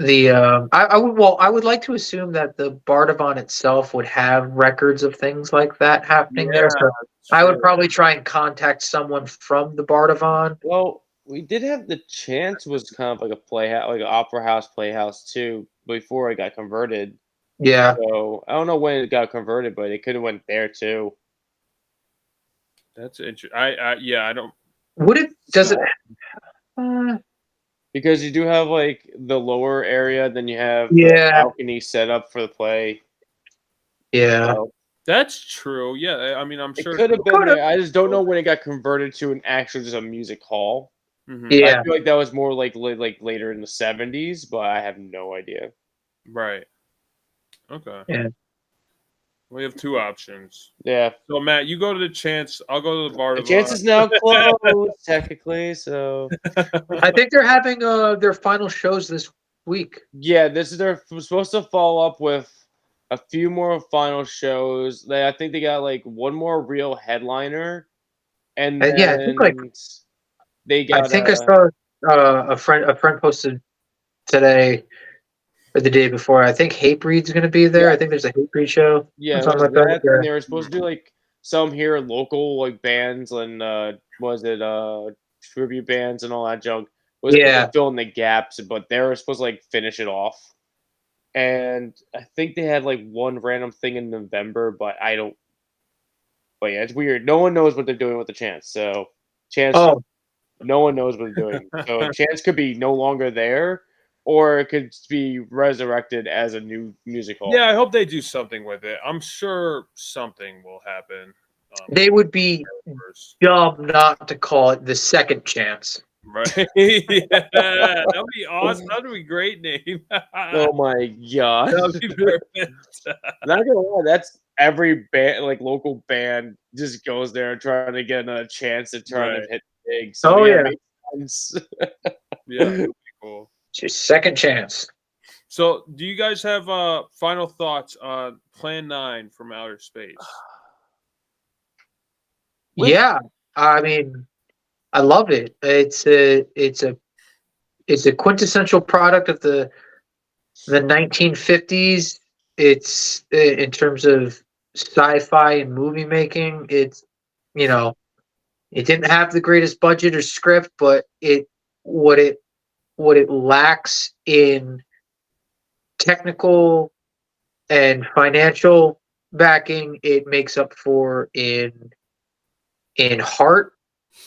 Speaker 4: I would like to assume that the Bardavon itself would have records of things like that happening there. So I would probably try and contact someone from the Bardavon.
Speaker 2: Well, we did have the chance was kind of like a playhouse, like an opera house playhouse too, before it got converted.
Speaker 4: Yeah.
Speaker 2: So I don't know when it got converted, but it could have went there too.
Speaker 1: That's interesting. I don't.
Speaker 4: Would it? Does it?
Speaker 2: Because you do have like the lower area, then you have the
Speaker 4: Yeah.
Speaker 2: balcony set up for the play.
Speaker 4: Yeah.
Speaker 2: So
Speaker 1: That's true. Yeah, I mean, I'm
Speaker 2: it
Speaker 1: sure
Speaker 2: could have been there. I just don't know when it got converted to an actual just a music hall.
Speaker 1: Mhm.
Speaker 4: Yeah.
Speaker 2: I feel like that was more like later in the 70s, but I have no idea.
Speaker 1: Right. Okay.
Speaker 4: Yeah.
Speaker 1: We have two options.
Speaker 2: Yeah.
Speaker 1: So Matt, you go to the Chance. I'll go to the Bardavon.
Speaker 2: The chance is now closed, technically. So
Speaker 4: I think they're having their final shows this week.
Speaker 2: yeah, this is they're supposed to follow up with a few more final shows. I think they got like one more real headliner, and then
Speaker 4: Yeah, I think like
Speaker 2: they got.
Speaker 4: I think I saw a friend posted today or the day before. I think Hatebreed's going to be there.
Speaker 2: Yeah.
Speaker 4: I think there's a Hatebreed show.
Speaker 2: Yeah,
Speaker 4: something
Speaker 2: there's
Speaker 4: like
Speaker 2: that,
Speaker 4: that.
Speaker 2: and they were supposed to do like some here local like bands and was it tribute bands and all that junk. Was supposed
Speaker 4: Yeah.
Speaker 2: to fill in the gaps, but they were supposed to like finish it off. And I think they had like one random thing in November, but I don't. But yeah, it's weird. No one knows what they're doing with the Chance. So Chance,
Speaker 4: Oh,
Speaker 2: no one knows what they're doing. So Chance could be no longer there, or it could be resurrected as a new music hall.
Speaker 1: Yeah, I hope they do something with it. I'm sure something will happen.
Speaker 4: they would be dumb not to call it the Second Chance.
Speaker 1: Right. Yeah, that'd be awesome. That'd be a great name.
Speaker 2: Oh my god.
Speaker 1: That'd be perfect.
Speaker 2: Not gonna lie, that's every band, like local band, just goes there trying to get a chance to try
Speaker 1: Right.
Speaker 2: to hit big. So
Speaker 4: Oh, yeah.
Speaker 2: it makes sense.
Speaker 1: Yeah, that'd be cool.
Speaker 4: Just Second Chance.
Speaker 1: So, do you guys have final thoughts on Plan 9 from Outer Space?
Speaker 4: Yeah, I mean, I love it. It's a quintessential product of the 1950s. It's in terms of sci-fi and movie making. It's it didn't have the greatest budget or script, but what it lacks in technical and financial backing, it makes up for in heart.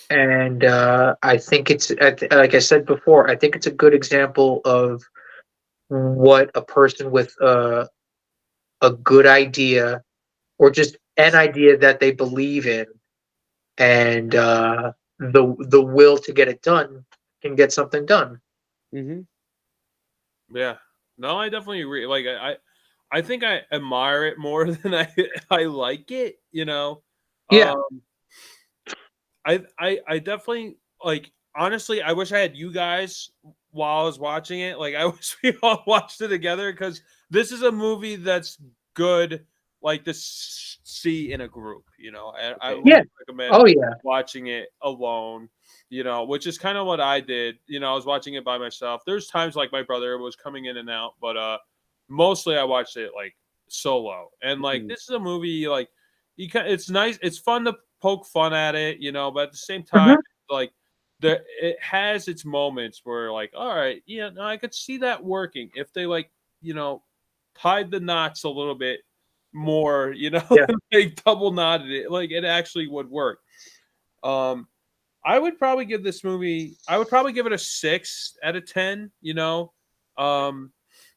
Speaker 4: And I think it's like I said before, I think it's a good example of what a person with a good idea or just an idea that they believe in and the will to get it done can get something done.
Speaker 2: Mm-hmm.
Speaker 1: Yeah. No, I definitely agree. Like I think I admire it more than I like it, you know.
Speaker 4: Yeah.
Speaker 1: I definitely like honestly I wish I had you guys while I was watching it. Like I wish we all watched it together because this is a movie that's good like to see in a group, you know. And I
Speaker 4: Yeah.
Speaker 1: wouldn't recommend
Speaker 4: Oh yeah.
Speaker 1: watching it alone, you know, which is kind of what I did. You know, I was watching it by myself. There's times like my brother was coming in and out, but mostly I watched it like solo. And like this is a movie like it's nice, it's fun to poke fun at it, but at the same time, like it has its moments where like, all right, yeah, no, I could see that working if they like, tied the knots a little bit more,
Speaker 4: Yeah.
Speaker 1: they double knotted it, like it actually would work. I would probably give this movie, I would probably give it a 6 out of 10,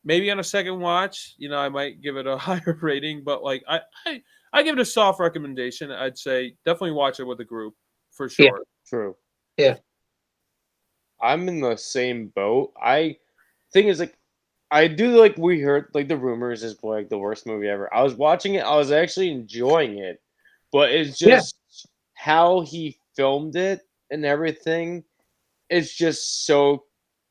Speaker 1: maybe on a second watch, I might give it a higher rating, but like I give it a soft recommendation. I'd say definitely watch it with a group for
Speaker 4: Yeah.
Speaker 1: sure.
Speaker 2: True.
Speaker 4: Yeah.
Speaker 2: I'm in the same boat. Thing is, like, I do like we heard like the rumors is like the worst movie ever. I was watching it, I was actually enjoying it, but it's
Speaker 4: Yeah.
Speaker 2: just how he filmed it and everything. It's just so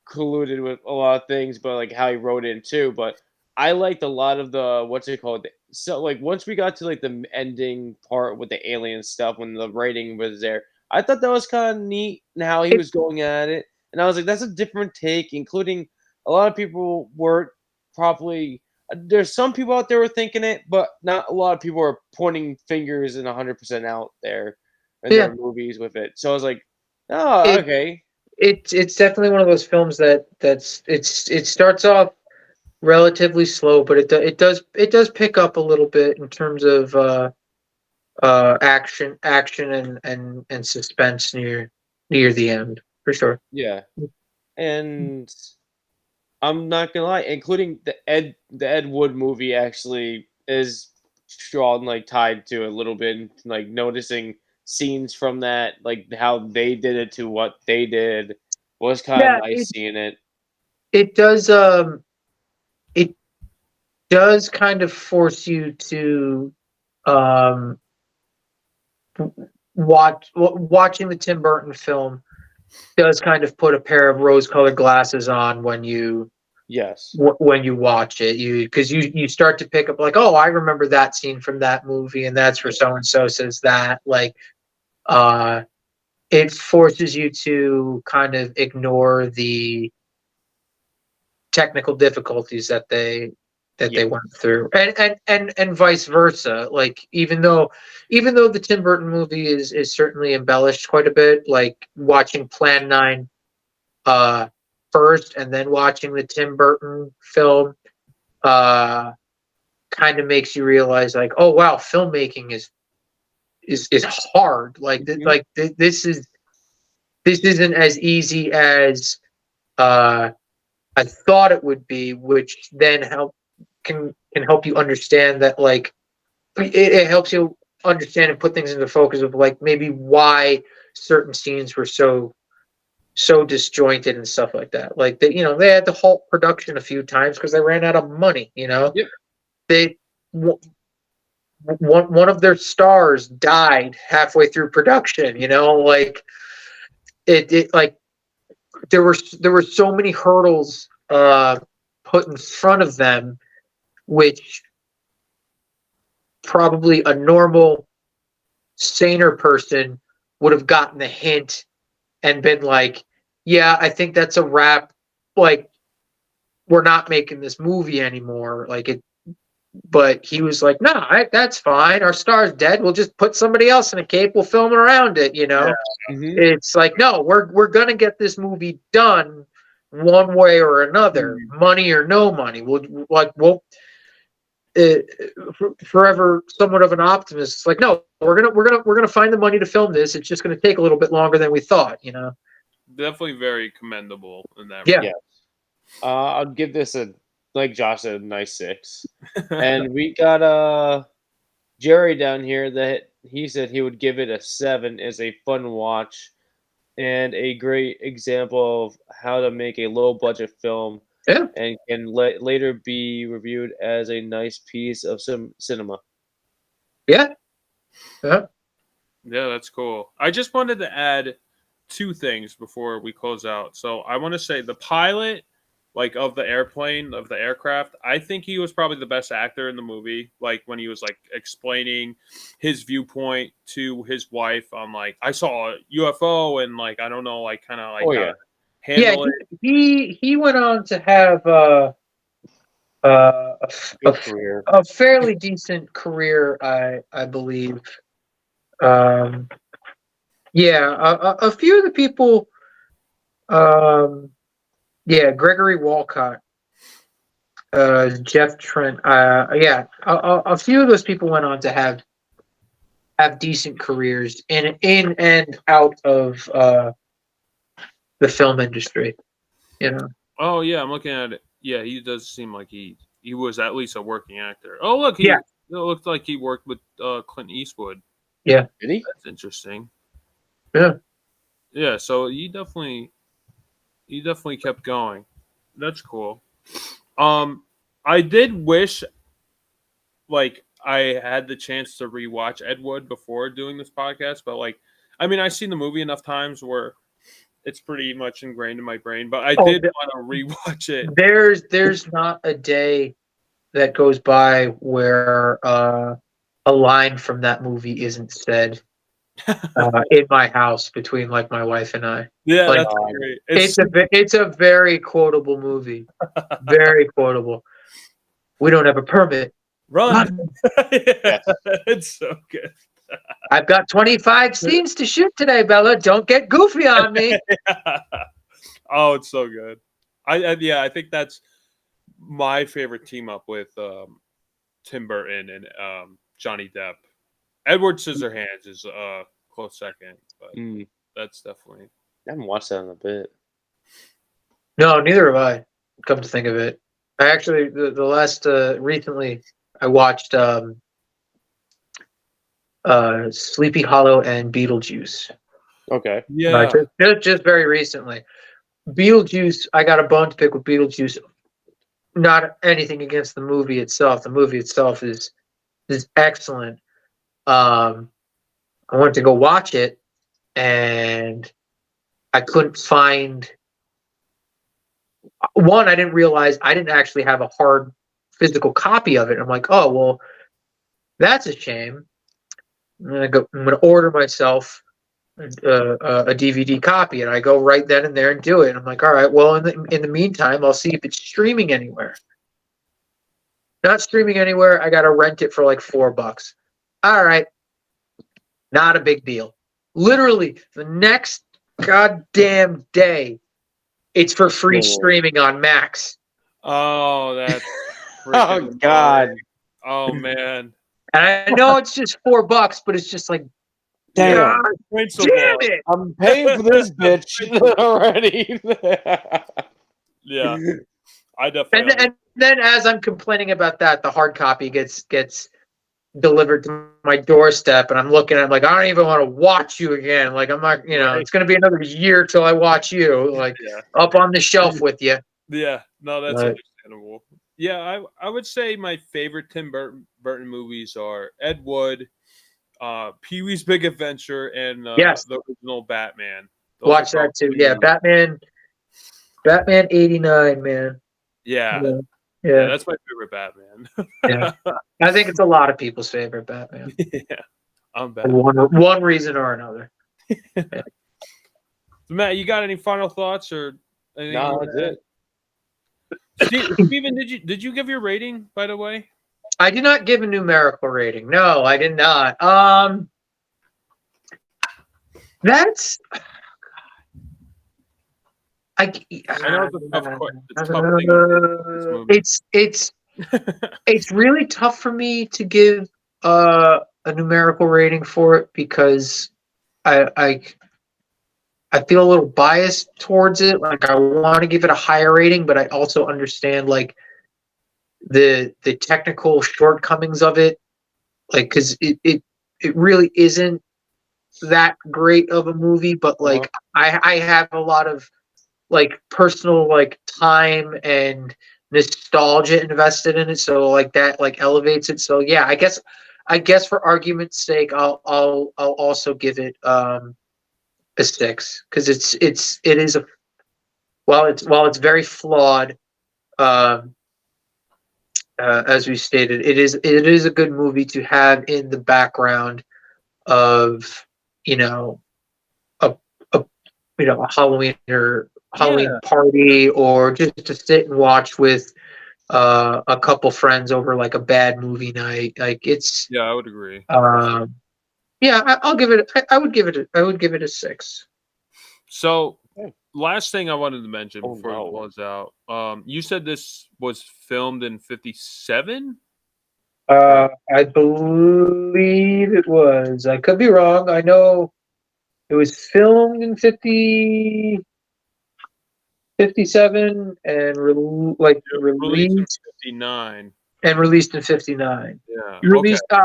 Speaker 2: colluded with a lot of things, but like how he wrote it too. But I liked a lot of the what's it called? So like once we got to like the ending part with the alien stuff when the writing was there, I thought that was kind of neat and how he was going at it. And I was like, that's a different take, including a lot of people weren't probably. There's some people out there were thinking it, but not a lot of people are pointing fingers and 100% out there in
Speaker 4: Yeah.
Speaker 2: their movies with it. So I was like, oh,
Speaker 4: It-
Speaker 2: okay.
Speaker 4: It's definitely one of those films it starts off relatively slow, but it does pick up a little bit in terms of action and suspense near the end, for sure.
Speaker 2: Yeah. And I'm not gonna lie, including the Ed Wood movie actually is strong, like tied to a little bit, and, like noticing scenes from that, like how they did it to what they did was kind of
Speaker 4: Yeah,
Speaker 2: nice seeing it.
Speaker 4: it does kind of force you to um watching the Tim Burton film does kind of put a pair of rose-colored glasses on when you
Speaker 2: Yes.
Speaker 4: when you watch it, because you start to pick up like, oh, I remember that scene from that movie, and that's where so and so says that. Like, it forces you to kind of ignore the technical difficulties that they went through, and vice versa. Like, even though the Tim Burton movie is certainly embellished quite a bit, like watching Plan 9 first and then watching the Tim Burton film kind of makes you realize, like, oh wow, filmmaking is hard. Like this isn't as easy as I thought it would be, which then can help you understand that, like, it helps you understand and put things into focus of like maybe why certain scenes were so disjointed and stuff like that. Like they had to halt production a few times because they ran out of money.
Speaker 2: Yep.
Speaker 4: They one of their stars died halfway through production. Like it like there were so many hurdles put in front of them, which probably a normal, saner person would have gotten the hint and been like, yeah, I think that's a wrap. Like, we're not making this movie anymore. Like it, but he was like, no, that's fine. Our star's dead. We'll just put somebody else in a cape. We'll film around it.
Speaker 2: Mm-hmm.
Speaker 4: It's like, no, we're gonna get this movie done one way or another, money or no money. We'll forever somewhat of an optimist. It's like, no, we're gonna find the money to film this. It's just gonna take a little bit longer than we thought.
Speaker 1: Definitely very commendable in that.
Speaker 4: Yeah.
Speaker 2: Yes. I'll give this like Josh said, a nice 6. And we got Jerry down here that he said he would give it a 7. Is a fun watch and a great example of how to make a low budget film.
Speaker 4: Yeah.
Speaker 2: And can later be reviewed as a nice piece of some cinema.
Speaker 4: Yeah.
Speaker 1: Yeah, that's cool. I just wanted to add 2 things before we close out. So I want to say the pilot, like, of the aircraft, I think he was probably the best actor in the movie. Like, when he was like explaining his viewpoint to his wife on, like, I saw a UFO and, like, I don't know, like, kind of like handle it.
Speaker 4: He went on to have
Speaker 2: Good career.
Speaker 4: a fairly decent career, I believe. Yeah, a few of the people. Yeah, Gregory Walcott, Jeff Trent. Yeah, a few of those people went on to have decent careers in and out of the film industry. You know.
Speaker 1: Oh yeah, I'm looking at it. Yeah, he does seem like he was at least a working actor. Oh look,
Speaker 4: Yeah.
Speaker 1: it looked like he worked with Clint Eastwood.
Speaker 4: Yeah.
Speaker 2: Did he?
Speaker 1: That's interesting.
Speaker 4: Yeah.
Speaker 1: Yeah, so he definitely kept going. That's cool. I did wish like I had the chance to rewatch Ed Wood before doing this podcast, but like I mean I've seen the movie enough times where it's pretty much ingrained in my brain, but I did want to rewatch it.
Speaker 4: There's not a day that goes by where a line from that movie isn't said in my house between like my wife and I.
Speaker 1: Yeah,
Speaker 4: Like,
Speaker 1: that's great.
Speaker 4: It's a very quotable movie. Very quotable. We don't have a permit.
Speaker 1: Run.
Speaker 2: Yes.
Speaker 1: It's so good.
Speaker 4: I've got 25 scenes to shoot today, Bella. Don't get goofy on me.
Speaker 1: Oh, it's so good. I think that's my favorite team up with Tim Burton and Johnny Depp. Edward Scissorhands is a close second, but that's definitely.
Speaker 2: I haven't watched that in a bit.
Speaker 4: No, neither have I. Come to think of it, I actually the last recently I watched Sleepy Hollow and Beetlejuice.
Speaker 2: Okay.
Speaker 1: Yeah.
Speaker 4: Just very recently. Beetlejuice, I got a bone to pick with Beetlejuice. Not anything against the movie itself. The movie itself is excellent. I went to go watch it, and I couldn't find one. I didn't realize I didn't actually have a hard physical copy of it. I'm like, oh well, that's a shame. I'm gonna order myself a DVD copy, and I go right then and there and do it. And I'm like, all right, well, in the meantime, I'll see if it's streaming anywhere. Not streaming anywhere. I gotta rent it for like $4. All right, not a big deal. Literally, the next goddamn day, it's for free streaming on Max.
Speaker 1: Oh, that's.
Speaker 2: Oh God.
Speaker 1: Oh man.
Speaker 4: And I know it's just $4, but it's just like,
Speaker 2: Damn.
Speaker 4: damn it!
Speaker 2: I'm paying for this bitch already.
Speaker 1: Yeah, I definitely.
Speaker 4: And then as I'm complaining about that, the hard copy gets delivered to my doorstep, and I'm looking at it, I'm like, I don't even want to watch you again. Like, I'm not, it's going to be another year till I watch you, like, up on the shelf with you.
Speaker 1: Yeah, no, that's understandable. Yeah, I would say my favorite Tim Burton movies are Ed Wood, Pee-wee's Big Adventure, and the original Batman.
Speaker 4: Watch that too. Yeah, Batman 89, man.
Speaker 1: Yeah, that's my favorite Batman.
Speaker 4: Yeah, I think it's a lot of people's favorite Batman.
Speaker 1: Yeah, I'm Batman.
Speaker 4: One reason or another.
Speaker 1: So, Matt, you got any final thoughts or anything?
Speaker 2: No, that's it.
Speaker 1: Steven, did you give your rating, by the way?
Speaker 4: I did not give a numerical rating. No, I did not. That's. I
Speaker 1: know it's
Speaker 4: it's really tough for me to give a numerical rating for it because I feel a little biased towards it. Like, I want to give it a higher rating, but I also understand like the technical shortcomings of it, like, because it really isn't that great of a movie. But like, I have a lot of like personal like time and nostalgia invested in it, so like that like elevates it. So yeah, I guess for argument's sake, I'll also give it a 6 because it is a while it's very flawed, as we stated, it is a good movie to have in the background of a Halloween party, or just to sit and watch with a couple friends over like a bad movie night. Like, it's
Speaker 1: I would agree.
Speaker 4: Yeah, I'll give it. I would give it. I would give it a 6.
Speaker 1: So,
Speaker 2: Yeah.
Speaker 1: last thing I wanted to mention
Speaker 2: Oh,
Speaker 1: before
Speaker 2: no.
Speaker 1: we close out. You said this was filmed in 57?
Speaker 4: I believe it was. I could be wrong. I know it was filmed in 57 and
Speaker 1: Released in
Speaker 4: released
Speaker 1: 59.
Speaker 4: and released in 59.
Speaker 1: Yeah. Okay.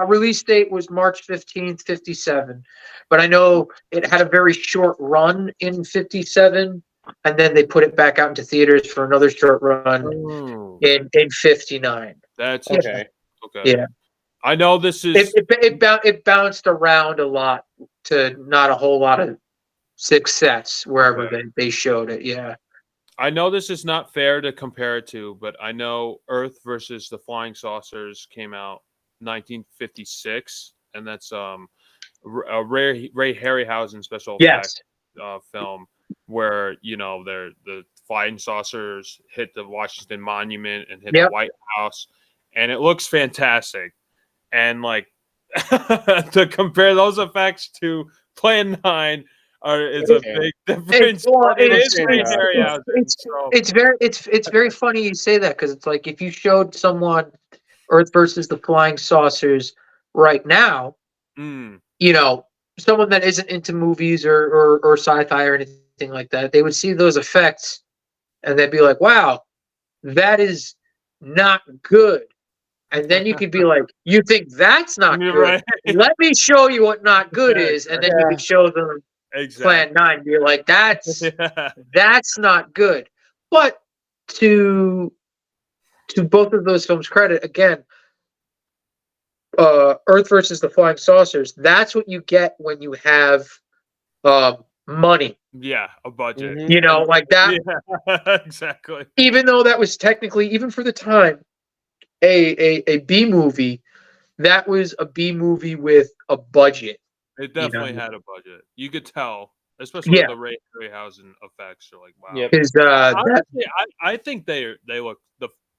Speaker 4: Release date was March 15th, 57. But I know it had a very short run in 57, and then they put it back out into theaters for another short run
Speaker 1: Oh,
Speaker 4: in 59.
Speaker 1: that's
Speaker 2: Okay.
Speaker 1: okay.
Speaker 4: Yeah.
Speaker 1: I know this is
Speaker 4: It bounced around a lot to not a whole lot of success wherever
Speaker 1: Okay.
Speaker 4: they showed it. Yeah.
Speaker 1: I know this is not fair to compare it to, but I know Earth versus the Flying Saucers came out 1956, and that's a Ray Harryhausen special effects
Speaker 4: Yes.
Speaker 1: film where the flying saucers hit the Washington Monument and hit the
Speaker 4: Yep.
Speaker 1: White House, and it looks fantastic. And like to compare those effects to Plan 9 is a
Speaker 2: Okay.
Speaker 1: big difference.
Speaker 4: Well,
Speaker 1: But it is
Speaker 2: it's-
Speaker 1: Ray
Speaker 2: it's-
Speaker 1: Harryhausen. So
Speaker 4: It's very funny you say that because it's like if you showed someone Earth versus the Flying Saucers right now, someone that isn't into movies or sci-fi or anything like that, they would see those effects and they'd be like, "Wow, that is not good." And then you could be like, "You think that's not
Speaker 1: You're
Speaker 4: good?
Speaker 1: right.
Speaker 4: Let me show you what not good
Speaker 1: Yeah,
Speaker 4: is." And then you could show them Plan
Speaker 1: Exactly.
Speaker 4: 9 and be like, "That's
Speaker 1: Yeah.
Speaker 4: that's not good." But to both of those films' credit, again, Earth versus the Flying Saucers, that's what you get when you have money.
Speaker 1: Yeah, a budget.
Speaker 2: Mhm.
Speaker 4: Like that.
Speaker 1: Yeah, exactly.
Speaker 4: Even though that was technically, even for the time, a B movie, that was a B movie with a budget.
Speaker 1: It
Speaker 4: You know?
Speaker 1: definitely had a budget. You could tell, especially with
Speaker 4: Yeah,
Speaker 1: the Ray Harryhausen effects. You're like, wow.
Speaker 2: Yep.
Speaker 4: because that
Speaker 1: Honestly, I think the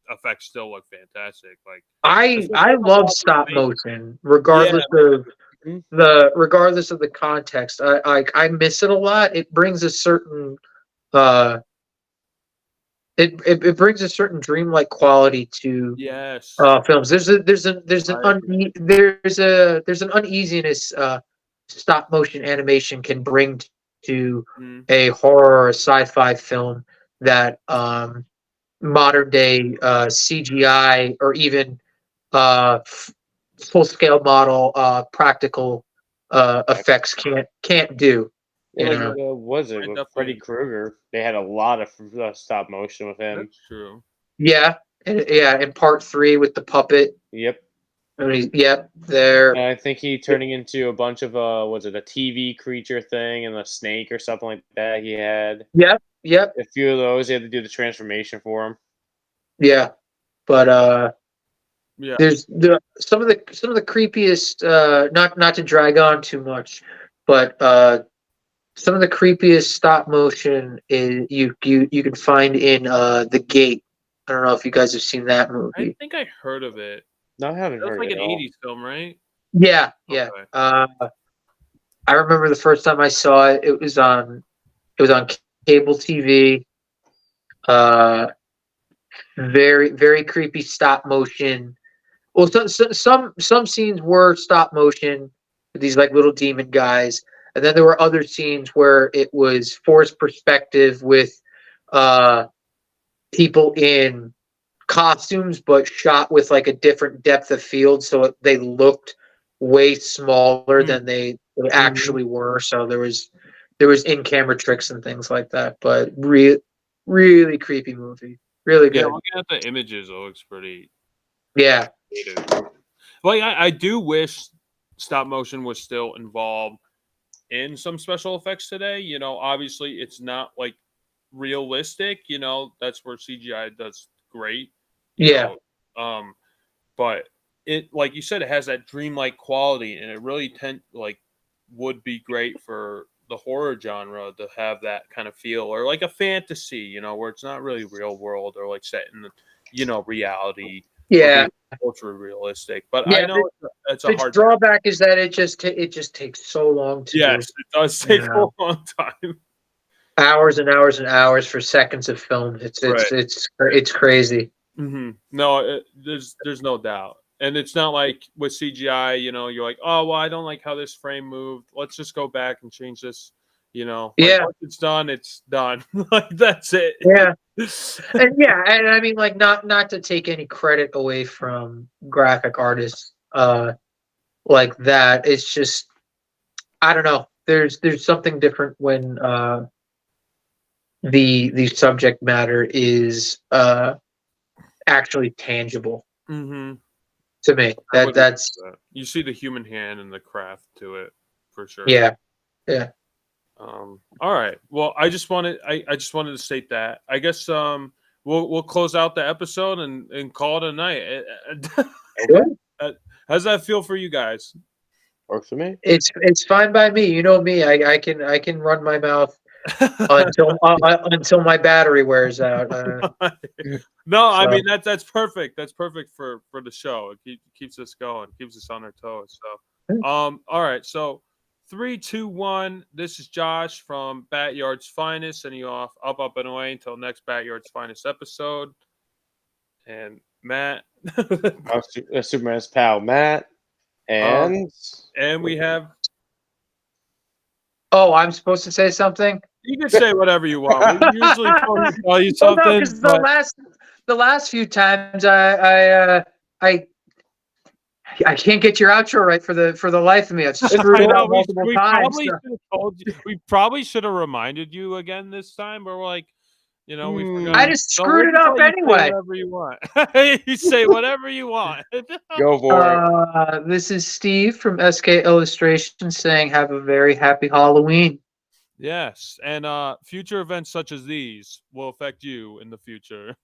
Speaker 1: effects still look fantastic. Like
Speaker 4: I love stop motion, regardless of
Speaker 2: Mhm.
Speaker 4: the context. I miss it a lot. It brings a certain it brings a certain dreamlike quality to
Speaker 1: yes,
Speaker 4: films. There's
Speaker 1: I agree.
Speaker 4: an uneasiness stop motion animation can bring to
Speaker 1: Mhm.
Speaker 4: a horror or sci-fi film that modern day CGI or even full scale model practical effects can't do. You
Speaker 2: Well,
Speaker 4: know.
Speaker 2: was it
Speaker 1: I
Speaker 2: with Freddy
Speaker 1: definitely.
Speaker 2: Krueger? They had a lot of stop motion with him.
Speaker 1: That's true.
Speaker 4: Yeah, in part 3 with the puppet.
Speaker 2: Yep.
Speaker 4: Yep, there.
Speaker 2: And I think he turning into a bunch of was it a TV creature thing and a snake or something like that. He had
Speaker 4: Yep.
Speaker 2: a few of those. He had to do the transformation for him.
Speaker 4: Yeah, but
Speaker 1: Yeah.
Speaker 4: there's some of the creepiest. Not to drag on too much, but some of the creepiest stop motion is you can find in The Gate. I don't know if you guys have seen that
Speaker 1: I
Speaker 4: movie.
Speaker 1: think I heard of it.
Speaker 2: No, I haven't
Speaker 1: That was
Speaker 2: heard
Speaker 1: like
Speaker 2: it
Speaker 1: an
Speaker 2: at all.
Speaker 1: 80s film, right?
Speaker 4: Yeah.
Speaker 1: Okay.
Speaker 4: I remember the first time I saw it. It was on cable TV. Very very creepy stop motion. Well, some scenes were stop motion with these like little demon guys, and then there were other scenes where it was forced perspective with people in costumes, but shot with like a different depth of field, so they looked way smaller than they actually were. So there was in camera tricks and things like that, but really creepy movie, really
Speaker 1: Yeah,
Speaker 4: good.
Speaker 1: looking at the images, it looks pretty
Speaker 4: Yeah.
Speaker 1: creative. Like I do wish stop motion was still involved in some special effects today. Obviously it's not like realistic. That's where CGI does great.
Speaker 4: Yeah.
Speaker 1: But it, like you said, it has that dreamlike quality, and it really would be great for the horror genre to have that kind of feel, or like a fantasy, where it's not really real world or like set in reality.
Speaker 4: Yeah.
Speaker 1: Ultra realistic, but
Speaker 4: Yeah,
Speaker 1: I know it's a
Speaker 4: The
Speaker 1: hard.
Speaker 4: drawback is that it just takes so long to
Speaker 1: Yes,
Speaker 4: do.
Speaker 1: it does take
Speaker 4: Yeah.
Speaker 1: a long time.
Speaker 4: Hours and hours and hours for seconds of film. It's crazy.
Speaker 1: No, there's no doubt, and it's not like with CGI. You know, you're like, oh well, I don't like how this frame moved. Let's just go back and change this. You know, like,
Speaker 4: Yeah.
Speaker 1: once it's done, it's done. Like that's it.
Speaker 4: Yeah. And I mean, like, not to take any credit away from graphic artists like that. It's just, I don't know. There's something different when the subject matter is actually tangible
Speaker 1: Mm-hmm.
Speaker 4: to me. That's
Speaker 1: You see the human hand and the craft to it for sure.
Speaker 4: yeah.
Speaker 1: All right. Well, I just wanted to state that. I guess we'll close out the episode and call it a night.
Speaker 4: Sure.
Speaker 1: How does that feel for you guys?
Speaker 2: Works for me.
Speaker 4: It's fine by me. You know me. I can run my mouth until my battery wears out.
Speaker 1: No, I
Speaker 4: so-
Speaker 1: mean that's perfect. That's perfect for the show. It keeps us going, keeps us on our toes. So, all right. So, 3, 2, 1. This is Josh from BatYard's Finest, sending you off up and away until next BatYard's Finest episode. And Matt,
Speaker 2: Superman's pal Matt, and
Speaker 1: we have.
Speaker 4: Oh, I'm supposed to say something?
Speaker 1: You can say whatever you want. We usually tell you
Speaker 4: Well,
Speaker 1: something.
Speaker 4: no, because the last few times I can't get your outro right for the life of me. I've screwed it up multiple times.
Speaker 1: We probably should have reminded you again this time, but we're like, you know, we forgot.
Speaker 4: I just screwed it up anyway.
Speaker 1: Say whatever you want. You say whatever you want.
Speaker 2: go for it.
Speaker 4: This is Steve from SK Illustrations saying have a very happy Halloween.
Speaker 1: Yes, and future events such as these will affect you in the future.